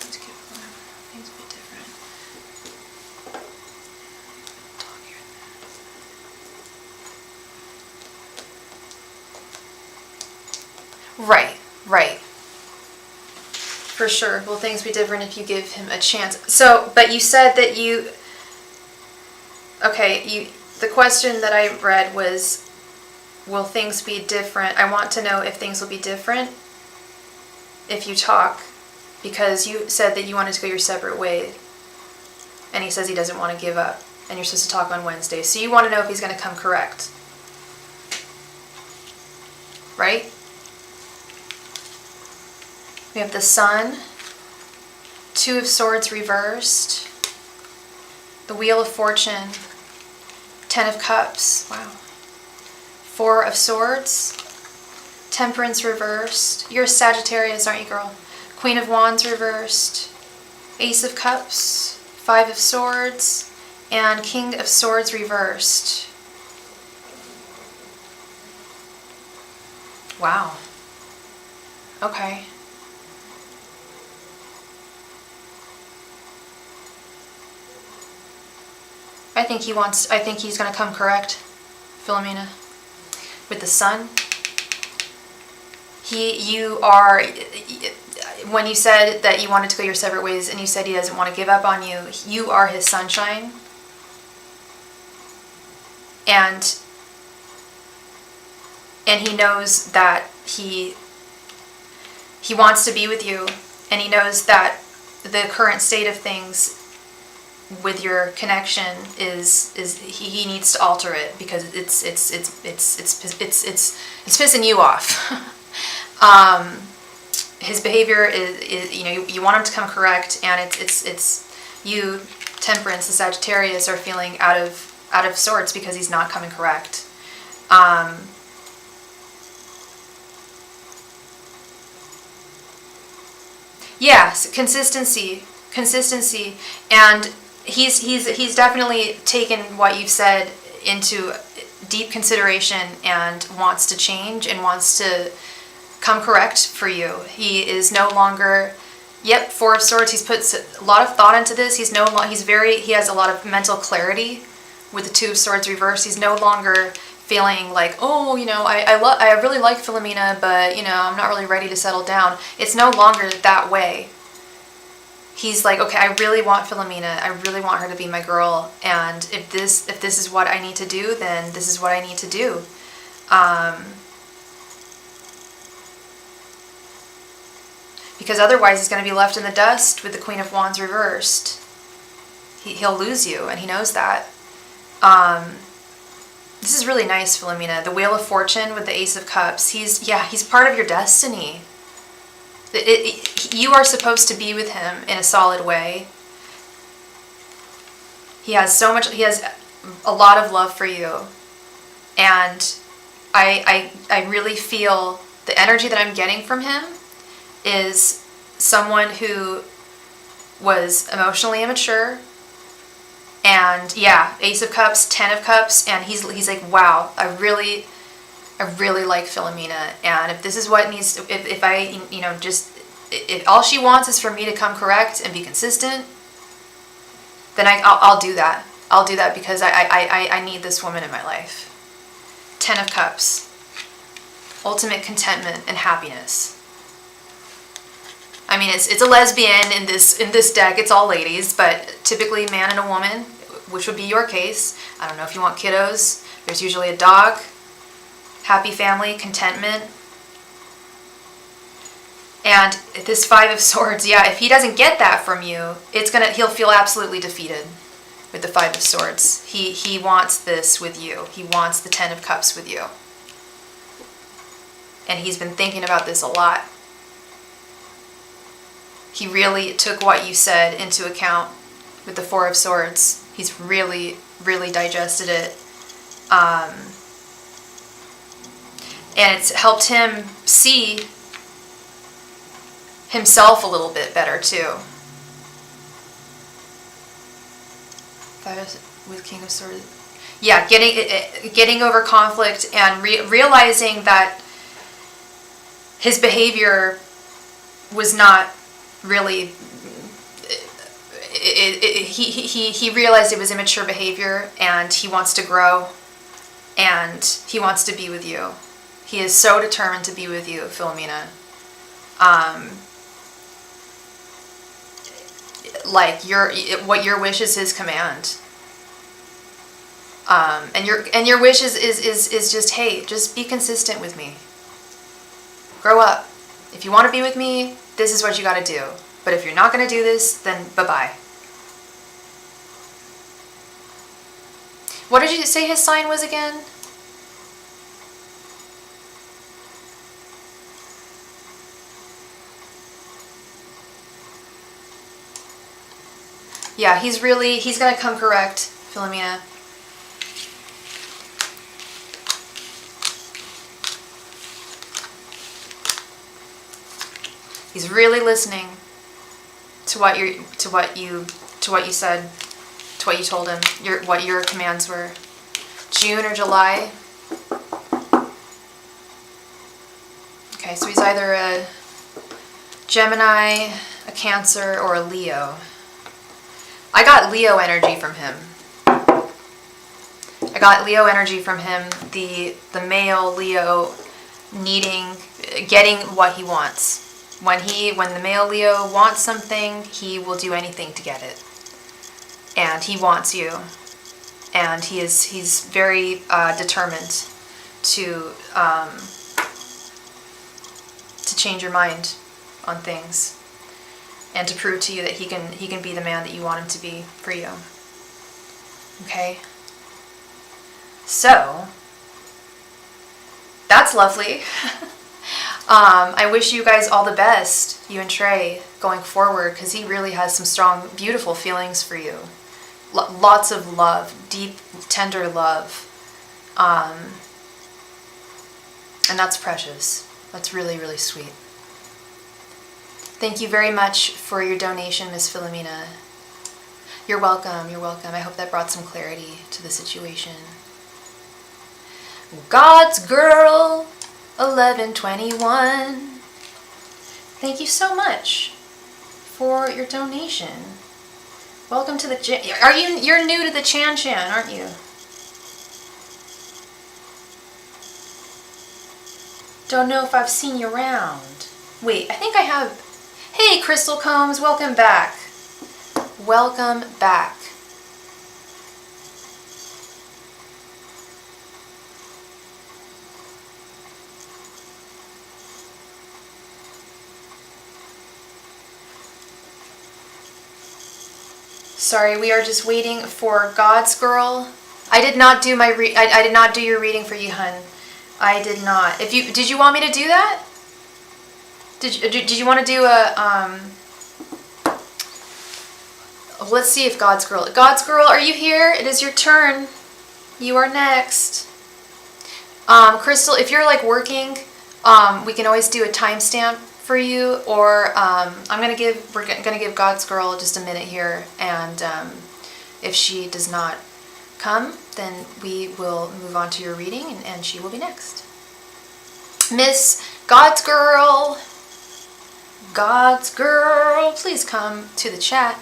Let's get one. Things be different. Talk here and there. Right, right. For sure. Will things be different if you give him a chance? So, but you said that you... Okay, the question that I read was, will things be different? I want to know if things will be different if you talk, because you said that you wanted to go your separate way, and he says he doesn't want to give up, and you're supposed to talk on Wednesday. So you want to know if he's going to come correct, right? We have the Sun, Two of Swords reversed, the Wheel of Fortune, 10 of Cups, wow, 4 of Swords, Temperance reversed. You're a Sagittarius, aren't you, girl? Queen of Wands reversed, Ace of Cups, 5 of Swords, and King of Swords reversed. Wow. Okay. I think he's going to come correct, Philomena. With the Sun, when you said that you wanted to go your separate ways and you said he doesn't want to give up on you, you are his sunshine. And he knows that he wants to be with you, and he knows that the current state of things with your connection is he needs to alter it because it's pissing you off. His behavior is you want him to come correct, and it's you, Temperance, the Sagittarius, are feeling out of sorts because he's not coming correct. Yes, consistency, and he's definitely taken what you've said into deep consideration and wants to change and wants to come correct for you. He is no longer, yep, Four of Swords. He's put a lot of thought into this. He has a lot of mental clarity with the Two of Swords reversed. He's no longer feeling like, oh, you know, I really like Philomena, but, you know, I'm not really ready to settle down. It's no longer that way. He's like, okay, I really want Philomena. I really want her to be my girl. And if this is what I need to do, then this is what I need to do. Because otherwise he's going to be left in the dust with the Queen of Wands reversed. He'll lose you, and he knows that. This is really nice, Philomena. The Wheel of Fortune with the Ace of Cups. He's part of your destiny. You are supposed to be with him in a solid way. He has a lot of love for you. And I really feel the energy that I'm getting from him is someone who was emotionally immature. And yeah, Ace of Cups, 10 of Cups, and he's like, wow, I really like Philomena, and if this is what needs to, if I, you know, if all she wants is for me to come correct and be consistent, then I'll do that. I'll do that because I need this woman in my life. 10 of Cups, ultimate contentment and happiness. I mean, it's a lesbian in this deck. It's all ladies, but typically man and a woman, which would be your case. I don't know if you want kiddos. There's usually a dog. Happy family, contentment. And this Five of Swords, yeah, if he doesn't get that from you, he'll feel absolutely defeated with the Five of Swords. He wants this with you. He wants the 10 of Cups with you. And he's been thinking about this a lot. He really took what you said into account with the Four of Swords. He's really digested it. And it's helped him see himself a little bit better too. With King of Swords. Yeah, getting over conflict and realizing that his behavior was not really, he realized it was immature behavior, and he wants to grow, and he wants to be with you. He is so determined to be with you, Philomena. Like what your wish is his command. And your wish is just, hey, just be consistent with me. Grow up. If you want to be with me, this is what you got to do. But if you're not going to do this, then bye-bye. What did you say his sign was again? Yeah, he's going to come correct, Philomena. He's really listening to what you said, to what you told him, what your commands were. June or July. Okay, so he's either a Gemini, a Cancer, or a Leo. I got Leo energy from him. The male Leo getting what he wants. When the male Leo wants something, he will do anything to get it. And he wants you. And he's very determined to change your mind on things, and to prove to you that he can be the man that you want him to be for you. Okay? So, that's lovely. I wish you guys all the best, you and Trey, going forward, because he really has some strong, beautiful feelings for you. Lots of love, deep, tender love. And that's precious. That's really, really sweet. Thank you very much for your donation, Miss Philomena. You're welcome, you're welcome. I hope that brought some clarity to the situation. God's Girl 1121. Thank you so much for your donation. Welcome to the you're new to the Chan, aren't you? Don't know if I've seen you around. Wait, I think I have. Hey, Crystal Combs, welcome back. Welcome back. Sorry, we are just waiting for God's Girl. I did not do my I did not do your reading for you, hun. I did not. If you did, you want me to do that? Did you want to do a Let's see if God's Girl. God's Girl, are you here? It is your turn. You are next. Crystal, if you're like working, we can always do a timestamp for you, or we're gonna give God's Girl just a minute here, and if she does not come, then we will move on to your reading, and she will be next. Miss God's Girl, God's Girl, please come to the chat.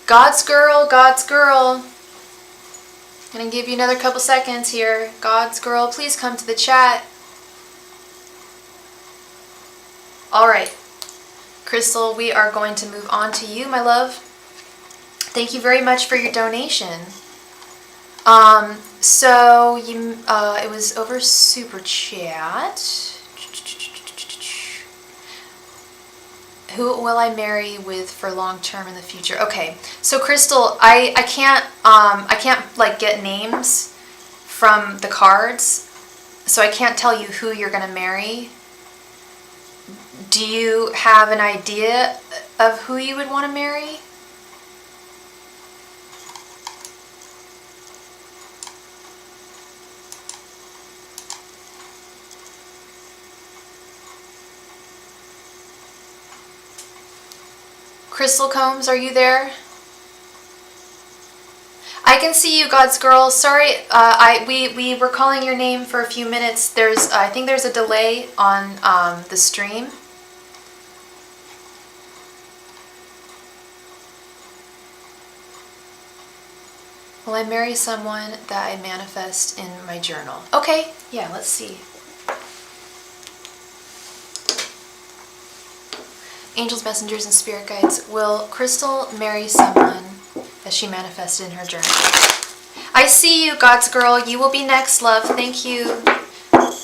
God's Girl, God's Girl. I'm gonna give you another couple seconds here. God's Girl, please come to the chat. All right, Crystal, we are going to move on to you, my love. Thank you very much for your donation. So you, it was over SuperChat. Who will I marry with for long term in the future? Okay, so Crystal, I can't like get names from the cards, so I can't tell you who you're gonna marry. Do you have an idea of who you would want to marry? Crystal Combs, are you there? I can see you, God's Girl. Sorry, we were calling your name for a few minutes. I think there's a delay on the stream. Will I marry someone that I manifest in my journal? Okay, yeah, let's see. Angels, messengers, and spirit guides. Will Crystal marry someone that she manifested in her journal? I see you, God's Girl. You will be next, love. Thank you.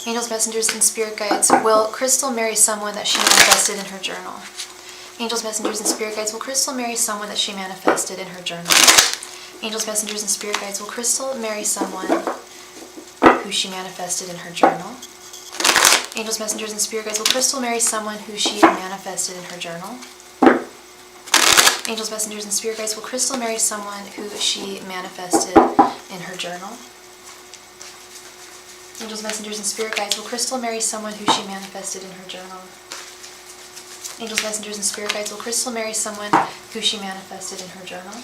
Angels, messengers, and spirit guides. Will Crystal marry someone that she manifested in her journal? Angels, messengers, and spirit guides. Will Crystal marry someone that she manifested in her journal? Angels, messengers, and spirit guides. Will Crystal marry someone who she manifested in her journal? Angels, messengers, and spirit guides. Will Crystal marry someone who she manifested in her journal? Angels, messengers, and spirit guides. Will Crystal marry someone who she manifested in her journal? Angels, messengers, and spirit guides. Will Crystal marry someone who she manifested in her journal? Angels, messengers, and spirit guides. Will Crystal marry someone who she manifested in her journal?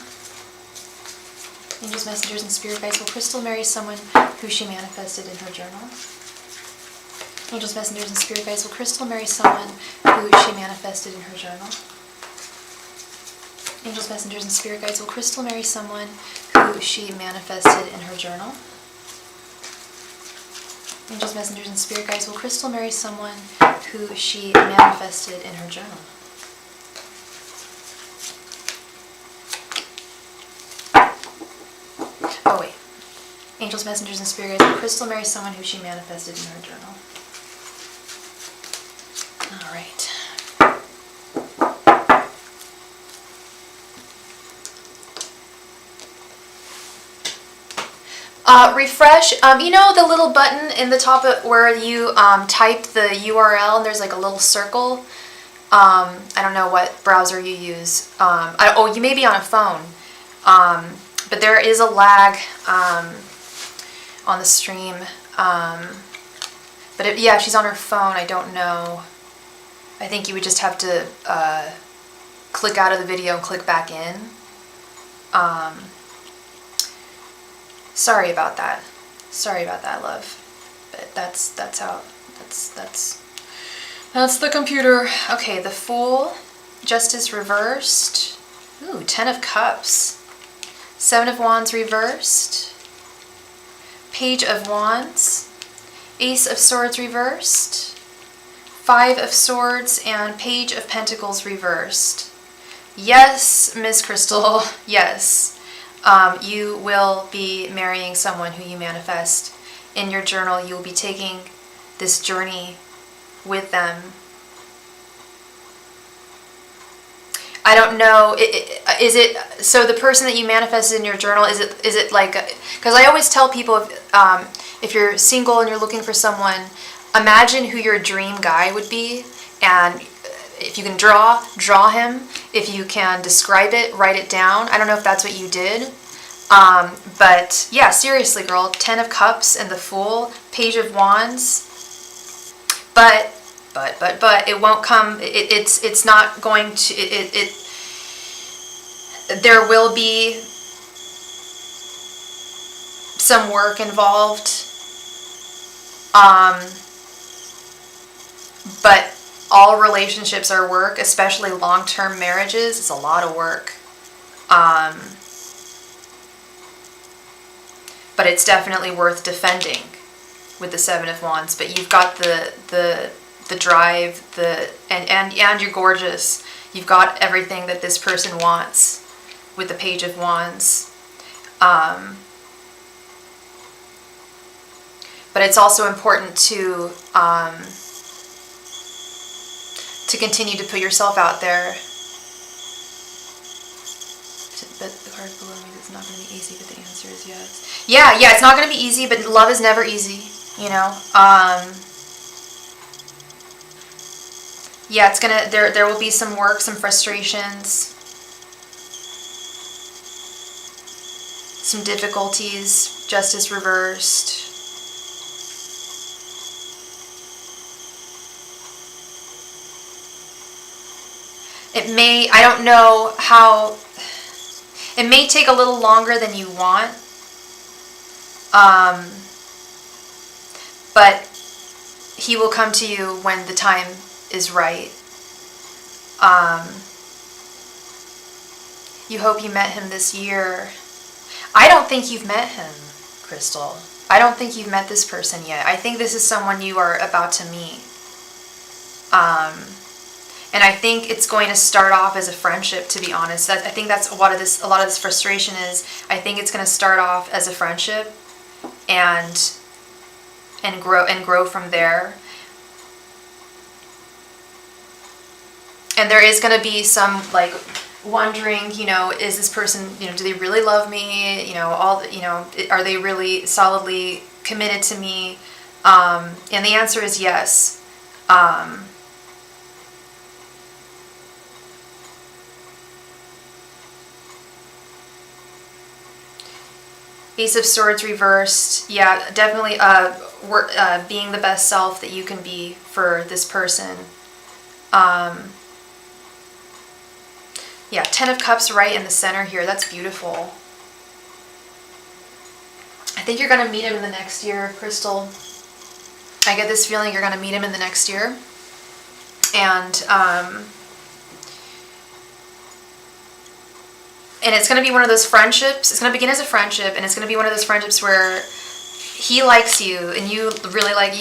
Angels, messengers, and spirit guides. Will Crystal marry someone who she manifested in her journal? Angels, messengers, and spirit guides. Will Crystal marry someone who she manifested in her journal? Angels, messengers, and spirit guides. Will Crystal marry someone who she manifested in her journal? Angels, messengers, and spirit guides. Will Crystal marry someone who she manifested in her journal? Oh wait. Angels, messengers, and spirit guides. Will Crystal marry someone who she manifested in her journal? All right. Refresh. You know the little button in the top of where you type the URL and there's like a little circle? I don't know what browser you use. You may be on a phone. But there is a lag. on the stream. But yeah, if she's on her phone, I don't know. I think you would just have to click out of the video and click back in. Sorry about that. Sorry about that, love. But that's how that's the computer. Okay, the Fool, Justice reversed. Ooh, 10 of Cups. 7 of Wands reversed. Page of Wands. Ace of Swords reversed. 5 of Swords and Page of Pentacles reversed. Yes, Miss Crystal, yes. You will be marrying someone who you manifest. In your journal, you will be taking this journey with them. I don't know, is it, so the person that you manifested in your journal, is it like, because I always tell people, if you're single and you're looking for someone, imagine who your dream guy would be, and if you can draw him. If you can describe it, write it down. I don't know if that's what you did. But yeah, seriously, girl, 10 of Cups and the Fool, Page of Wands. But it won't come, it's not going to, there will be some work involved. But all relationships are work, especially long-term marriages. It's a lot of work. But it's definitely worth defending with the 7 of Wands. But you've got the drive, and you're gorgeous. You've got everything that this person wants with the Page of Wands. But it's also important to continue to put yourself out there. But the card below me, it's not going to be easy, but the answer is yes. Yeah, it's not going to be easy, but love is never easy, you know. Yeah, it's gonna, there will be some work, some frustrations, some difficulties. Justice reversed. It may, I don't know how, it may take a little longer than you want, but he will come to you when the time is right. You hope you met him this year. I don't think you've met him, Crystal. I don't think you've met this person yet. I think this is someone you are about to meet. And I think it's going to start off as a friendship, to be honest. I think that's a lot of this frustration is. I think it's going to start off as a friendship and grow from there. And there is going to be some like wondering, you know, is this person, you know, do they really love me? You know, are they really solidly committed to me? And the answer is yes. Ace of Swords reversed. Yeah, definitely being the best self that you can be for this person. Yeah, 10 of Cups right in the center here. That's beautiful. I think you're going to meet him in the next year, Crystal. I get this feeling you're going to meet him in the next year. And it's going to be one of those friendships. It's going to begin as a friendship, and it's going to be one of those friendships where he likes you, and you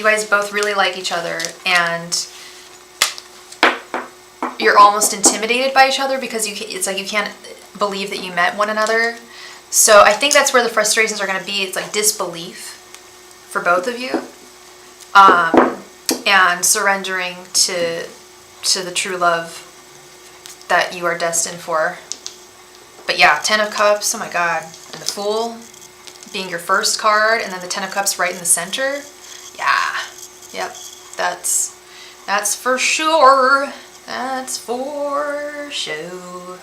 guys both really like each other, and you're almost intimidated by each other because it's like you can't believe that you met one another. So I think that's where the frustrations are going to be. It's like disbelief for both of you, and surrendering to the true love that you are destined for. But yeah, 10 of Cups, oh my God. And the Fool being your first card, and then the 10 of Cups right in the center. Yeah, yep, that's for sure. That's for sure.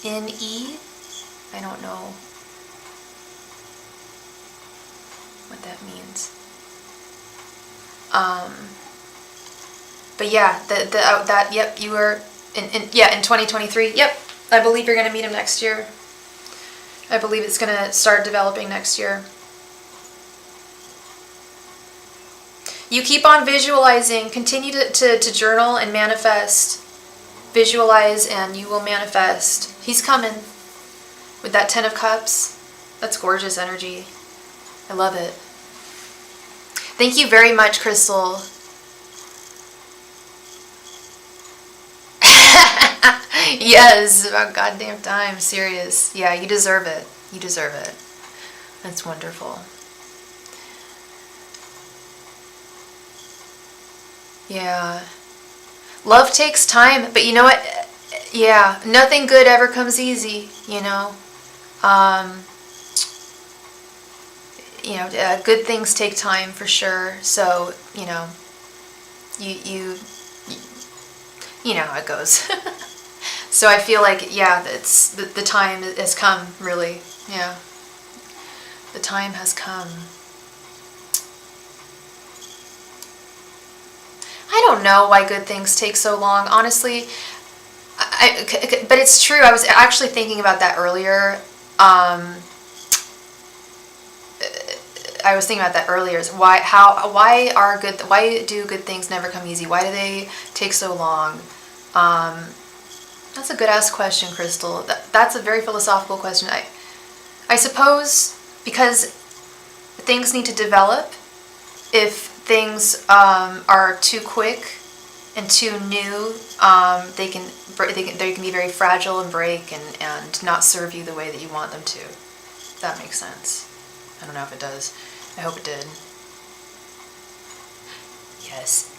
NE, I don't know what that means. But yeah, yep, you were in 2023. Yep, I believe you're gonna meet him next year. I believe it's gonna start developing next year. You keep on visualizing. Continue to journal and manifest. Visualize and you will manifest. He's coming with that 10 of Cups. That's gorgeous energy. I love it. Thank you very much, Crystal. Yes, about goddamn time. Serious. Yeah, you deserve it. You deserve it. That's wonderful. Yeah. Love takes time, but you know what? Yeah, nothing good ever comes easy, you know. Good things take time for sure. So, you know how it goes. So I feel like, yeah, it's the time has come, really. Yeah. The time has come. I don't know why good things take so long, honestly. But it's true. I was actually thinking about that earlier. Is why do good things never come easy? Why do they take so long? That's a good ass question, Crystal. That's a very philosophical question. I suppose because things need to develop. If things are too quick and too new, they can be very fragile and break and not serve you the way that you want them to. If that makes sense. I don't know if it does. I hope it did. Yes.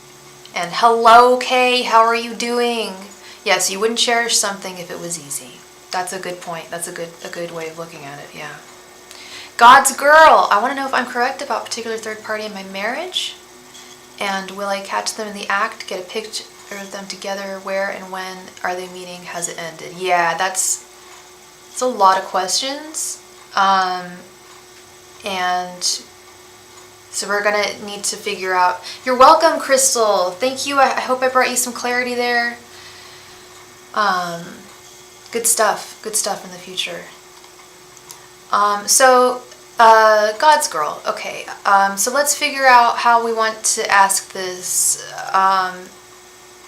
And hello, Kay. How are you doing? Yes, you wouldn't cherish something if it was easy. That's a good point. That's a good way of looking at it. Yeah. God's girl. I want to know if I'm correct about a particular third party in my marriage. And will I catch them in the act? Get a picture of them together? Where and when are they meeting? Has it ended? Yeah, it's a lot of questions. And so we're going to need to figure out. You're welcome, Crystal. Thank you. I hope I brought you some clarity there. Good stuff. Good stuff in the future. God's girl. Okay. So let's figure out how we want to ask this. And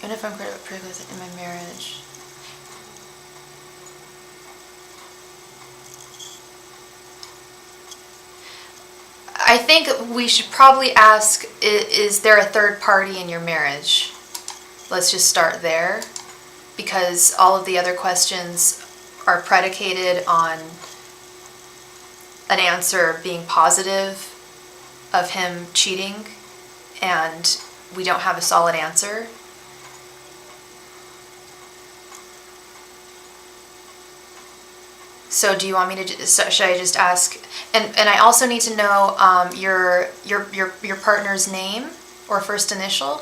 if I'm critical in my marriage. I think we should probably ask, is there a third party in your marriage? Let's just start there. Because all of the other questions are predicated on an answer being positive of him cheating, and we don't have a solid answer. So do you want me to, should I just ask, and I also need to know your partner's name or first initial?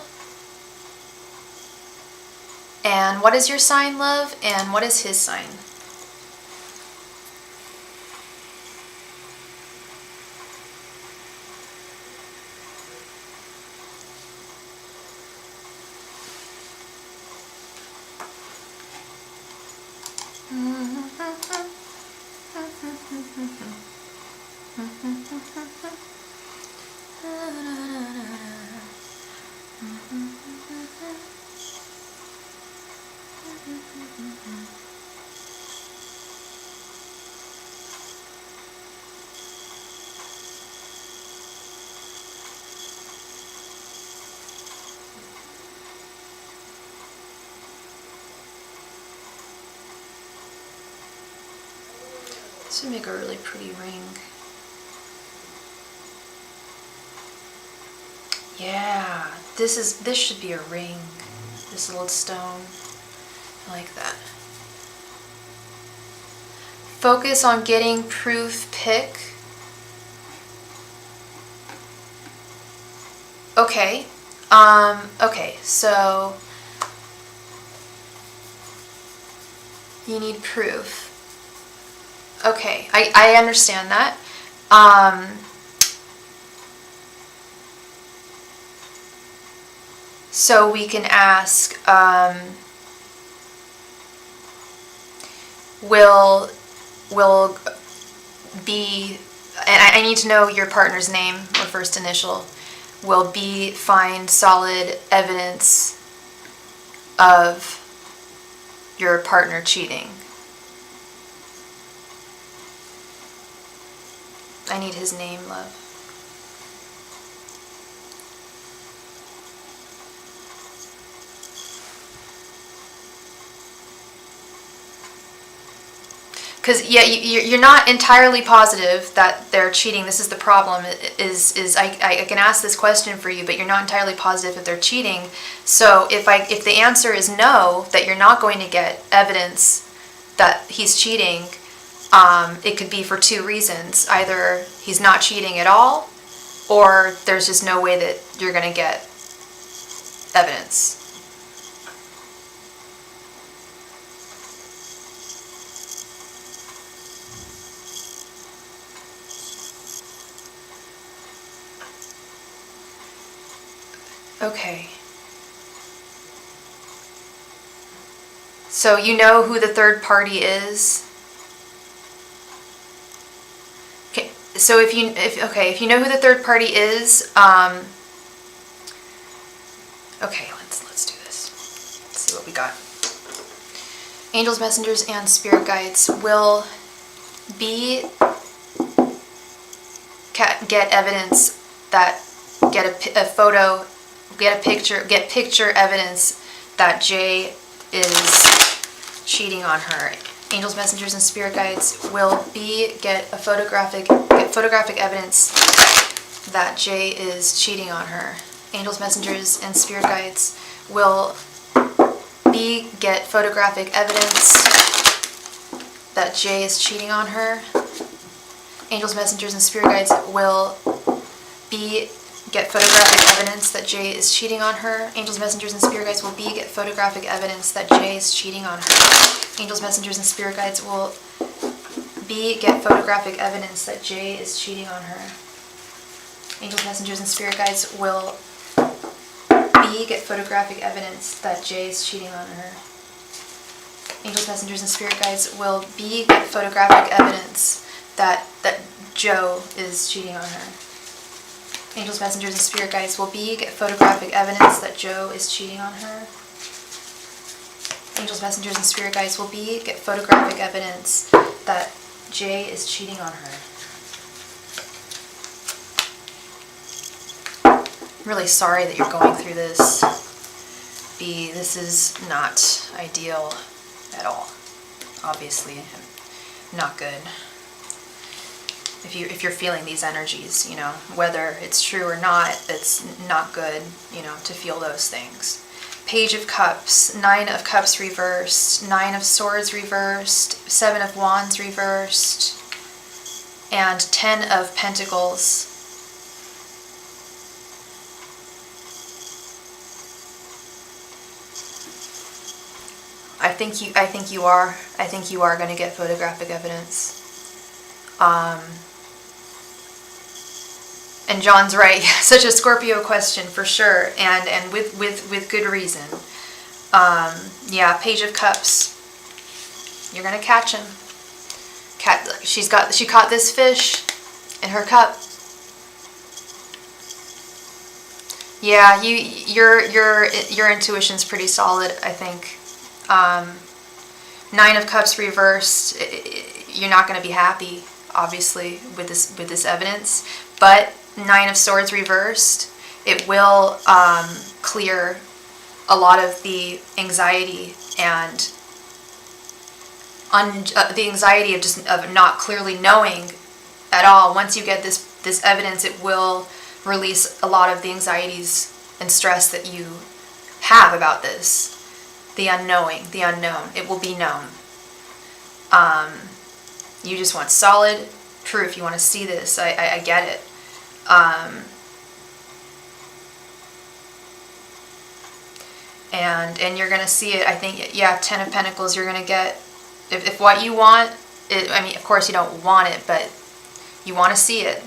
And what is your sign, love? And what is his sign? This would make a really pretty ring. Yeah, this should be a ring. This little stone. I like that. Focus on getting proof pick. Okay. Okay, so you need proof. Okay, I understand that. So we can ask, will B, and I need to know your partner's name or first initial, will B find solid evidence of your partner cheating? I need his name, love. Because yeah, you're not entirely positive that they're cheating. This is the problem. I can ask this question for you, but you're not entirely positive that they're cheating. So if the answer is no, that you're not going to get evidence that he's cheating, it could be for two reasons. Either he's not cheating at all, or there's just no way that you're going to get evidence. Okay. So you know who the third party is? Okay. So if you know who the third party is, okay, let's do this. Let's see what we got. Angels, messengers, and spirit guides will get evidence that get picture evidence that Jay is cheating on her. Angels, messengers, and spirit guides will get photographic evidence that Jay is cheating on her. Angels, messengers, and spirit guides will get photographic evidence that Jay is cheating on her. Angels, messengers, and spirit guides will get photographic evidence that Jay is cheating on her. Angels, messengers, and spirit guides will get photographic evidence that Jay is cheating on her. Angels, messengers, and spirit guides will get photographic evidence that Jay is cheating on her. Angels, messengers, and spirit guides will get photographic evidence that Jay is cheating on her. Angels, messengers, and spirit guides will get photographic evidence that Joe is cheating on her. Angels, messengers, and spirit guides will get photographic evidence that Joe is cheating on her. Angels, messengers, and spirit guides will get photographic evidence that Jay is cheating on her. I'm really sorry that you're going through this. B, this is not ideal at all. Obviously, not good. If you're feeling these energies, you know, whether it's true or not, it's not good, you know, to feel those things. Page of Cups, 9 of Cups reversed, 9 of Swords reversed, 7 of Wands reversed, and 10 of Pentacles. I think you are going to get photographic evidence. And John's right. Such a Scorpio question for sure, and with good reason. Yeah, Page of Cups. You're gonna catch him. She caught this fish in her cup. Yeah, your intuition's pretty solid, I think. 9 of Cups reversed. You're not going to be happy, obviously, with this evidence. But 9 of Swords reversed. It will clear a lot of the anxiety and the anxiety of not clearly knowing at all. Once you get this evidence, it will release a lot of the anxieties and stress that you have about this. The unknowing, the unknown. It will be known. You just want solid proof. You want to see this. I get it. And you're going to see it. I think, yeah, 10 of Pentacles, you're going to get, if what you want I mean, of course you don't want it, but you want to see it.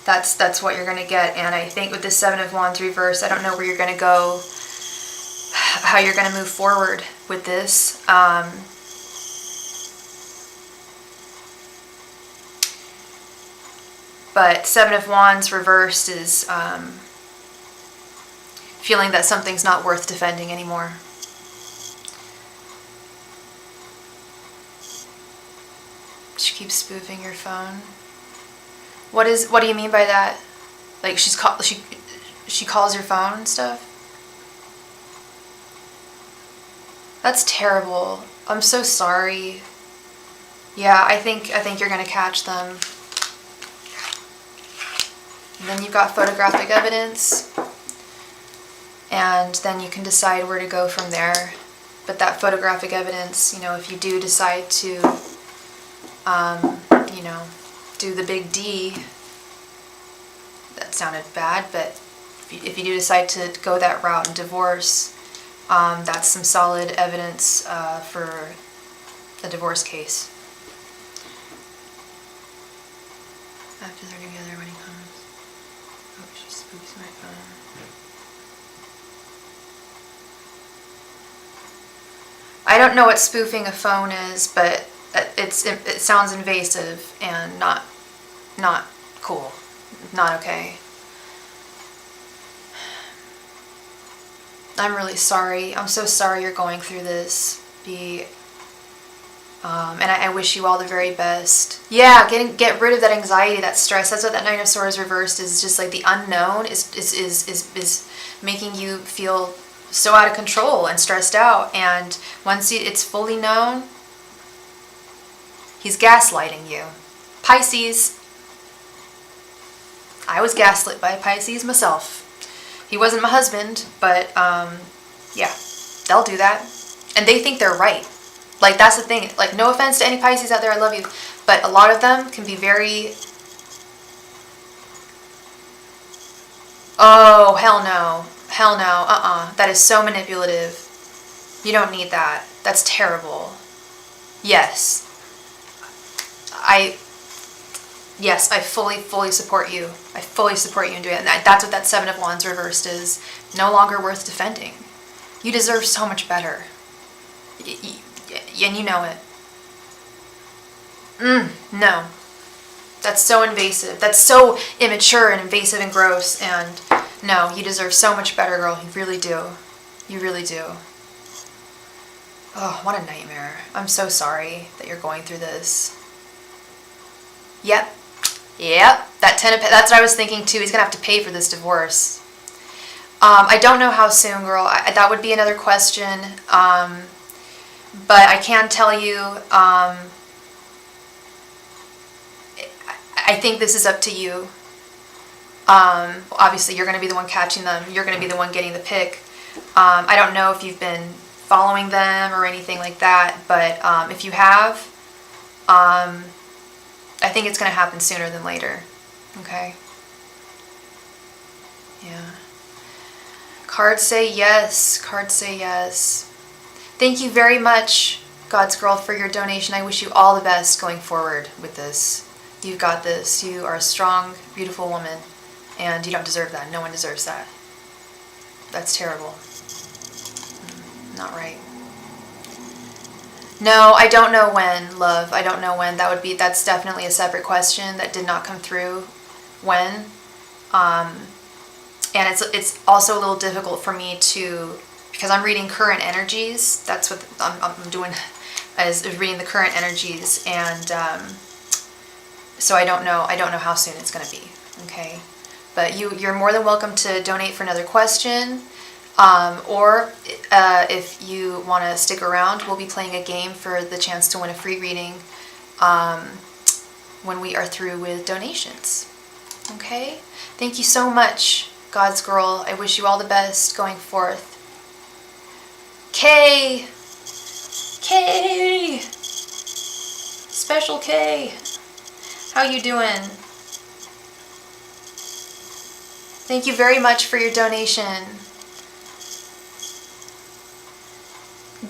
That's what you're going to get. And I think with the Seven of Wands reverse, I don't know where you're going to go, how you're going to move forward with this. But Seven of Wands reversed is feeling that something's not worth defending anymore. She keeps spoofing your phone. What do you mean by that? Like she calls your phone and stuff? That's terrible. I'm so sorry. Yeah, I think you're gonna catch them. And then you've got photographic evidence, and then you can decide where to go from there. But that photographic evidence, you know, if you do decide to, you know, do the big D, that sounded bad, but if you do decide to go that route and divorce, that's some solid evidence for a divorce case. After they're together when he comes. Oh, she spooks my phone. I don't know what spoofing a phone is, but it sounds invasive and not cool, not okay. I'm really sorry. I'm so sorry you're going through this. And I wish you all the very best. Yeah, get rid of that anxiety, that stress. That's what that Nine of Swords reversed is. Just like the unknown is making you feel so out of control and stressed out. And once it's fully known, he's gaslighting you. Pisces. I was gaslit by Pisces myself. He wasn't my husband, but yeah, they'll do that. And they think they're right. Like, that's the thing. Like, no offense to any Pisces out there, I love you. But a lot of them can be very... Oh, hell no. Hell no. That is so manipulative. You don't need that. That's terrible. Yes. Yes, I fully support you. I fully support you in doing it. And that's what that Seven of Wands reversed is. No longer worth defending. You deserve so much better. And you know it. No. That's so invasive. That's so immature and invasive and gross. And no, you deserve so much better, girl. You really do. You really do. Oh, what a nightmare. I'm so sorry that you're going through this. Yep. That that's what I was thinking too. He's gonna have to pay for this divorce. I don't know how soon, girl. That would be another question. But I can tell you, I think this is up to you. Obviously, you're going to be the one catching them. You're going to be the one getting the pick. I don't know if you've been following them or anything like that, but if you have, I think it's going to happen sooner than later. Okay? Yeah. Cards say yes. Cards say yes. Thank you very much, God's Girl, for your donation. I wish you all the best going forward with this. You've got this. You are a strong, beautiful woman, and you don't deserve that. No one deserves that. That's terrible. Not right. No, I don't know when, love. I don't know when. That's definitely a separate question that did not come through. When? And it's also a little difficult for me to... Because I'm reading current energies. That's what I'm doing, is reading the current energies, and so I don't know how soon it's going to be. Okay, but you're more than welcome to donate for another question, or if you want to stick around, we'll be playing a game for the chance to win a free reading when we are through with donations. Okay, thank you so much, God's Girl. I wish you all the best going forth. K! Special K! How you doing? Thank you very much for your donation.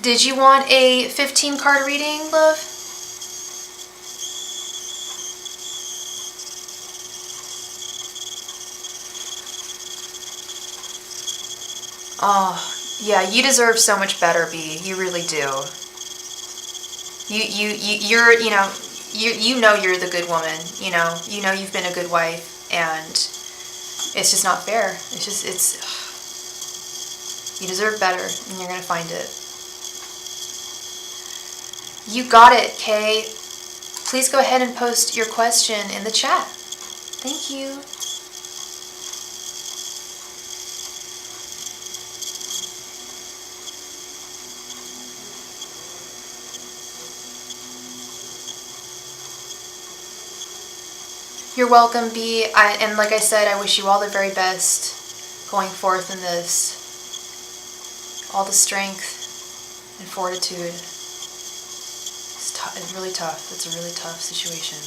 Did you want a 15 card reading, love? Oh, yeah, you deserve so much better, B. You really do. You're, you know you're the good woman, you know you've been a good wife, and it's just not fair. You deserve better, and you're gonna find it. You got it, Kay. Please go ahead and post your question in the chat. Thank you. You're welcome, B. And like I said, I wish you all the very best going forth in this. All the strength and fortitude. It's really tough. It's a really tough situation.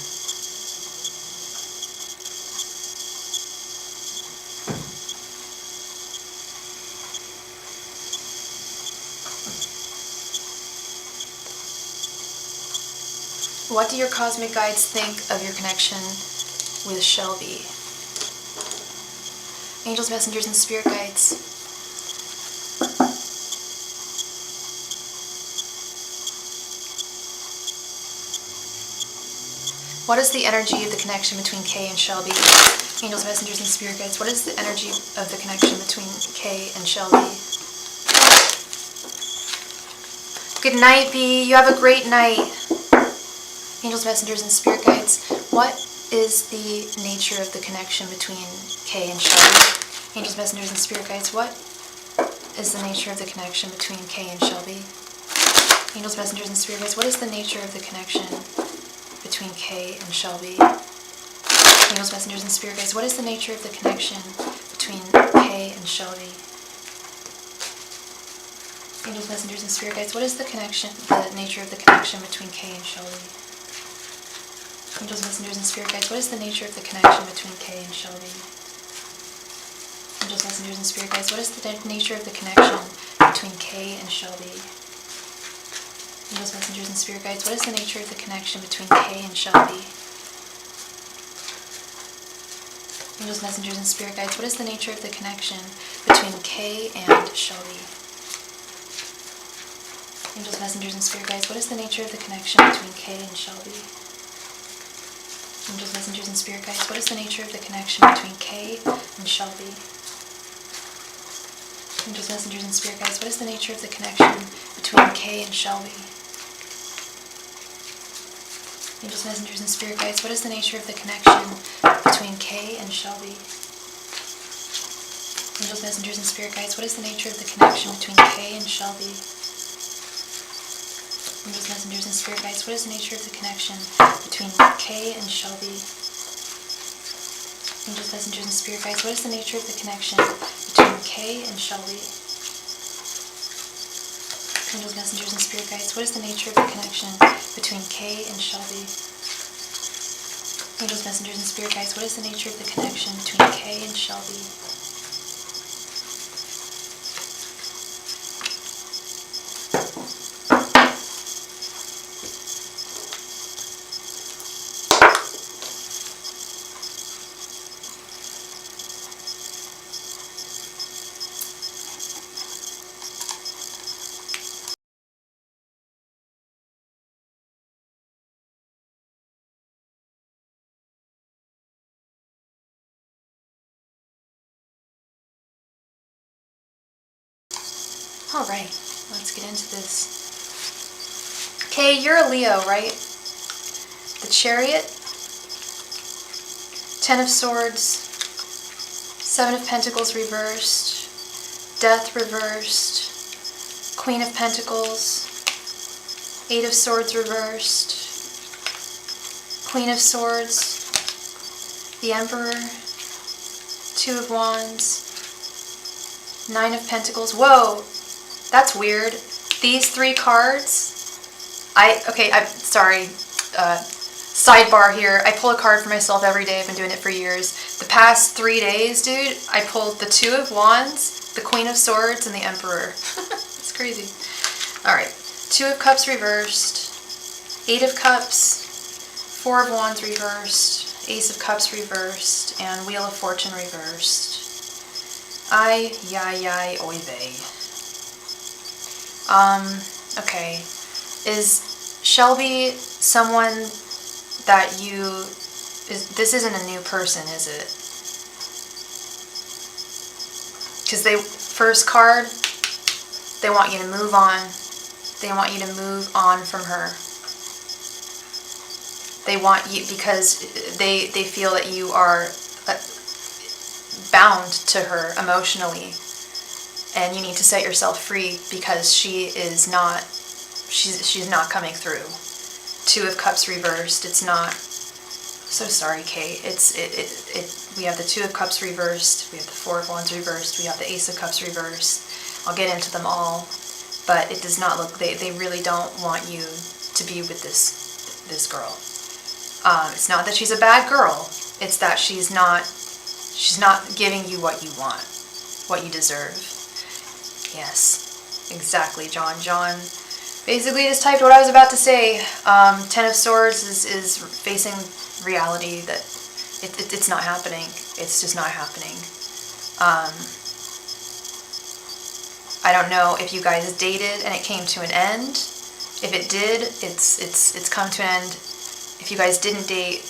What do your cosmic guides think of your connection with Shelby? Angels, messengers, and spirit guides. What is the energy of the connection between Kay and Shelby? Angels, messengers, and spirit guides. What is the energy of the connection between Kay and Shelby? Good night, B. You have a great night. Angels, messengers, and spirit guides. What is the nature of the connection between Kay and Shelby? Angels, messengers, and spirit guides. What is the nature of the connection between Kay and Shelby? Angels, messengers, and spirit guides. What is the nature of the connection between Kay and Shelby? Angels, messengers, and spirit guides. What is the nature of the connection between Kay and Shelby? Angels, messengers, and spirit guides. What is the nature of the connection between Kay and Shelby? Angels, messengers, and spirit guides. What is the nature of the connection between Kay and Shelby? Angels, messengers, and spirit guides. What is the nature of the connection between Kay and Shelby? Angels, messengers, and spirit guides. What is the nature of the connection between Kay and Shelby? Angels, messengers, and spirit guides. What is the nature of the connection between Kay and Shelby? Angels, messengers, and spirit guides. What is the nature of the connection between Kay and Shelby? Angels, messengers, and spirit guides. What is the nature of the connection between Kay and Shelby? Angels, messengers, and spirit guides. What is the nature of the connection between Kay and Shelby? Angels, messengers, and spirit guides. What is the nature of the connection between Kay and Shelby? Angels, messengers, and spirit guides. What is the nature of the connection between Kay and Shelby? Angels, messengers, and spirit guides. What is the nature of the connection between Kay and Shelby? Angels, messengers, and spirit guides. What is the nature of the connection between Kay and Shelby? Angels, messengers, and spirit guides. What is the nature of the connection between Kay and Shelby? Angels, messengers, and spirit guides. What is the nature of the connection between Kay and Shelby? All right, let's get into this. Kay, you're a Leo, right? The Chariot, 10 of Swords, 7 of Pentacles reversed, Death reversed, Queen of Pentacles, 8 of Swords reversed, Queen of Swords, the Emperor, 2 of Wands, 9 of Pentacles. Whoa! That's weird. These 3 cards, I'm sorry, sidebar here. I pull a card for myself every day. I've been doing it for years. The past 3 days, dude, I pulled the 2 of Wands, the Queen of Swords, and the Emperor. It's crazy. Alright, 2 of Cups reversed, 8 of Cups, 4 of Wands reversed, Ace of Cups reversed, and Wheel of Fortune reversed. Ay, yay, oy vey. Okay. Is Shelby someone that you... This isn't a new person, is it? Because first card, they want you to move on. They want you to move on from her. They want you, because they feel that you are bound to her emotionally, and you need to set yourself free because she's not coming through. Two of Cups reversed. It's not... So sorry, Kate. We have the Two of Cups reversed. We have the Four of Wands reversed. We have the Ace of Cups reversed. I'll get into them all, but it does not look... They really don't want you to be with this girl. It's not that she's a bad girl. It's that she's not giving you what you want, what you deserve. Yes, exactly, John. John basically just typed what I was about to say. Ten of Swords is facing reality that it's not happening. It's just not happening. I don't know if you guys dated and it came to an end. If it did, it's come to an end. If you guys didn't date,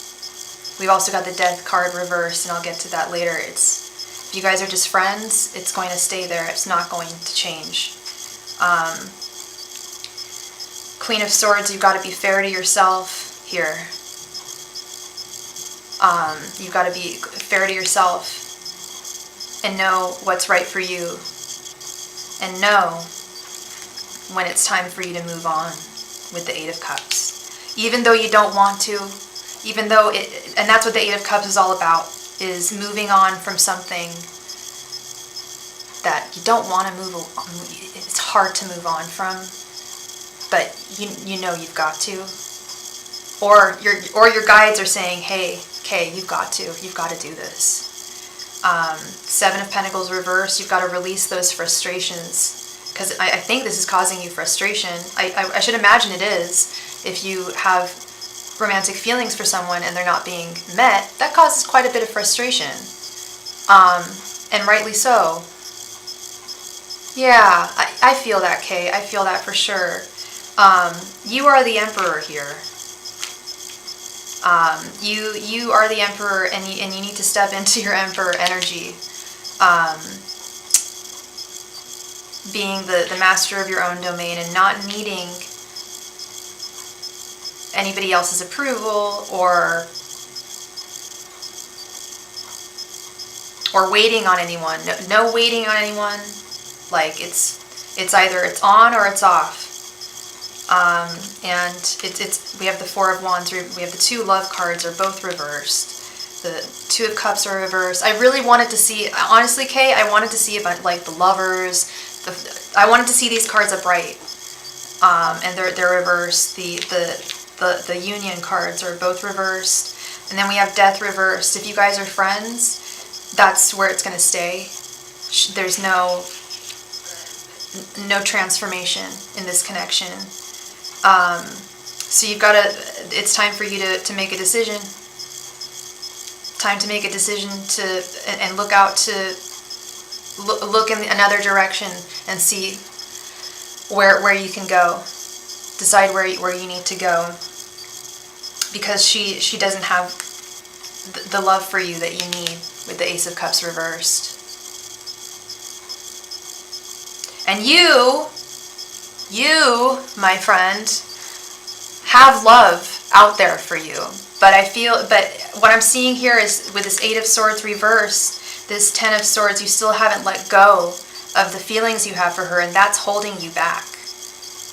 we've also got the Death card reversed, and I'll get to that later. If you guys are just friends, it's going to stay there. It's not going to change. Queen of Swords, you've got to be fair to yourself here. You've got to be fair to yourself and know what's right for you. And know when it's time for you to move on with the Eight of Cups. Even though you don't want to, even though and that's what the Eight of Cups is all about, is moving on from something that you don't want to move on. It's hard to move on from, but you know you've got to. Or your guides are saying, hey, okay, you've got to do this. Seven of Pentacles reversed, you've got to release those frustrations, because I think this is causing you frustration. I should imagine it is. If you have romantic feelings for someone and they're not being met, that causes quite a bit of frustration. And rightly so. Yeah, I feel that, Kay. I feel that for sure. You are the Emperor here. You are the Emperor, and you need to step into your Emperor energy. Being the master of your own domain and not needing anybody else's approval or waiting on anyone. No waiting on anyone. Like it's either it's on or it's off. And we have the Four of Wands. We have the two Love cards are both reversed. The Two of Cups are reversed. I really wanted to see, honestly, Kay, I wanted to see about like the Lovers. I wanted to see these cards upright. And they're reversed. The Union cards are both reversed. And then we have Death reversed. If you guys are friends, that's where it's going to stay. There's no transformation in this connection. So you've got to, it's time for you to make a decision. Time to make a decision and look out to, look in another direction and see where you can go. Decide where you need to go. Because she doesn't have the love for you that you need with the Ace of Cups reversed. And you, my friend, have love out there for you. But what I'm seeing here is with this Eight of Swords reversed, this Ten of Swords, you still haven't let go of the feelings you have for her, and that's holding you back.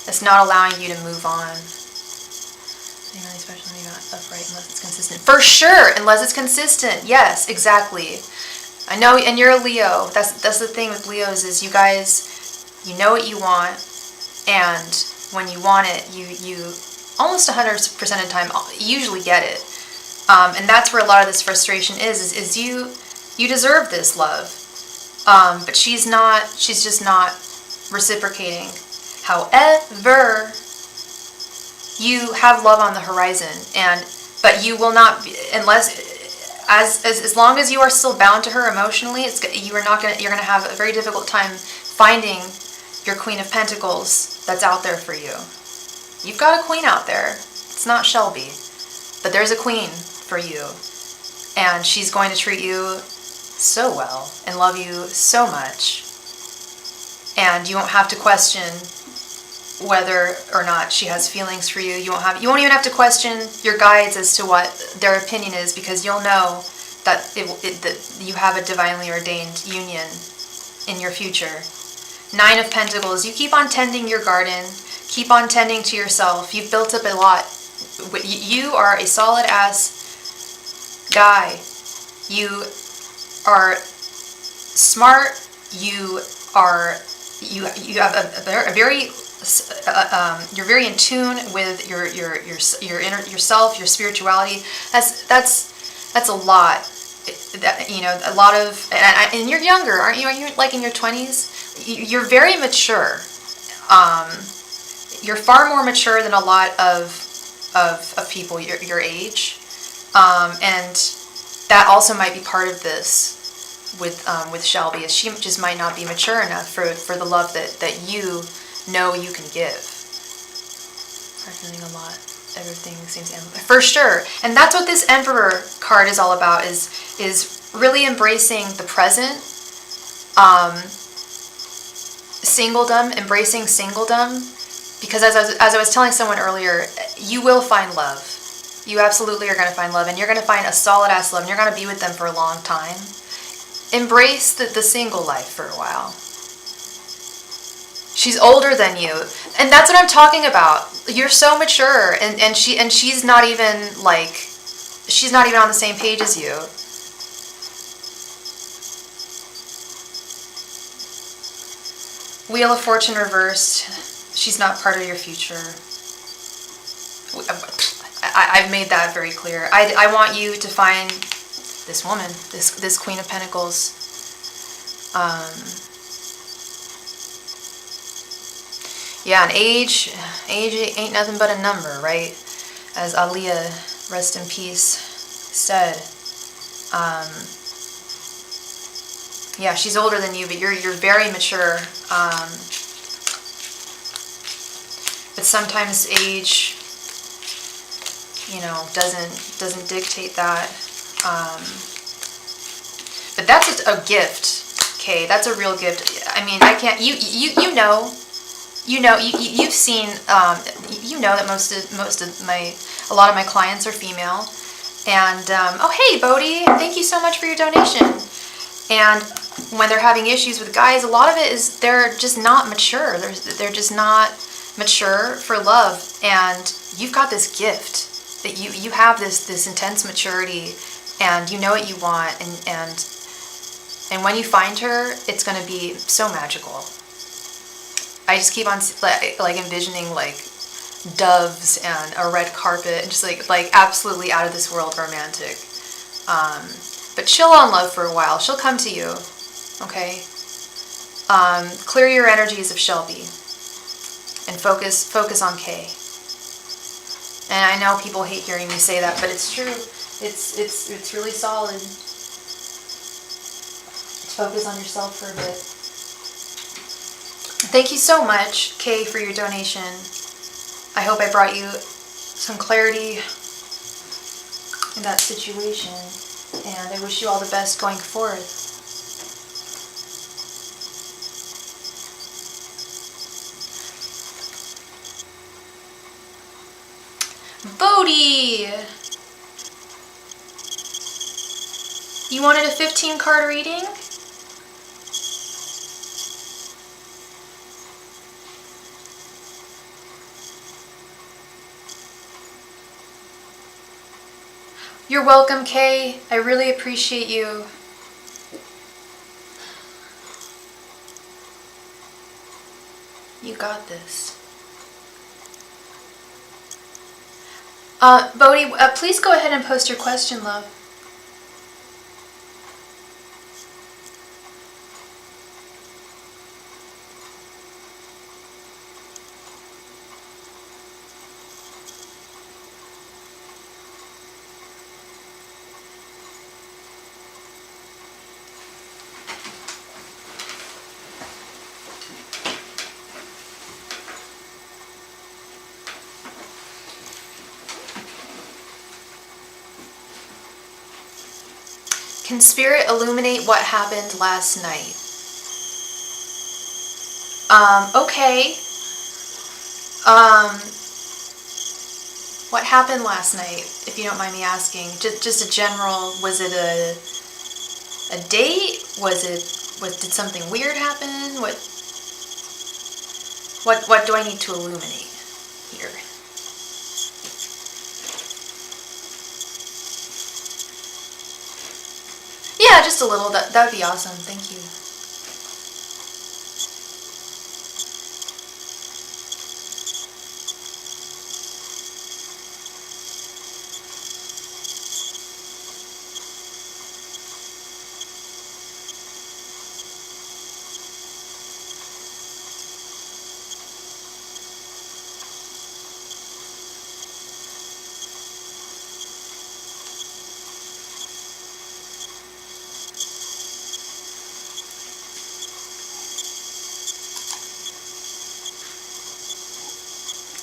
It's not allowing you to move on. Especially not upright unless it's consistent. For sure, unless it's consistent. Yes, exactly. I know, and you're a Leo. That's the thing with Leos is you guys, you know what you want, and when you want it, you almost 100% of the time usually get it. And that's where a lot of this frustration is you deserve this love. But she's just not reciprocating. However, you have love on the horizon, but you will not be, unless as long as you are still bound to her emotionally, you're gonna have a very difficult time finding your Queen of Pentacles that's out there for you. You've got a queen out there. It's not Shelby, but there's a queen for you, and she's going to treat you so well and love you so much, and you won't have to question whether or not she has feelings for you. You won't even have to question your guides as to what their opinion is, because you'll know that that you have a divinely ordained union in your future. 9 of Pentacles. You keep on tending your garden. Keep on tending to yourself. You've built up a lot. You are a solid ass guy. You are smart. You have a very you're very in tune with your inner yourself, your spirituality. That's a lot. A lot of, and you're younger, aren't you? Are you like in your 20s? You're very mature. You're far more mature than a lot of people your age, and that also might be part of this with Shelby, is she just might not be mature enough for the love that you know you can give. I'm feeling a lot. Everything seems amplified. For sure. And that's what this Emperor card is all about, is really embracing the present, embracing singledom, because as I was telling someone earlier, you will find love. You absolutely are going to find love, and you're going to find a solid ass love, and you're going to be with them for a long time. Embrace the single life for a while. She's older than you, and that's what I'm talking about. You're so mature, and she's not even on the same page as you. Wheel of Fortune reversed. She's not part of your future. I've made that very clear. I want you to find this woman, this Queen of Pentacles. Yeah, and age ain't nothing but a number, right? As Aaliyah, rest in peace, said. Yeah, she's older than you, but you're very mature. But sometimes age, doesn't dictate that. But that's a gift, okay? That's a real gift. I mean, I can't. You've seen. That a lot of my clients are female, and oh hey Bodhi, thank you so much for your donation. And when they're having issues with guys, a lot of it is they're just not mature. They're just not mature for love, and you've got this gift that you have this intense maturity, and you know what you want, and when you find her, it's going to be so magical. I just keep on like envisioning like doves and a red carpet, and just like absolutely out of this world romantic. But chill on love for a while. She'll come to you, okay? Clear your energies of Shelby and focus on Kay. And I know people hate hearing me say that, but it's true. It's really solid. Just focus on yourself for a bit. Thank you so much, Kay, for your donation. I hope I brought you some clarity in that situation, and I wish you all the best going forward. Bodhi! You wanted a 15-card reading? You're welcome, Kay. I really appreciate you. You got this. Bodhi, please go ahead and post your question, love. Can Spirit illuminate what happened last night? Okay. What happened last night, if you don't mind me asking? Just a general, was it a date? Did something weird happen? What do I need to illuminate here? Yeah, just a little. That would be awesome. Thank you.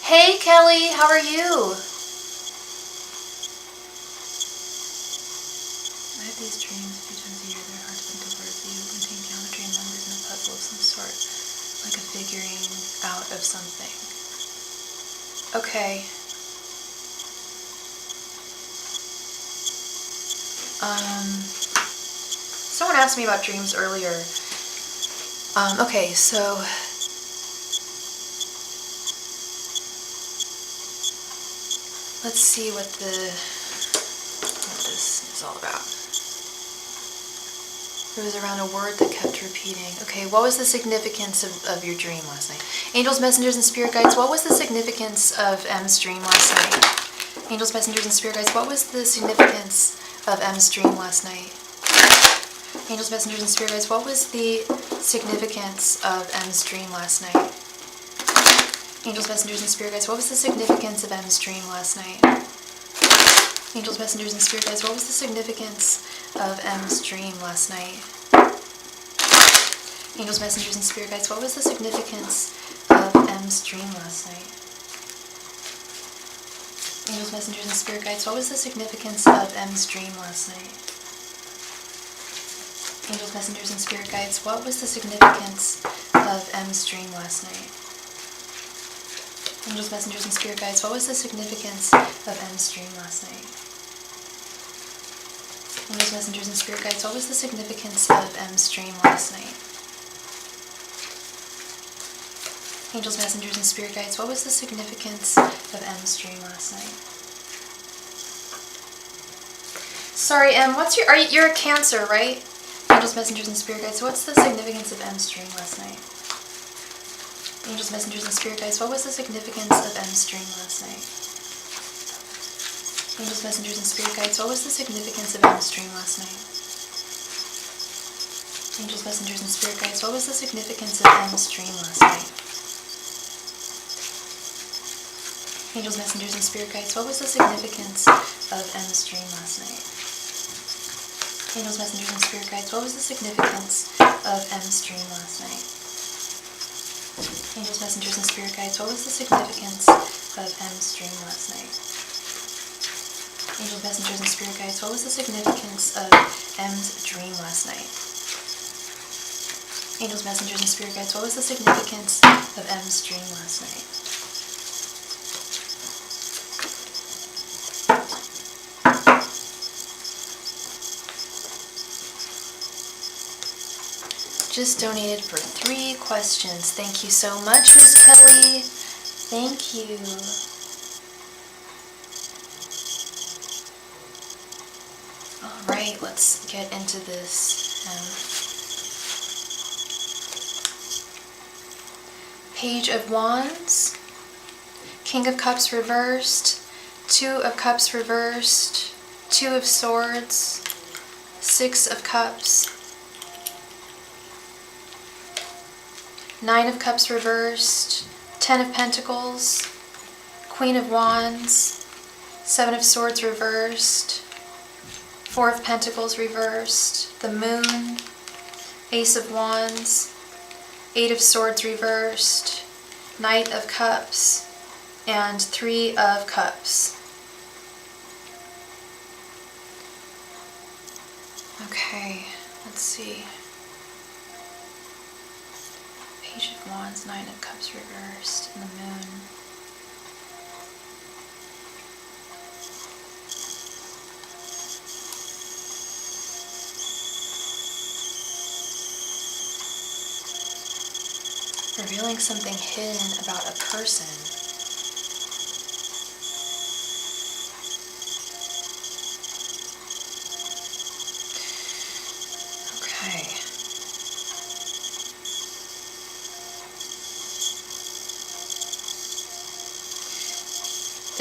Hey Kelly, how are you? I have these dreams a few times a year. They're hard to think of words. They usually contain geometry and numbers and a puzzle of some sort, like a figuring out of something. Okay. Someone asked me about dreams earlier. Okay, so let's see what this is all about. It was around a word that kept repeating. Okay, what was the significance of your dream last night? Angels, messengers, and spirit guides, what was the significance of M's dream last night? Angels, messengers, and spirit guides, what was the significance of M's dream last night? Angels, messengers, and spirit guides, what was the significance of M's dream last night? Angels, messengers, and spirit guides, what was the significance of M's dream last night? Angels, messengers, and spirit guides, what was the significance of M's dream last night? Angels, messengers, and spirit guides, what was the significance of M's dream last night? Angels, messengers, and spirit guides, what was the significance of M's dream last night? Angels, messengers, and spirit guides, what was the significance of M's dream last night? Angels, messengers, and spirit guides, what was the significance of M's dream last night? Angels, messengers, and spirit guides, what was the significance of M's dream last night? Angels, messengers, and spirit guides, what was the significance of M's dream last night? Sorry, M, you're a Cancer, right? Angels, messengers, and spirit guides, what's the significance of M's dream last night? Angels, messengers, and spirit guides, what was the significance of M's dream last night? Angels, messengers, and spirit guides, what was the significance of M's dream last night? Angels, messengers, and spirit guides, what was the significance of M's dream last night? Angels, messengers, and spirit guides, what was the significance of M's dream last night? Angels, messengers, and spirit guides, what was the significance of M's dream last night? Angels, messengers, and spirit guides, what was the significance of M's dream last night? Angels, messengers, and spirit guides, what was the significance of M's dream last night? Angels, messengers, and spirit guides, what was the significance of M's dream last night? Just donated for 3 questions. Thank you so much, Ms. Kelly. Thank you. All right, let's get into this. Page of Wands, King of Cups reversed, 2 of Cups reversed, 2 of Swords, 6 of Cups, 9 of Cups reversed, 10 of Pentacles, Queen of Wands, 7 of Swords reversed, 4 of Pentacles reversed, the Moon, Ace of Wands, 8 of Swords reversed, Knight of Cups, and 3 of Cups. Okay, let's see. Page of Wands, Nine of Cups reversed, and the Moon. Revealing something hidden about a person. Okay.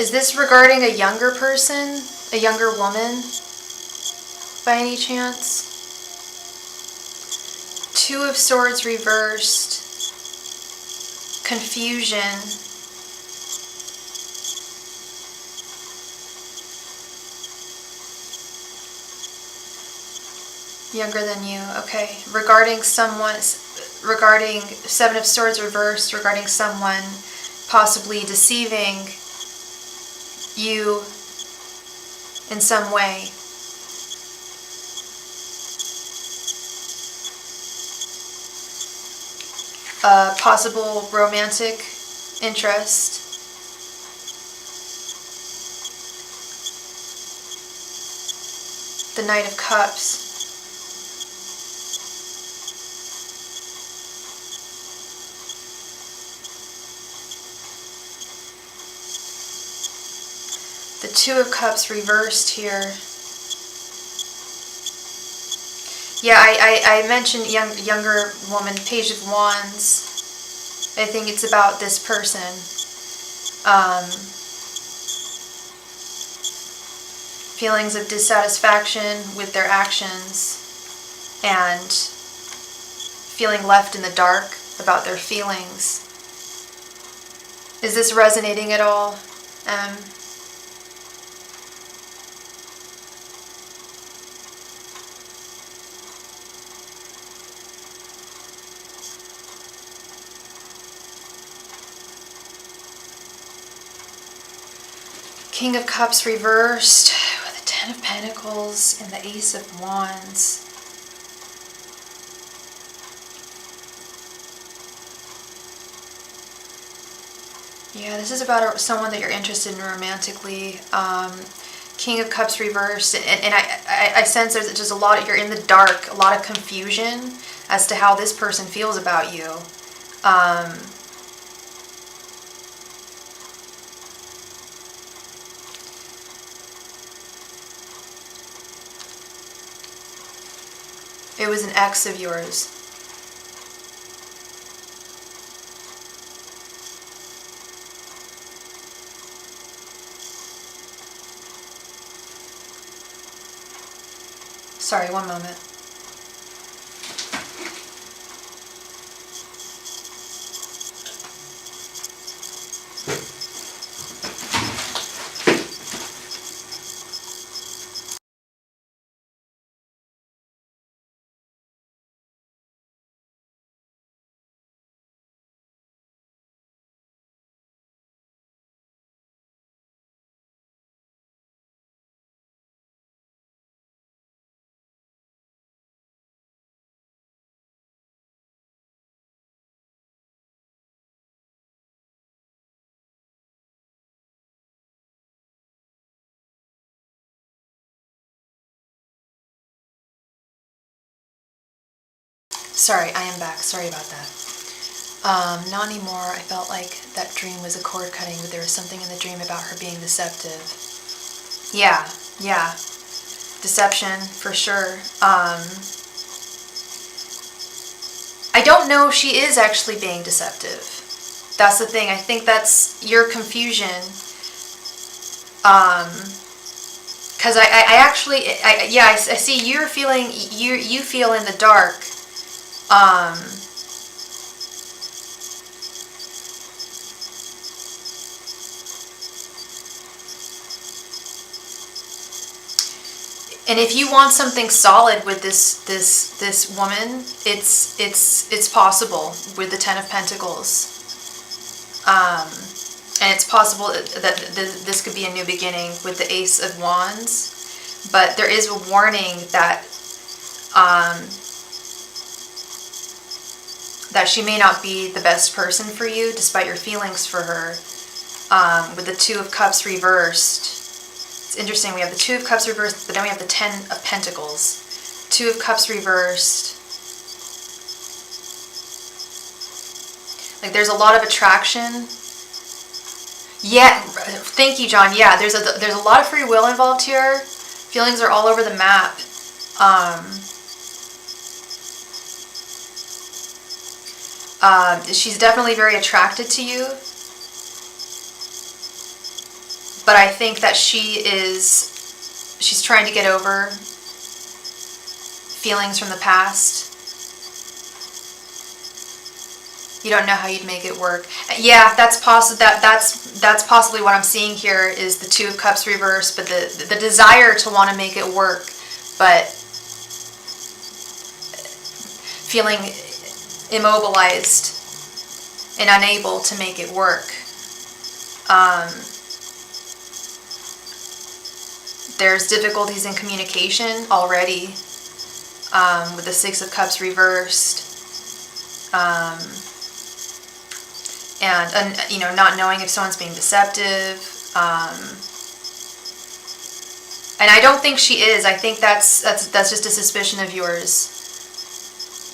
Is this regarding a younger person? A younger woman? By any chance? Two of Swords reversed. Confusion. Younger than you, okay. Regarding someone, regarding Seven of Swords reversed, regarding someone possibly deceiving you in some way. Possible romantic interest. The Knight of Cups. The Two of Cups reversed here. Yeah, I mentioned younger woman, Page of Wands. I think it's about this person. Feelings of dissatisfaction with their actions and feeling left in the dark about their feelings. Is this resonating at all? King of Cups reversed with the Ten of Pentacles and the Ace of Wands. Yeah, this is about someone that you're interested in romantically. King of Cups reversed, and I sense there's just a lot, you're in the dark, a lot of confusion as to how this person feels about you. It was an ex of yours. Sorry, one moment. Sorry, I am back. Sorry about that. Not anymore. I felt like that dream was a cord cutting, but there was something in the dream about her being deceptive. Yeah. Deception, for sure. I don't know if she is actually being deceptive. That's the thing. I think that's your confusion. Because I see you're feeling, you feel in the dark. And if you want something solid with this woman, it's possible with the Ten of Pentacles. And it's possible that this could be a new beginning with the Ace of Wands. But there is a warning that that she may not be the best person for you, despite your feelings for her. With the Two of Cups reversed. It's interesting, we have the Two of Cups reversed, but then we have the Ten of Pentacles. Two of Cups reversed. Like there's a lot of attraction. Yeah, thank you, John. Yeah, there's a lot of free will involved here. Feelings are all over the map. She's definitely very attracted to you. But I think that she's trying to get over feelings from the past. You don't know how you'd make it work. Yeah, that's possibly what I'm seeing here is the Two of Cups reversed, but the desire to want to make it work, but feeling immobilized and unable to make it work. There's difficulties in communication already with the Six of Cups reversed. And you know, not knowing if someone's being deceptive. And I don't think she is. I think that's just a suspicion of yours.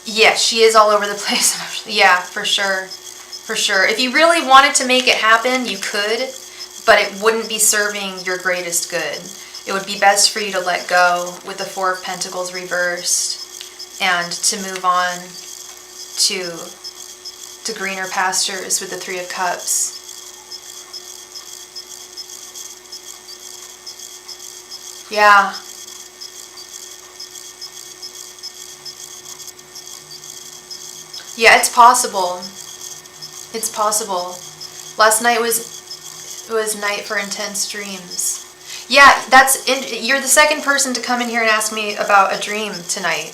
Yes, she is all over the place. Yeah, for sure. For sure. If you really wanted to make it happen, you could, but it wouldn't be serving your greatest good. It would be best for you to let go with the Four of Pentacles reversed and to move on to greener pastures with the Three of Cups. Yeah. Yeah, it's possible. It's possible. Last night was night for intense dreams. Yeah, you're the second person to come in here and ask me about a dream tonight.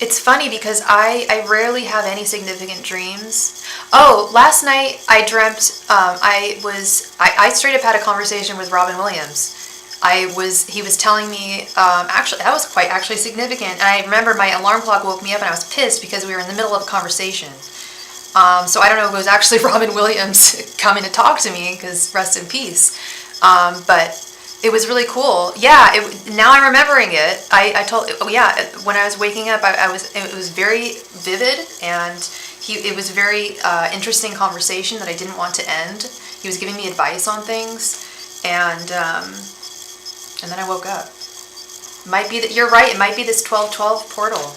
It's funny because I rarely have any significant dreams. Oh, last night I dreamt, I straight up had a conversation with Robin Williams. He was telling me, actually, that was quite actually significant. And I remember my alarm clock woke me up and I was pissed because we were in the middle of a conversation. So I don't know if it was actually Robin Williams coming to talk to me, because rest in peace. But it was really cool. Yeah, now I'm remembering it. When I was waking up, it was very vivid, and it was a very interesting conversation that I didn't want to end. He was giving me advice on things, and then I woke up. Might be that you're right. It might be this 1212 portal.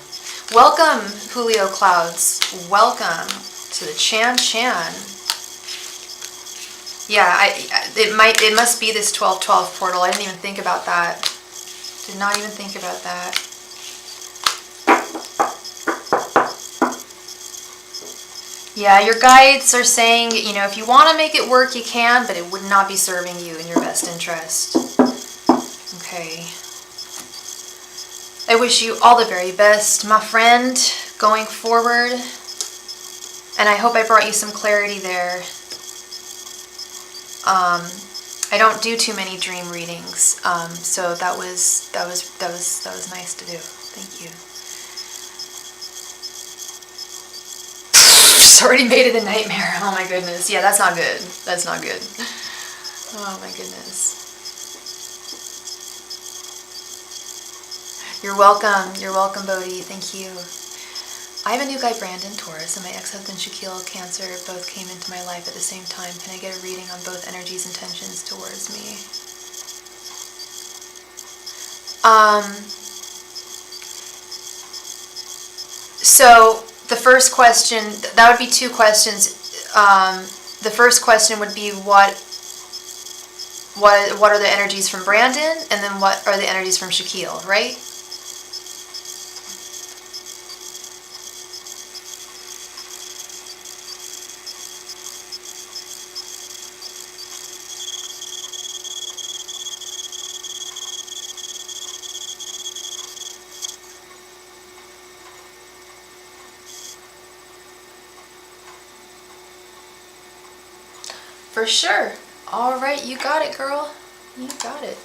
Welcome, Julio Clouds. Welcome to the Chan. Yeah, it must be this 1212 portal. I didn't even think about that. Did not even think about that. Yeah, your guides are saying, you know, if you want to make it work, you can, but it would not be serving you in your best interest. Okay. I wish you all the very best, my friend, going forward. And I hope I brought you some clarity there. I don't do too many dream readings, so that was nice to do. Thank you. It's already made it a nightmare. Oh my goodness. Yeah, that's not good. That's not good. Oh my goodness. You're welcome. You're welcome, Bodhi. Thank you. I have a new guy, Brandon, Taurus, and my ex-husband, Shaquille, Cancer, both came into my life at the same time. Can I get a reading on both energies and tensions towards me? So the first question, that would be two questions. The first question would be what are the energies from Brandon, and then what are the energies from Shaquille, right? For sure. All right, you got it, girl. You got it.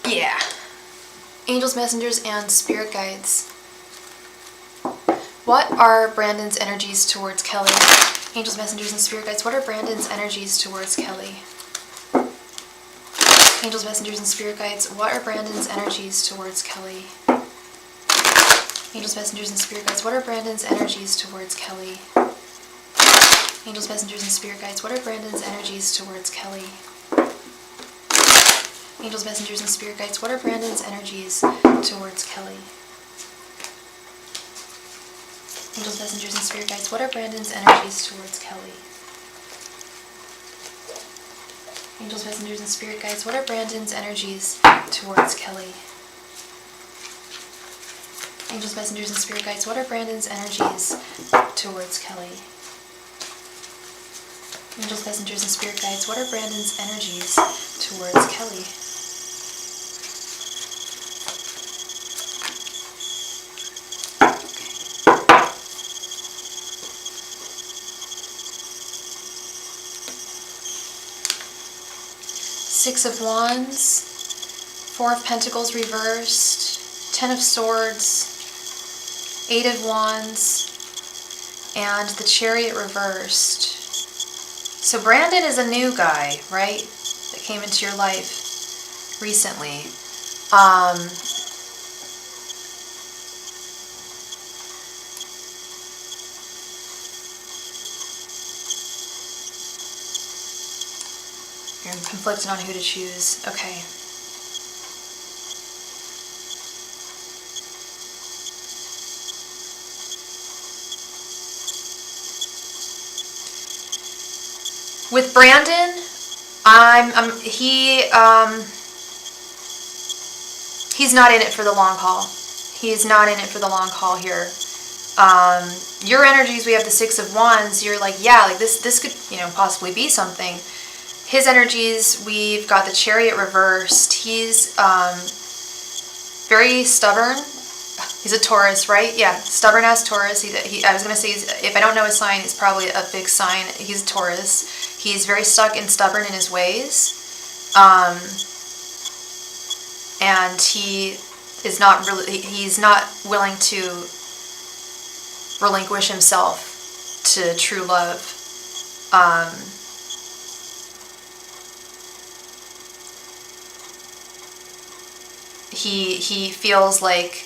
Yeah. Angels, messengers, and spirit guides. What are Brandon's energies towards Kelly? Angels, messengers, and spirit guides. What are Brandon's energies towards Kelly? Angels, messengers, and spirit guides. What are Brandon's energies towards Kelly? Angels, messengers, and spirit guides. What are Brandon's energies towards Kelly? Angels, messengers, and spirit guides. What are Brandon's energies towards Kelly? Angels, messengers, and spirit guides. What are Brandon's energies towards Kelly? Angels, messengers, and spirit guides. What are Brandon's energies towards Kelly? Angels, messengers, and spirit guides. What are Brandon's energies towards Kelly? Angels, messengers, and spirit guides. What are Brandon's energies towards Kelly? Angels, messengers, and spirit guides. What are Brandon's energies towards Kelly? Six of Wands, Four of Pentacles reversed, Ten of Swords, Eight of Wands, and the Chariot reversed. So Brandon is a new guy, right? That came into your life recently. You're conflicted on who to choose. Okay. With Brandon, he's not in it for the long haul. He's not in it for the long haul here. Your energies, we have the Six of Wands. You're like, yeah, like this could, possibly be something. His energies, we've got the Chariot reversed. He's very stubborn. He's a Taurus, right? Yeah, stubborn as Taurus. I was going to say, if I don't know his sign, it's probably a big sign. He's a Taurus. He's very stuck and stubborn in his ways. And he's not willing to relinquish himself to true love. He feels like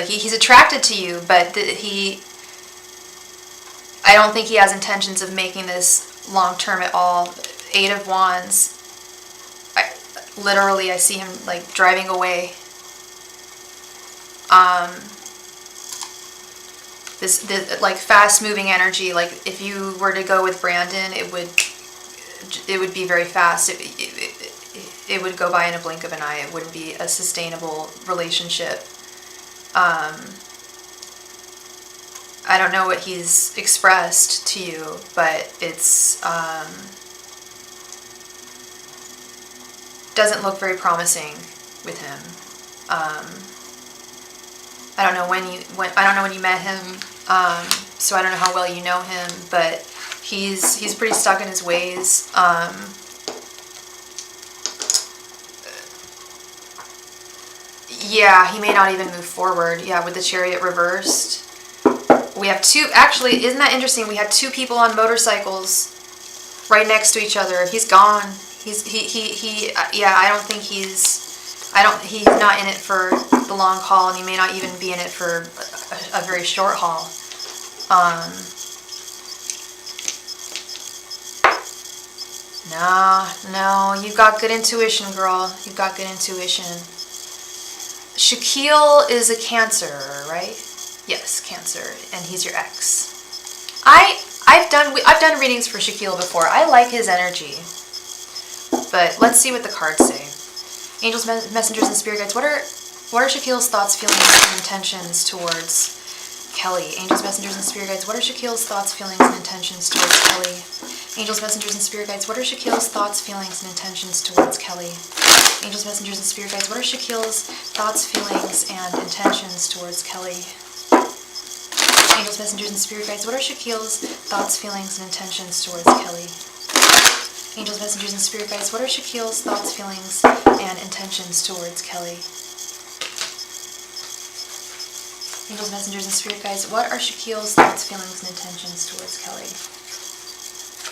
he's attracted to you, but I don't think he has intentions of making this long term at all. Eight of Wands. I see him like driving away. This like fast moving energy. Like if you were to go with Brandon, it would be very fast. It would go by in a blink of an eye. It wouldn't be a sustainable relationship. I don't know what he's expressed to you, but it's doesn't look very promising with him. I don't know when you met him, so I don't know how well you know him, but he's pretty stuck in his ways. Yeah, he may not even move forward. Yeah, with the Chariot reversed. We have two, actually, isn't that interesting? We had two people on motorcycles right next to each other. He's gone. Yeah, I don't think he's not in it for the long haul, and he may not even be in it for a very short haul. No, you've got good intuition, girl. You've got good intuition. Shaquille is a Cancer, right? Yes, Cancer, and he's your ex. I've done readings for Shaquille before. I like his energy, but let's see what the cards say. Angels, messengers, and spirit guides. What are Shaquille's thoughts, feelings, and intentions towards Kelly? Angels, messengers, and spirit guides. What are Shaquille's thoughts, feelings, and intentions towards Kelly? Angels, messengers, and spirit guides. What are Shaquille's thoughts, feelings, and intentions towards Kelly? Angels, messengers, and spirit guides. What are Shaquille's thoughts, feelings, and intentions towards Kelly? Angels, messengers, and spirit guides. What are Shaquille's thoughts, feelings, and intentions towards Kelly? Angels, messengers, and spirit guides, what are Shaquille's thoughts, feelings, and intentions towards Kelly? Angels, messengers, and spirit guides, what are Shaquille's thoughts, feelings, and intentions towards Kelly?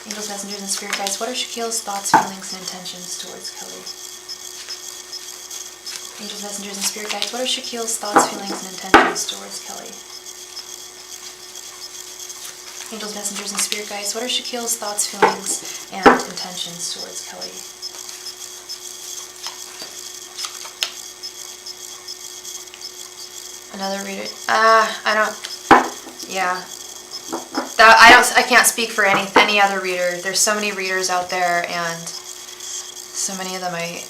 Angels, messengers, and spirit guides, what are Shaquille's thoughts, feelings, and intentions towards Kelly? Angels, messengers, and spirit guides, what are Shaquille's thoughts, feelings, and intentions towards Kelly? Angels, messengers, and spirit guides, what are Shaquille's thoughts, feelings, and intentions towards Kelly? Another reader. I don't. Yeah. I can't speak for any other reader. There's so many readers out there, and so many of them I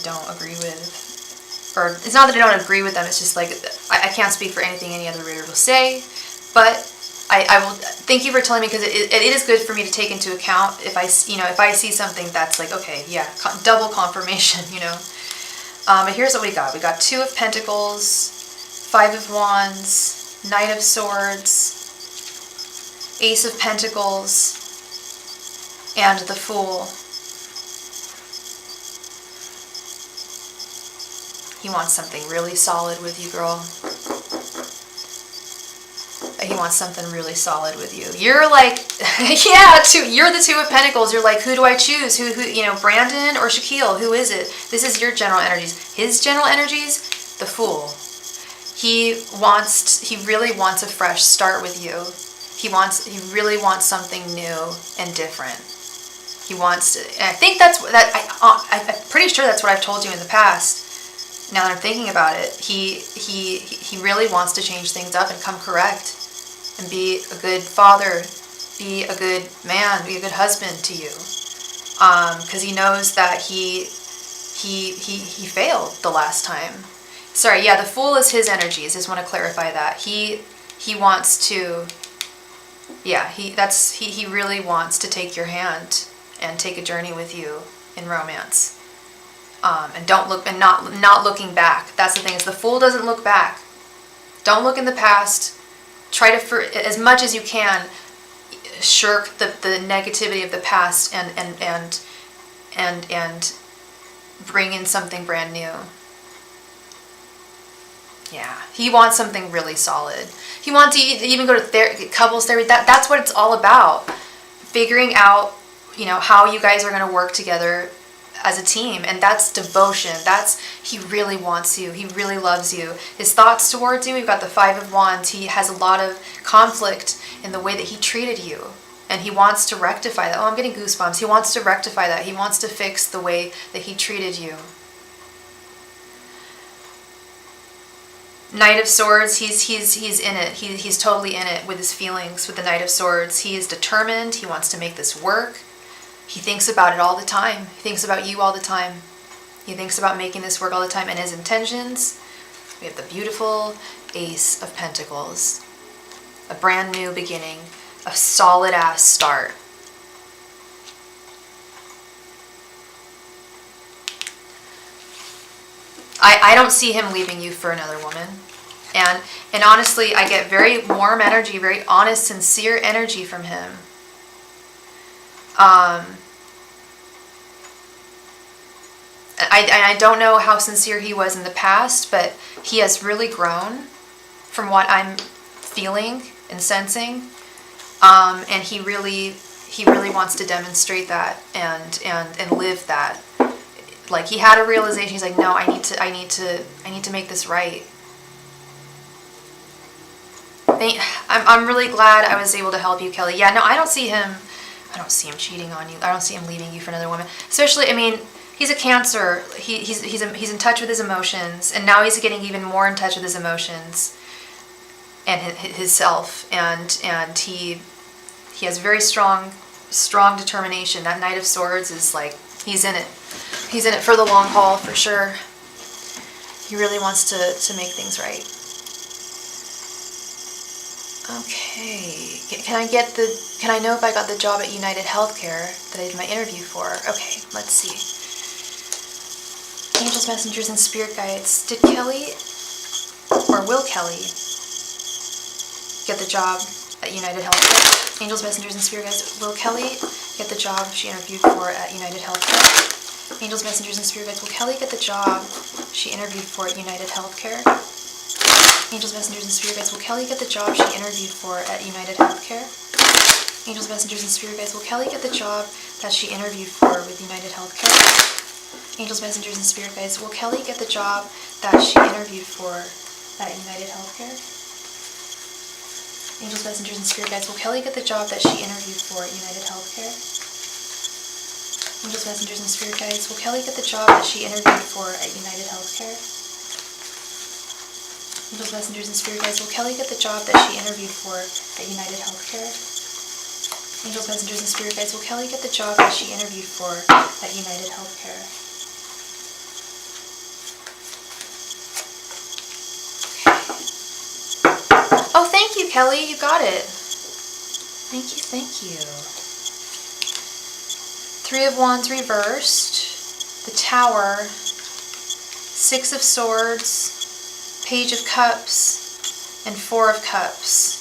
don't agree with. Or it's not that I don't agree with them. It's just like I can't speak for anything any other reader will say. But I will thank you for telling me, because it is good for me to take into account if I see something that's like, okay, yeah, double confirmation, But here's what we got. We got 2 of Pentacles, 5 of Wands, Knight of Swords, Ace of Pentacles, and the Fool. He wants something really solid with you, girl. He wants something really solid with you. You're like, yeah, you're the 2 of Pentacles. You're like, who do I choose? Who, Brandon or Shaquille? Who is it? This is your general energies. His general energies, the Fool. He really wants a fresh start with you. He really wants something new and different. He wants to, and I think I'm pretty sure that's what I've told you in the past. Now that I'm thinking about it, he really wants to change things up and come correct and be a good father, be a good man, be a good husband to you. Because he knows that he failed the last time. Sorry, yeah, the Fool is his energies. I just want to clarify that. He wants to, yeah, he really wants to take your hand and take a journey with you in romance. And not looking back. That's the thing, is the Fool doesn't look back. Don't look in the past. Try to, as much as you can, shirk the negativity of the past and bring in something brand new. Yeah, he wants something really solid. He wants to even go to couples therapy. That's what it's all about. Figuring out, how you guys are going to work together as a team, and that's devotion. He really wants you. He really loves you. His thoughts towards you, we've got the 5 of Wands. He has a lot of conflict in the way that he treated you, and he wants to rectify that. Oh, I'm getting goosebumps. He wants to rectify that. He wants to fix the way that he treated you. Knight of Swords, he's in it. He's totally in it with his feelings with the Knight of Swords. He is determined. He wants to make this work. He thinks about it all the time. He thinks about you all the time. He thinks about making this work all the time. And his intentions, we have the beautiful Ace of Pentacles. A brand new beginning. A solid ass start. I don't see him leaving you for another woman. And honestly, I get very warm energy, very honest, sincere energy from him. I don't know how sincere he was in the past, but he has really grown from what I'm feeling and sensing. And he really wants to demonstrate that and live that. Like, he had a realization. He's like, no, I need to make this right. I'm really glad I was able to help you, Kelly. Yeah, no, I don't see him cheating on you. I don't see him leaving you for another woman. Especially, he's a Cancer. He's in touch with his emotions, and now he's getting even more in touch with his emotions and his self. And he has very strong determination. That Knight of Swords is like, he's in it. He's in it for the long haul, for sure. He really wants to make things right. Okay. Can I know if I got the job at United Healthcare that I did my interview for? Okay, let's see. Angels, messengers, and spirit guides. Did Kelly, or will Kelly, get the job at United Healthcare? Angels, messengers, and spirit guides, will Kelly get the job she interviewed for at United Healthcare? Angels, messengers, and spirit guides, will Kelly get the job she interviewed for at United Healthcare? Angels, messengers, and spirit guides, will Kelly get the job she interviewed for at United Healthcare? Angels, messengers, and spirit guides, will Kelly get the job that she interviewed for with United Healthcare? Angels, messengers, and spirit guides, will Kelly get the job that she interviewed for at United Healthcare? Angels, messengers, and spirit guides, will Kelly get the job that she interviewed for at United Healthcare? Angels, messengers, and spirit guides, will Kelly get the job that she interviewed for at United Healthcare? Angels, messengers, and spirit guides, will Kelly get the job that she interviewed for at United Healthcare? Angels, messengers, and spirit guides, will Kelly get the job that she interviewed for at United Healthcare? Oh, thank you, Kelly. You got it. Thank you, thank you. Three of Wands reversed. The Tower. Six of Swords. Page of Cups. And Four of Cups.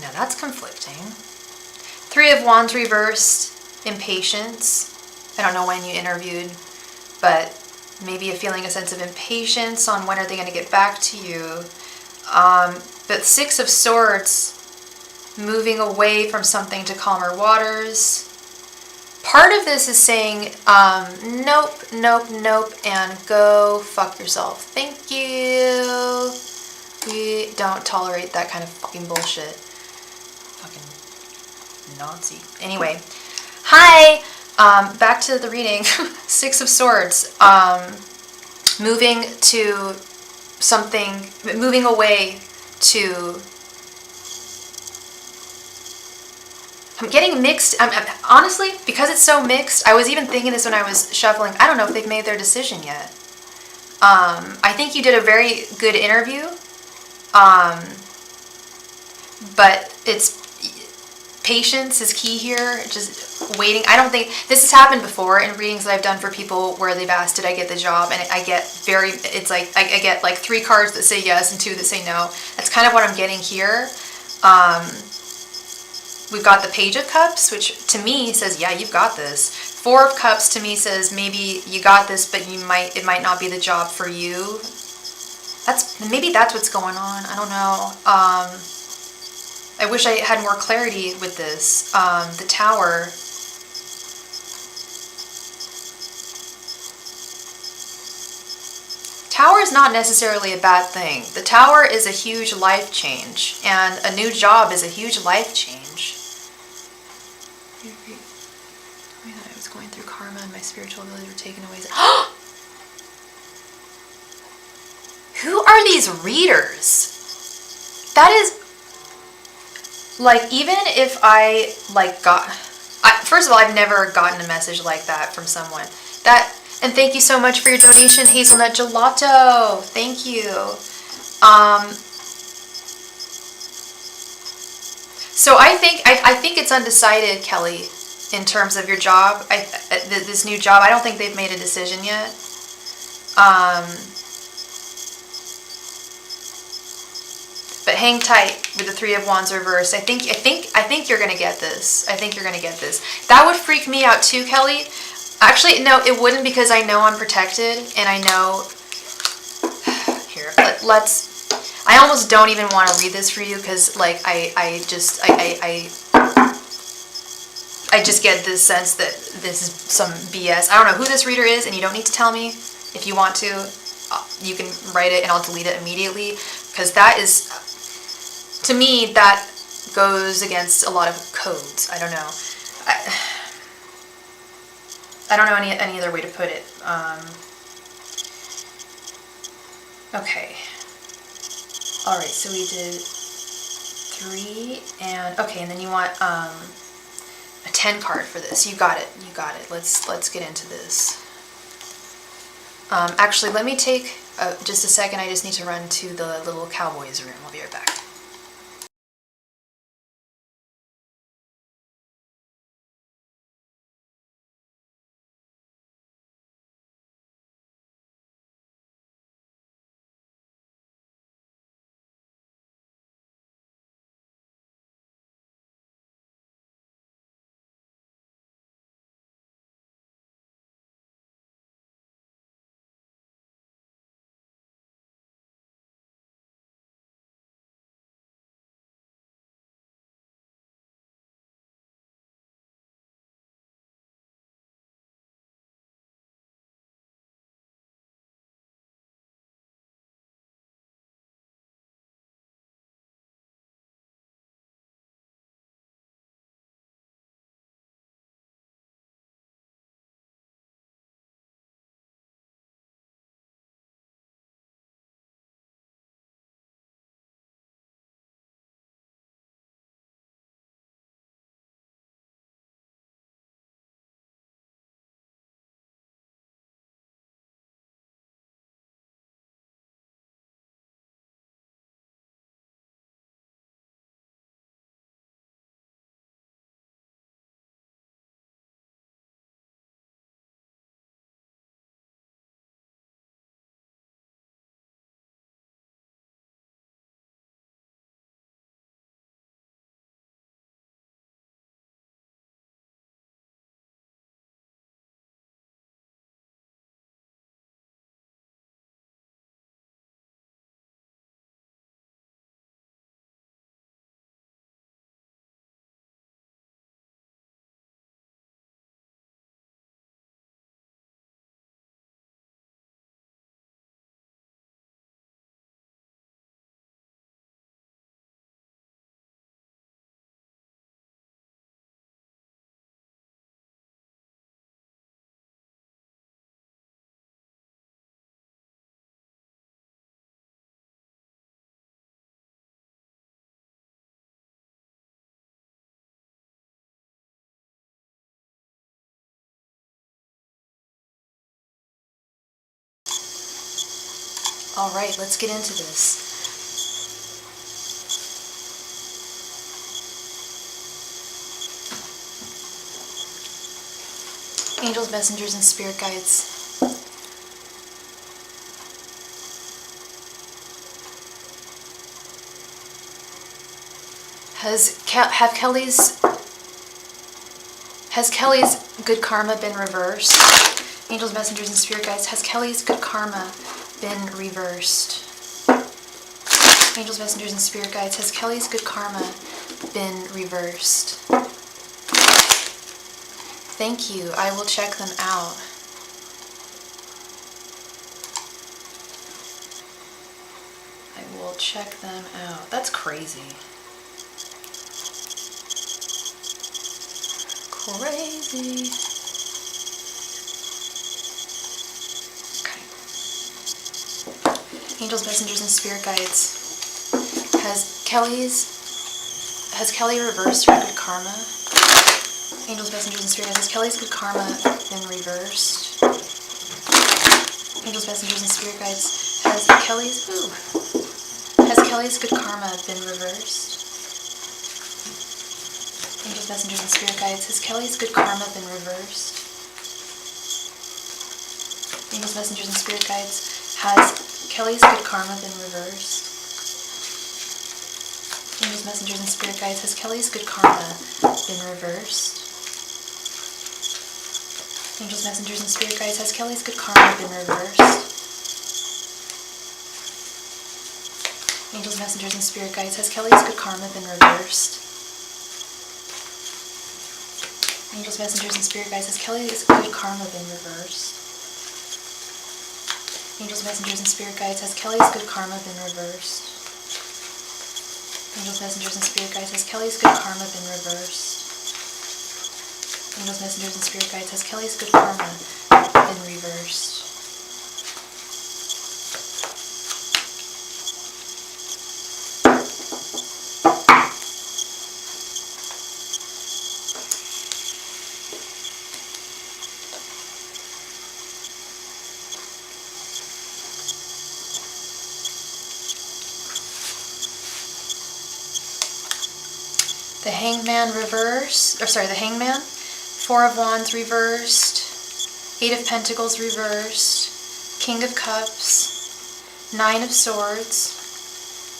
Now that's conflicting. Three of Wands reversed. Impatience. I don't know when you interviewed, but maybe a sense of impatience on when are they going to get back to you. But Six of Swords, moving away from something to calmer waters. Part of this is saying, nope, nope, nope, and go fuck yourself. Thank you. We don't tolerate that kind of fucking bullshit. Fucking Nazi. Anyway. Hi! Back to the reading. Six of Swords. Moving to something, moving away to... I'm getting mixed. Honestly, because it's so mixed, I was even thinking this when I was shuffling. I don't know if they've made their decision yet. I think you did a very good interview. But it's... Patience is key here, just waiting. I don't think, this has happened before in readings that I've done for people where they've asked, did I get the job? And I get it's like, I get like 3 cards that say yes and 2 that say no. That's kind of what I'm getting here. We've got the Page of Cups, which to me says, yeah, you've got this. Four of Cups to me says, maybe you got this, but it might not be the job for you. Maybe that's what's going on. I don't know. I wish I had more clarity with this. The Tower. Tower is not necessarily a bad thing. The Tower is a huge life change, and a new job is a huge life change. I thought I was going through karma and my spiritual abilities were taken away. Who are these readers? That is... Like, even if I, like, first of all, I've never gotten a message like that from someone. And thank you so much for your donation, Hazelnut Gelato. Thank you. So I think it's undecided, Kelly, in terms of your job. This new job, I don't think they've made a decision yet. But hang tight with the Three of Wands reversed. I think you're gonna get this. I think you're gonna get this. That would freak me out too, Kelly. Actually, no, it wouldn't, because I know I'm protected, and I know... Here, let's... I almost don't even want to read this for you, because, like, I just get this sense that this is some BS. I don't know who this reader is, and you don't need to tell me. If you want to, you can write it, and I'll delete it immediately, because that is... To me, that goes against a lot of codes. I don't know. I don't know any other way to put it. Okay. Alright, so we did 3 and... Okay, and then you want a 10 card for this. You got it. You got it. Let's get into this. Actually, let me take just a second. I just need to run to the little Cowboys room. I'll be right back. All right, let's get into this. Angels, messengers, and spirit guides. Has Kelly's good karma been reversed? Angels, messengers, and spirit guides, has Kelly's good karma been reversed? Angels, messengers, and spirit guides, has Kelly's good karma been reversed? Thank you. I will check them out. I will check them out. That's crazy. Crazy. Okay. Angels, messengers, and spirit guides. Has Kelly reversed her good karma? Angels, messengers, and spirit guides. Has Kelly's good karma been reversed? Angels, messengers, and spirit guides. Has Kelly's good karma been reversed? Angels, messengers, and spirit guides, has Kelly's good karma been reversed? Angels, messengers, and spirit guides, has Kelly's good karma been reversed? Angels, messengers, and spirit guides, has Kelly's good karma been reversed? Angels, messengers, and spirit guides, has Kelly's good karma been reversed? Angels, messengers, and spirit guides, has Kelly's good karma been reversed? Angels, messengers, and spirit guides, has Kelly's good karma been reversed? Angels, messengers, and spirit guides, has Kelly's good karma been reversed? Angels, messengers, and spirit guides, has Kelly's good karma been reversed? Angels, messengers, and spirit guides, has Kelly's good karma been reversed? The Hangman reversed, the Hangman, Four of Wands reversed, Eight of Pentacles reversed, King of Cups, Nine of Swords,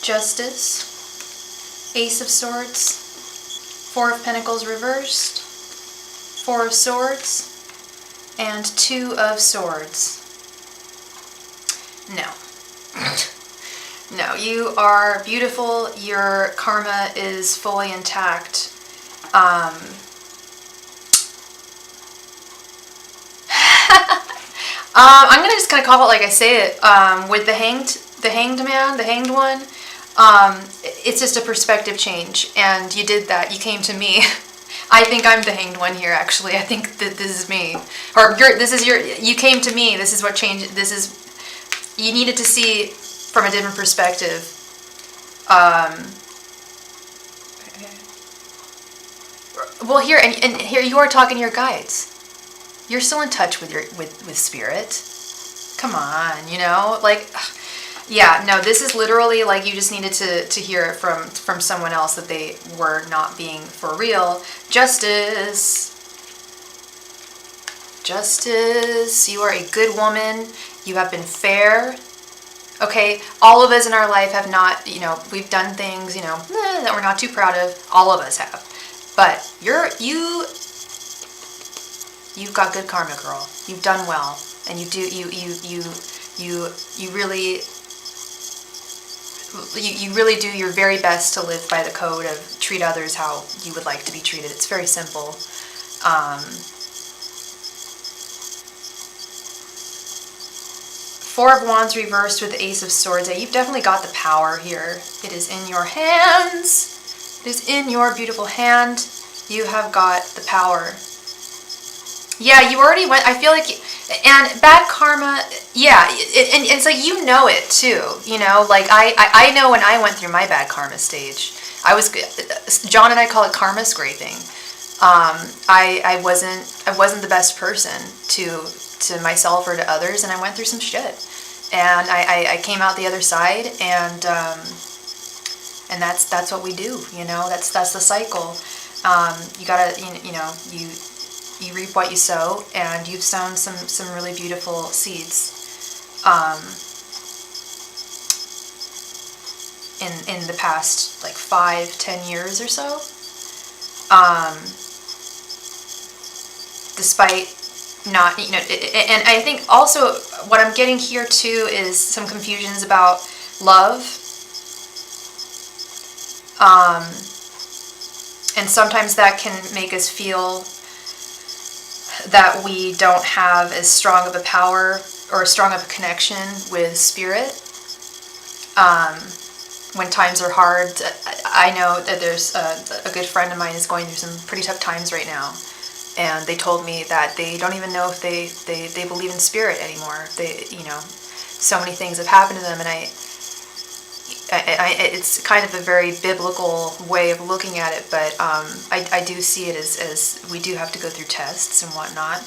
Justice, Ace of Swords, Four of Pentacles reversed, Four of Swords, and Two of Swords. No. No, you are beautiful. Your karma is fully intact. I'm gonna just kind of call it like I say it. With the hanged man, the hanged one, it's just a perspective change, and you did that. You came to me. I think I'm the hanged one here. Actually, I think that this is me, or you came to me. This is what changed. You needed to see from a different perspective. Well, here and here you are talking to your guides. You're still in touch with with spirit. Come on, yeah. No, this is literally like you just needed to hear it from someone else that they were not being for real. Justice. Justice. You are a good woman. You have been fair. Okay, all of us in our life have not, we've done things, that we're not too proud of. All of us have. But you've got good karma, girl. You've done well. And you really do your very best to live by the code of treat others how you would like to be treated. It's very simple. Four of Wands reversed with the Ace of Swords. You've definitely got the power here. It is in your hands. It is in your beautiful hand. You have got the power. Yeah, you already went. I feel like, and bad karma. Yeah, and it's like you know it too. Like I know when I went through my bad karma stage. John and I call it karma scraping. I wasn't the best person to myself or to others, and I went through some shit. And I came out the other side, and that's what we do, you know. That's the cycle. You gotta, you reap what you sow, and you've sown some really beautiful seeds in the past like 5-10 years or so. Despite not, and I think also what I'm getting here too is some confusions about love. And sometimes that can make us feel that we don't have as strong of a power or as strong of a connection with spirit. When times are hard, I know that there's a good friend of mine is going through some pretty tough times right now. And they told me that they don't even know if they believe in spirit anymore. So many things have happened to them, and it's kind of a very biblical way of looking at it, but I do see it as we do have to go through tests and whatnot.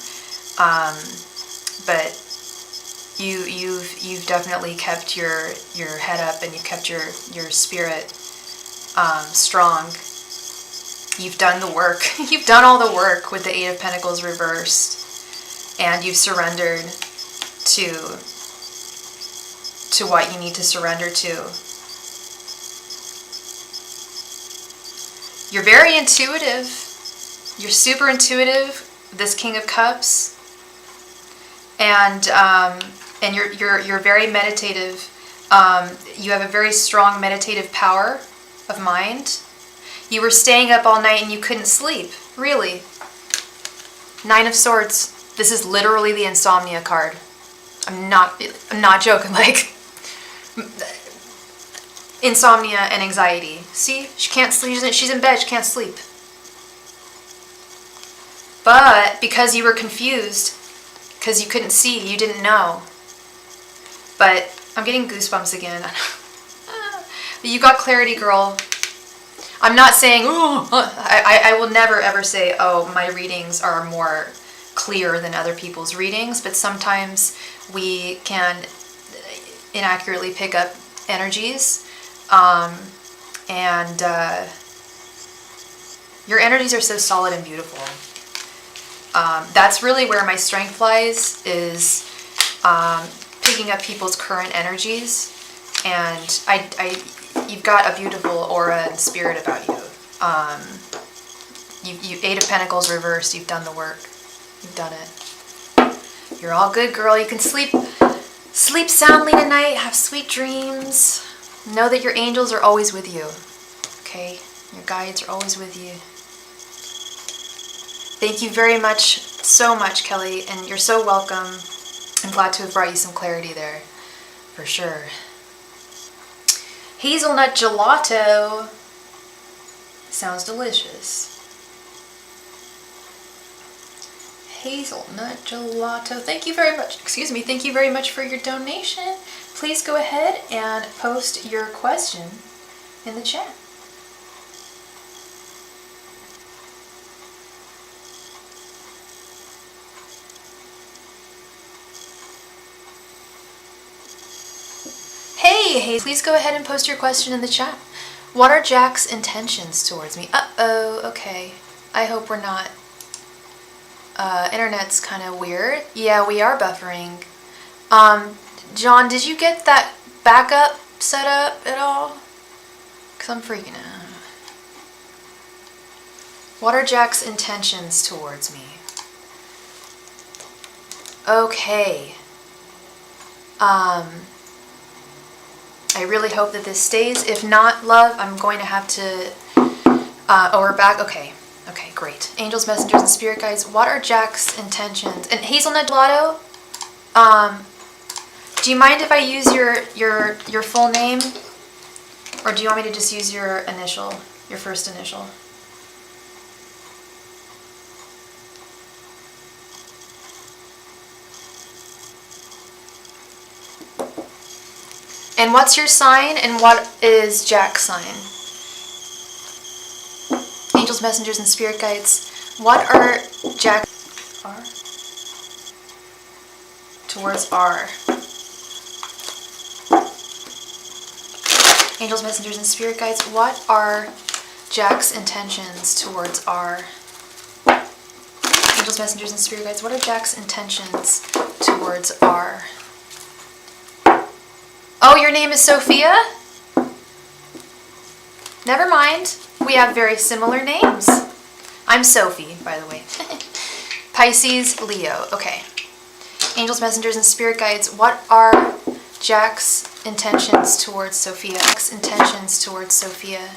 But you've definitely kept your head up, and you've kept your spirit strong. You've done the work. You've done all the work with the Eight of Pentacles reversed, and you've surrendered to what you need to surrender to. You're very intuitive. You're super intuitive, this King of Cups, and you're very meditative. You have a very strong meditative power of mind. You were staying up all night and you couldn't sleep. Really. Nine of Swords. This is literally the insomnia card. I'm not joking. Like, insomnia and anxiety. See? She can't sleep. She's in bed. She can't sleep. But because you were confused, because you couldn't see, you didn't know. But I'm getting goosebumps again. You got clarity, girl. I'm not saying, oh, I will never ever say, oh, my readings are more clear than other people's readings, but sometimes we can inaccurately pick up energies, and your energies are so solid and beautiful. That's really where my strength lies, is picking up people's current energies, and you've got a beautiful aura and spirit about you. You Eight of Pentacles reversed. You've done the work. You've done it. You're all good, girl. You can sleep soundly tonight. Have sweet dreams. Know that your angels are always with you. Okay? Your guides are always with you. Thank you very much, so much, Kelly, and you're so welcome. I'm glad to have brought you some clarity there, for sure. Hazelnut gelato. Sounds delicious. Hazelnut gelato. Thank you very much. Excuse me. Thank you very much for your donation. Please go ahead and post your question in the chat. Hey, please go ahead and post your question in the chat. What are Jack's intentions towards me? Uh-oh, okay. I hope we're not. Internet's kind of weird. Yeah, we are buffering. John, did you get that backup set up at all? Because I'm freaking out. What are Jack's intentions towards me? Okay. I really hope that this stays. If not, love, I'm going to have to... oh, we're back? Okay. Okay, great. Angels, messengers, and spirit guides. What are Jack's intentions? And Hazelnut Gelato, do you mind if I use your full name? Or do you want me to just use your initial, your first initial? And what's your sign, and what is Jack's sign? Angels, messengers, and spirit guides. What are Jack's... R? Towards R. Angels, messengers, and spirit guides, what are Jack's intentions towards our... Angels, messengers, and spirit guides, what are Jack's intentions towards our... Oh, your name is Sophia? Never mind. We have very similar names. I'm Sophie, by the way. Pisces, Leo. Okay. Angels, messengers, and spirit guides, what are Jack's intentions towards Sophia? Jack's intentions towards Sophia.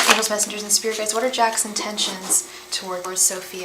Angels, messengers, and spirit guides, what are Jack's intentions towards Sophia?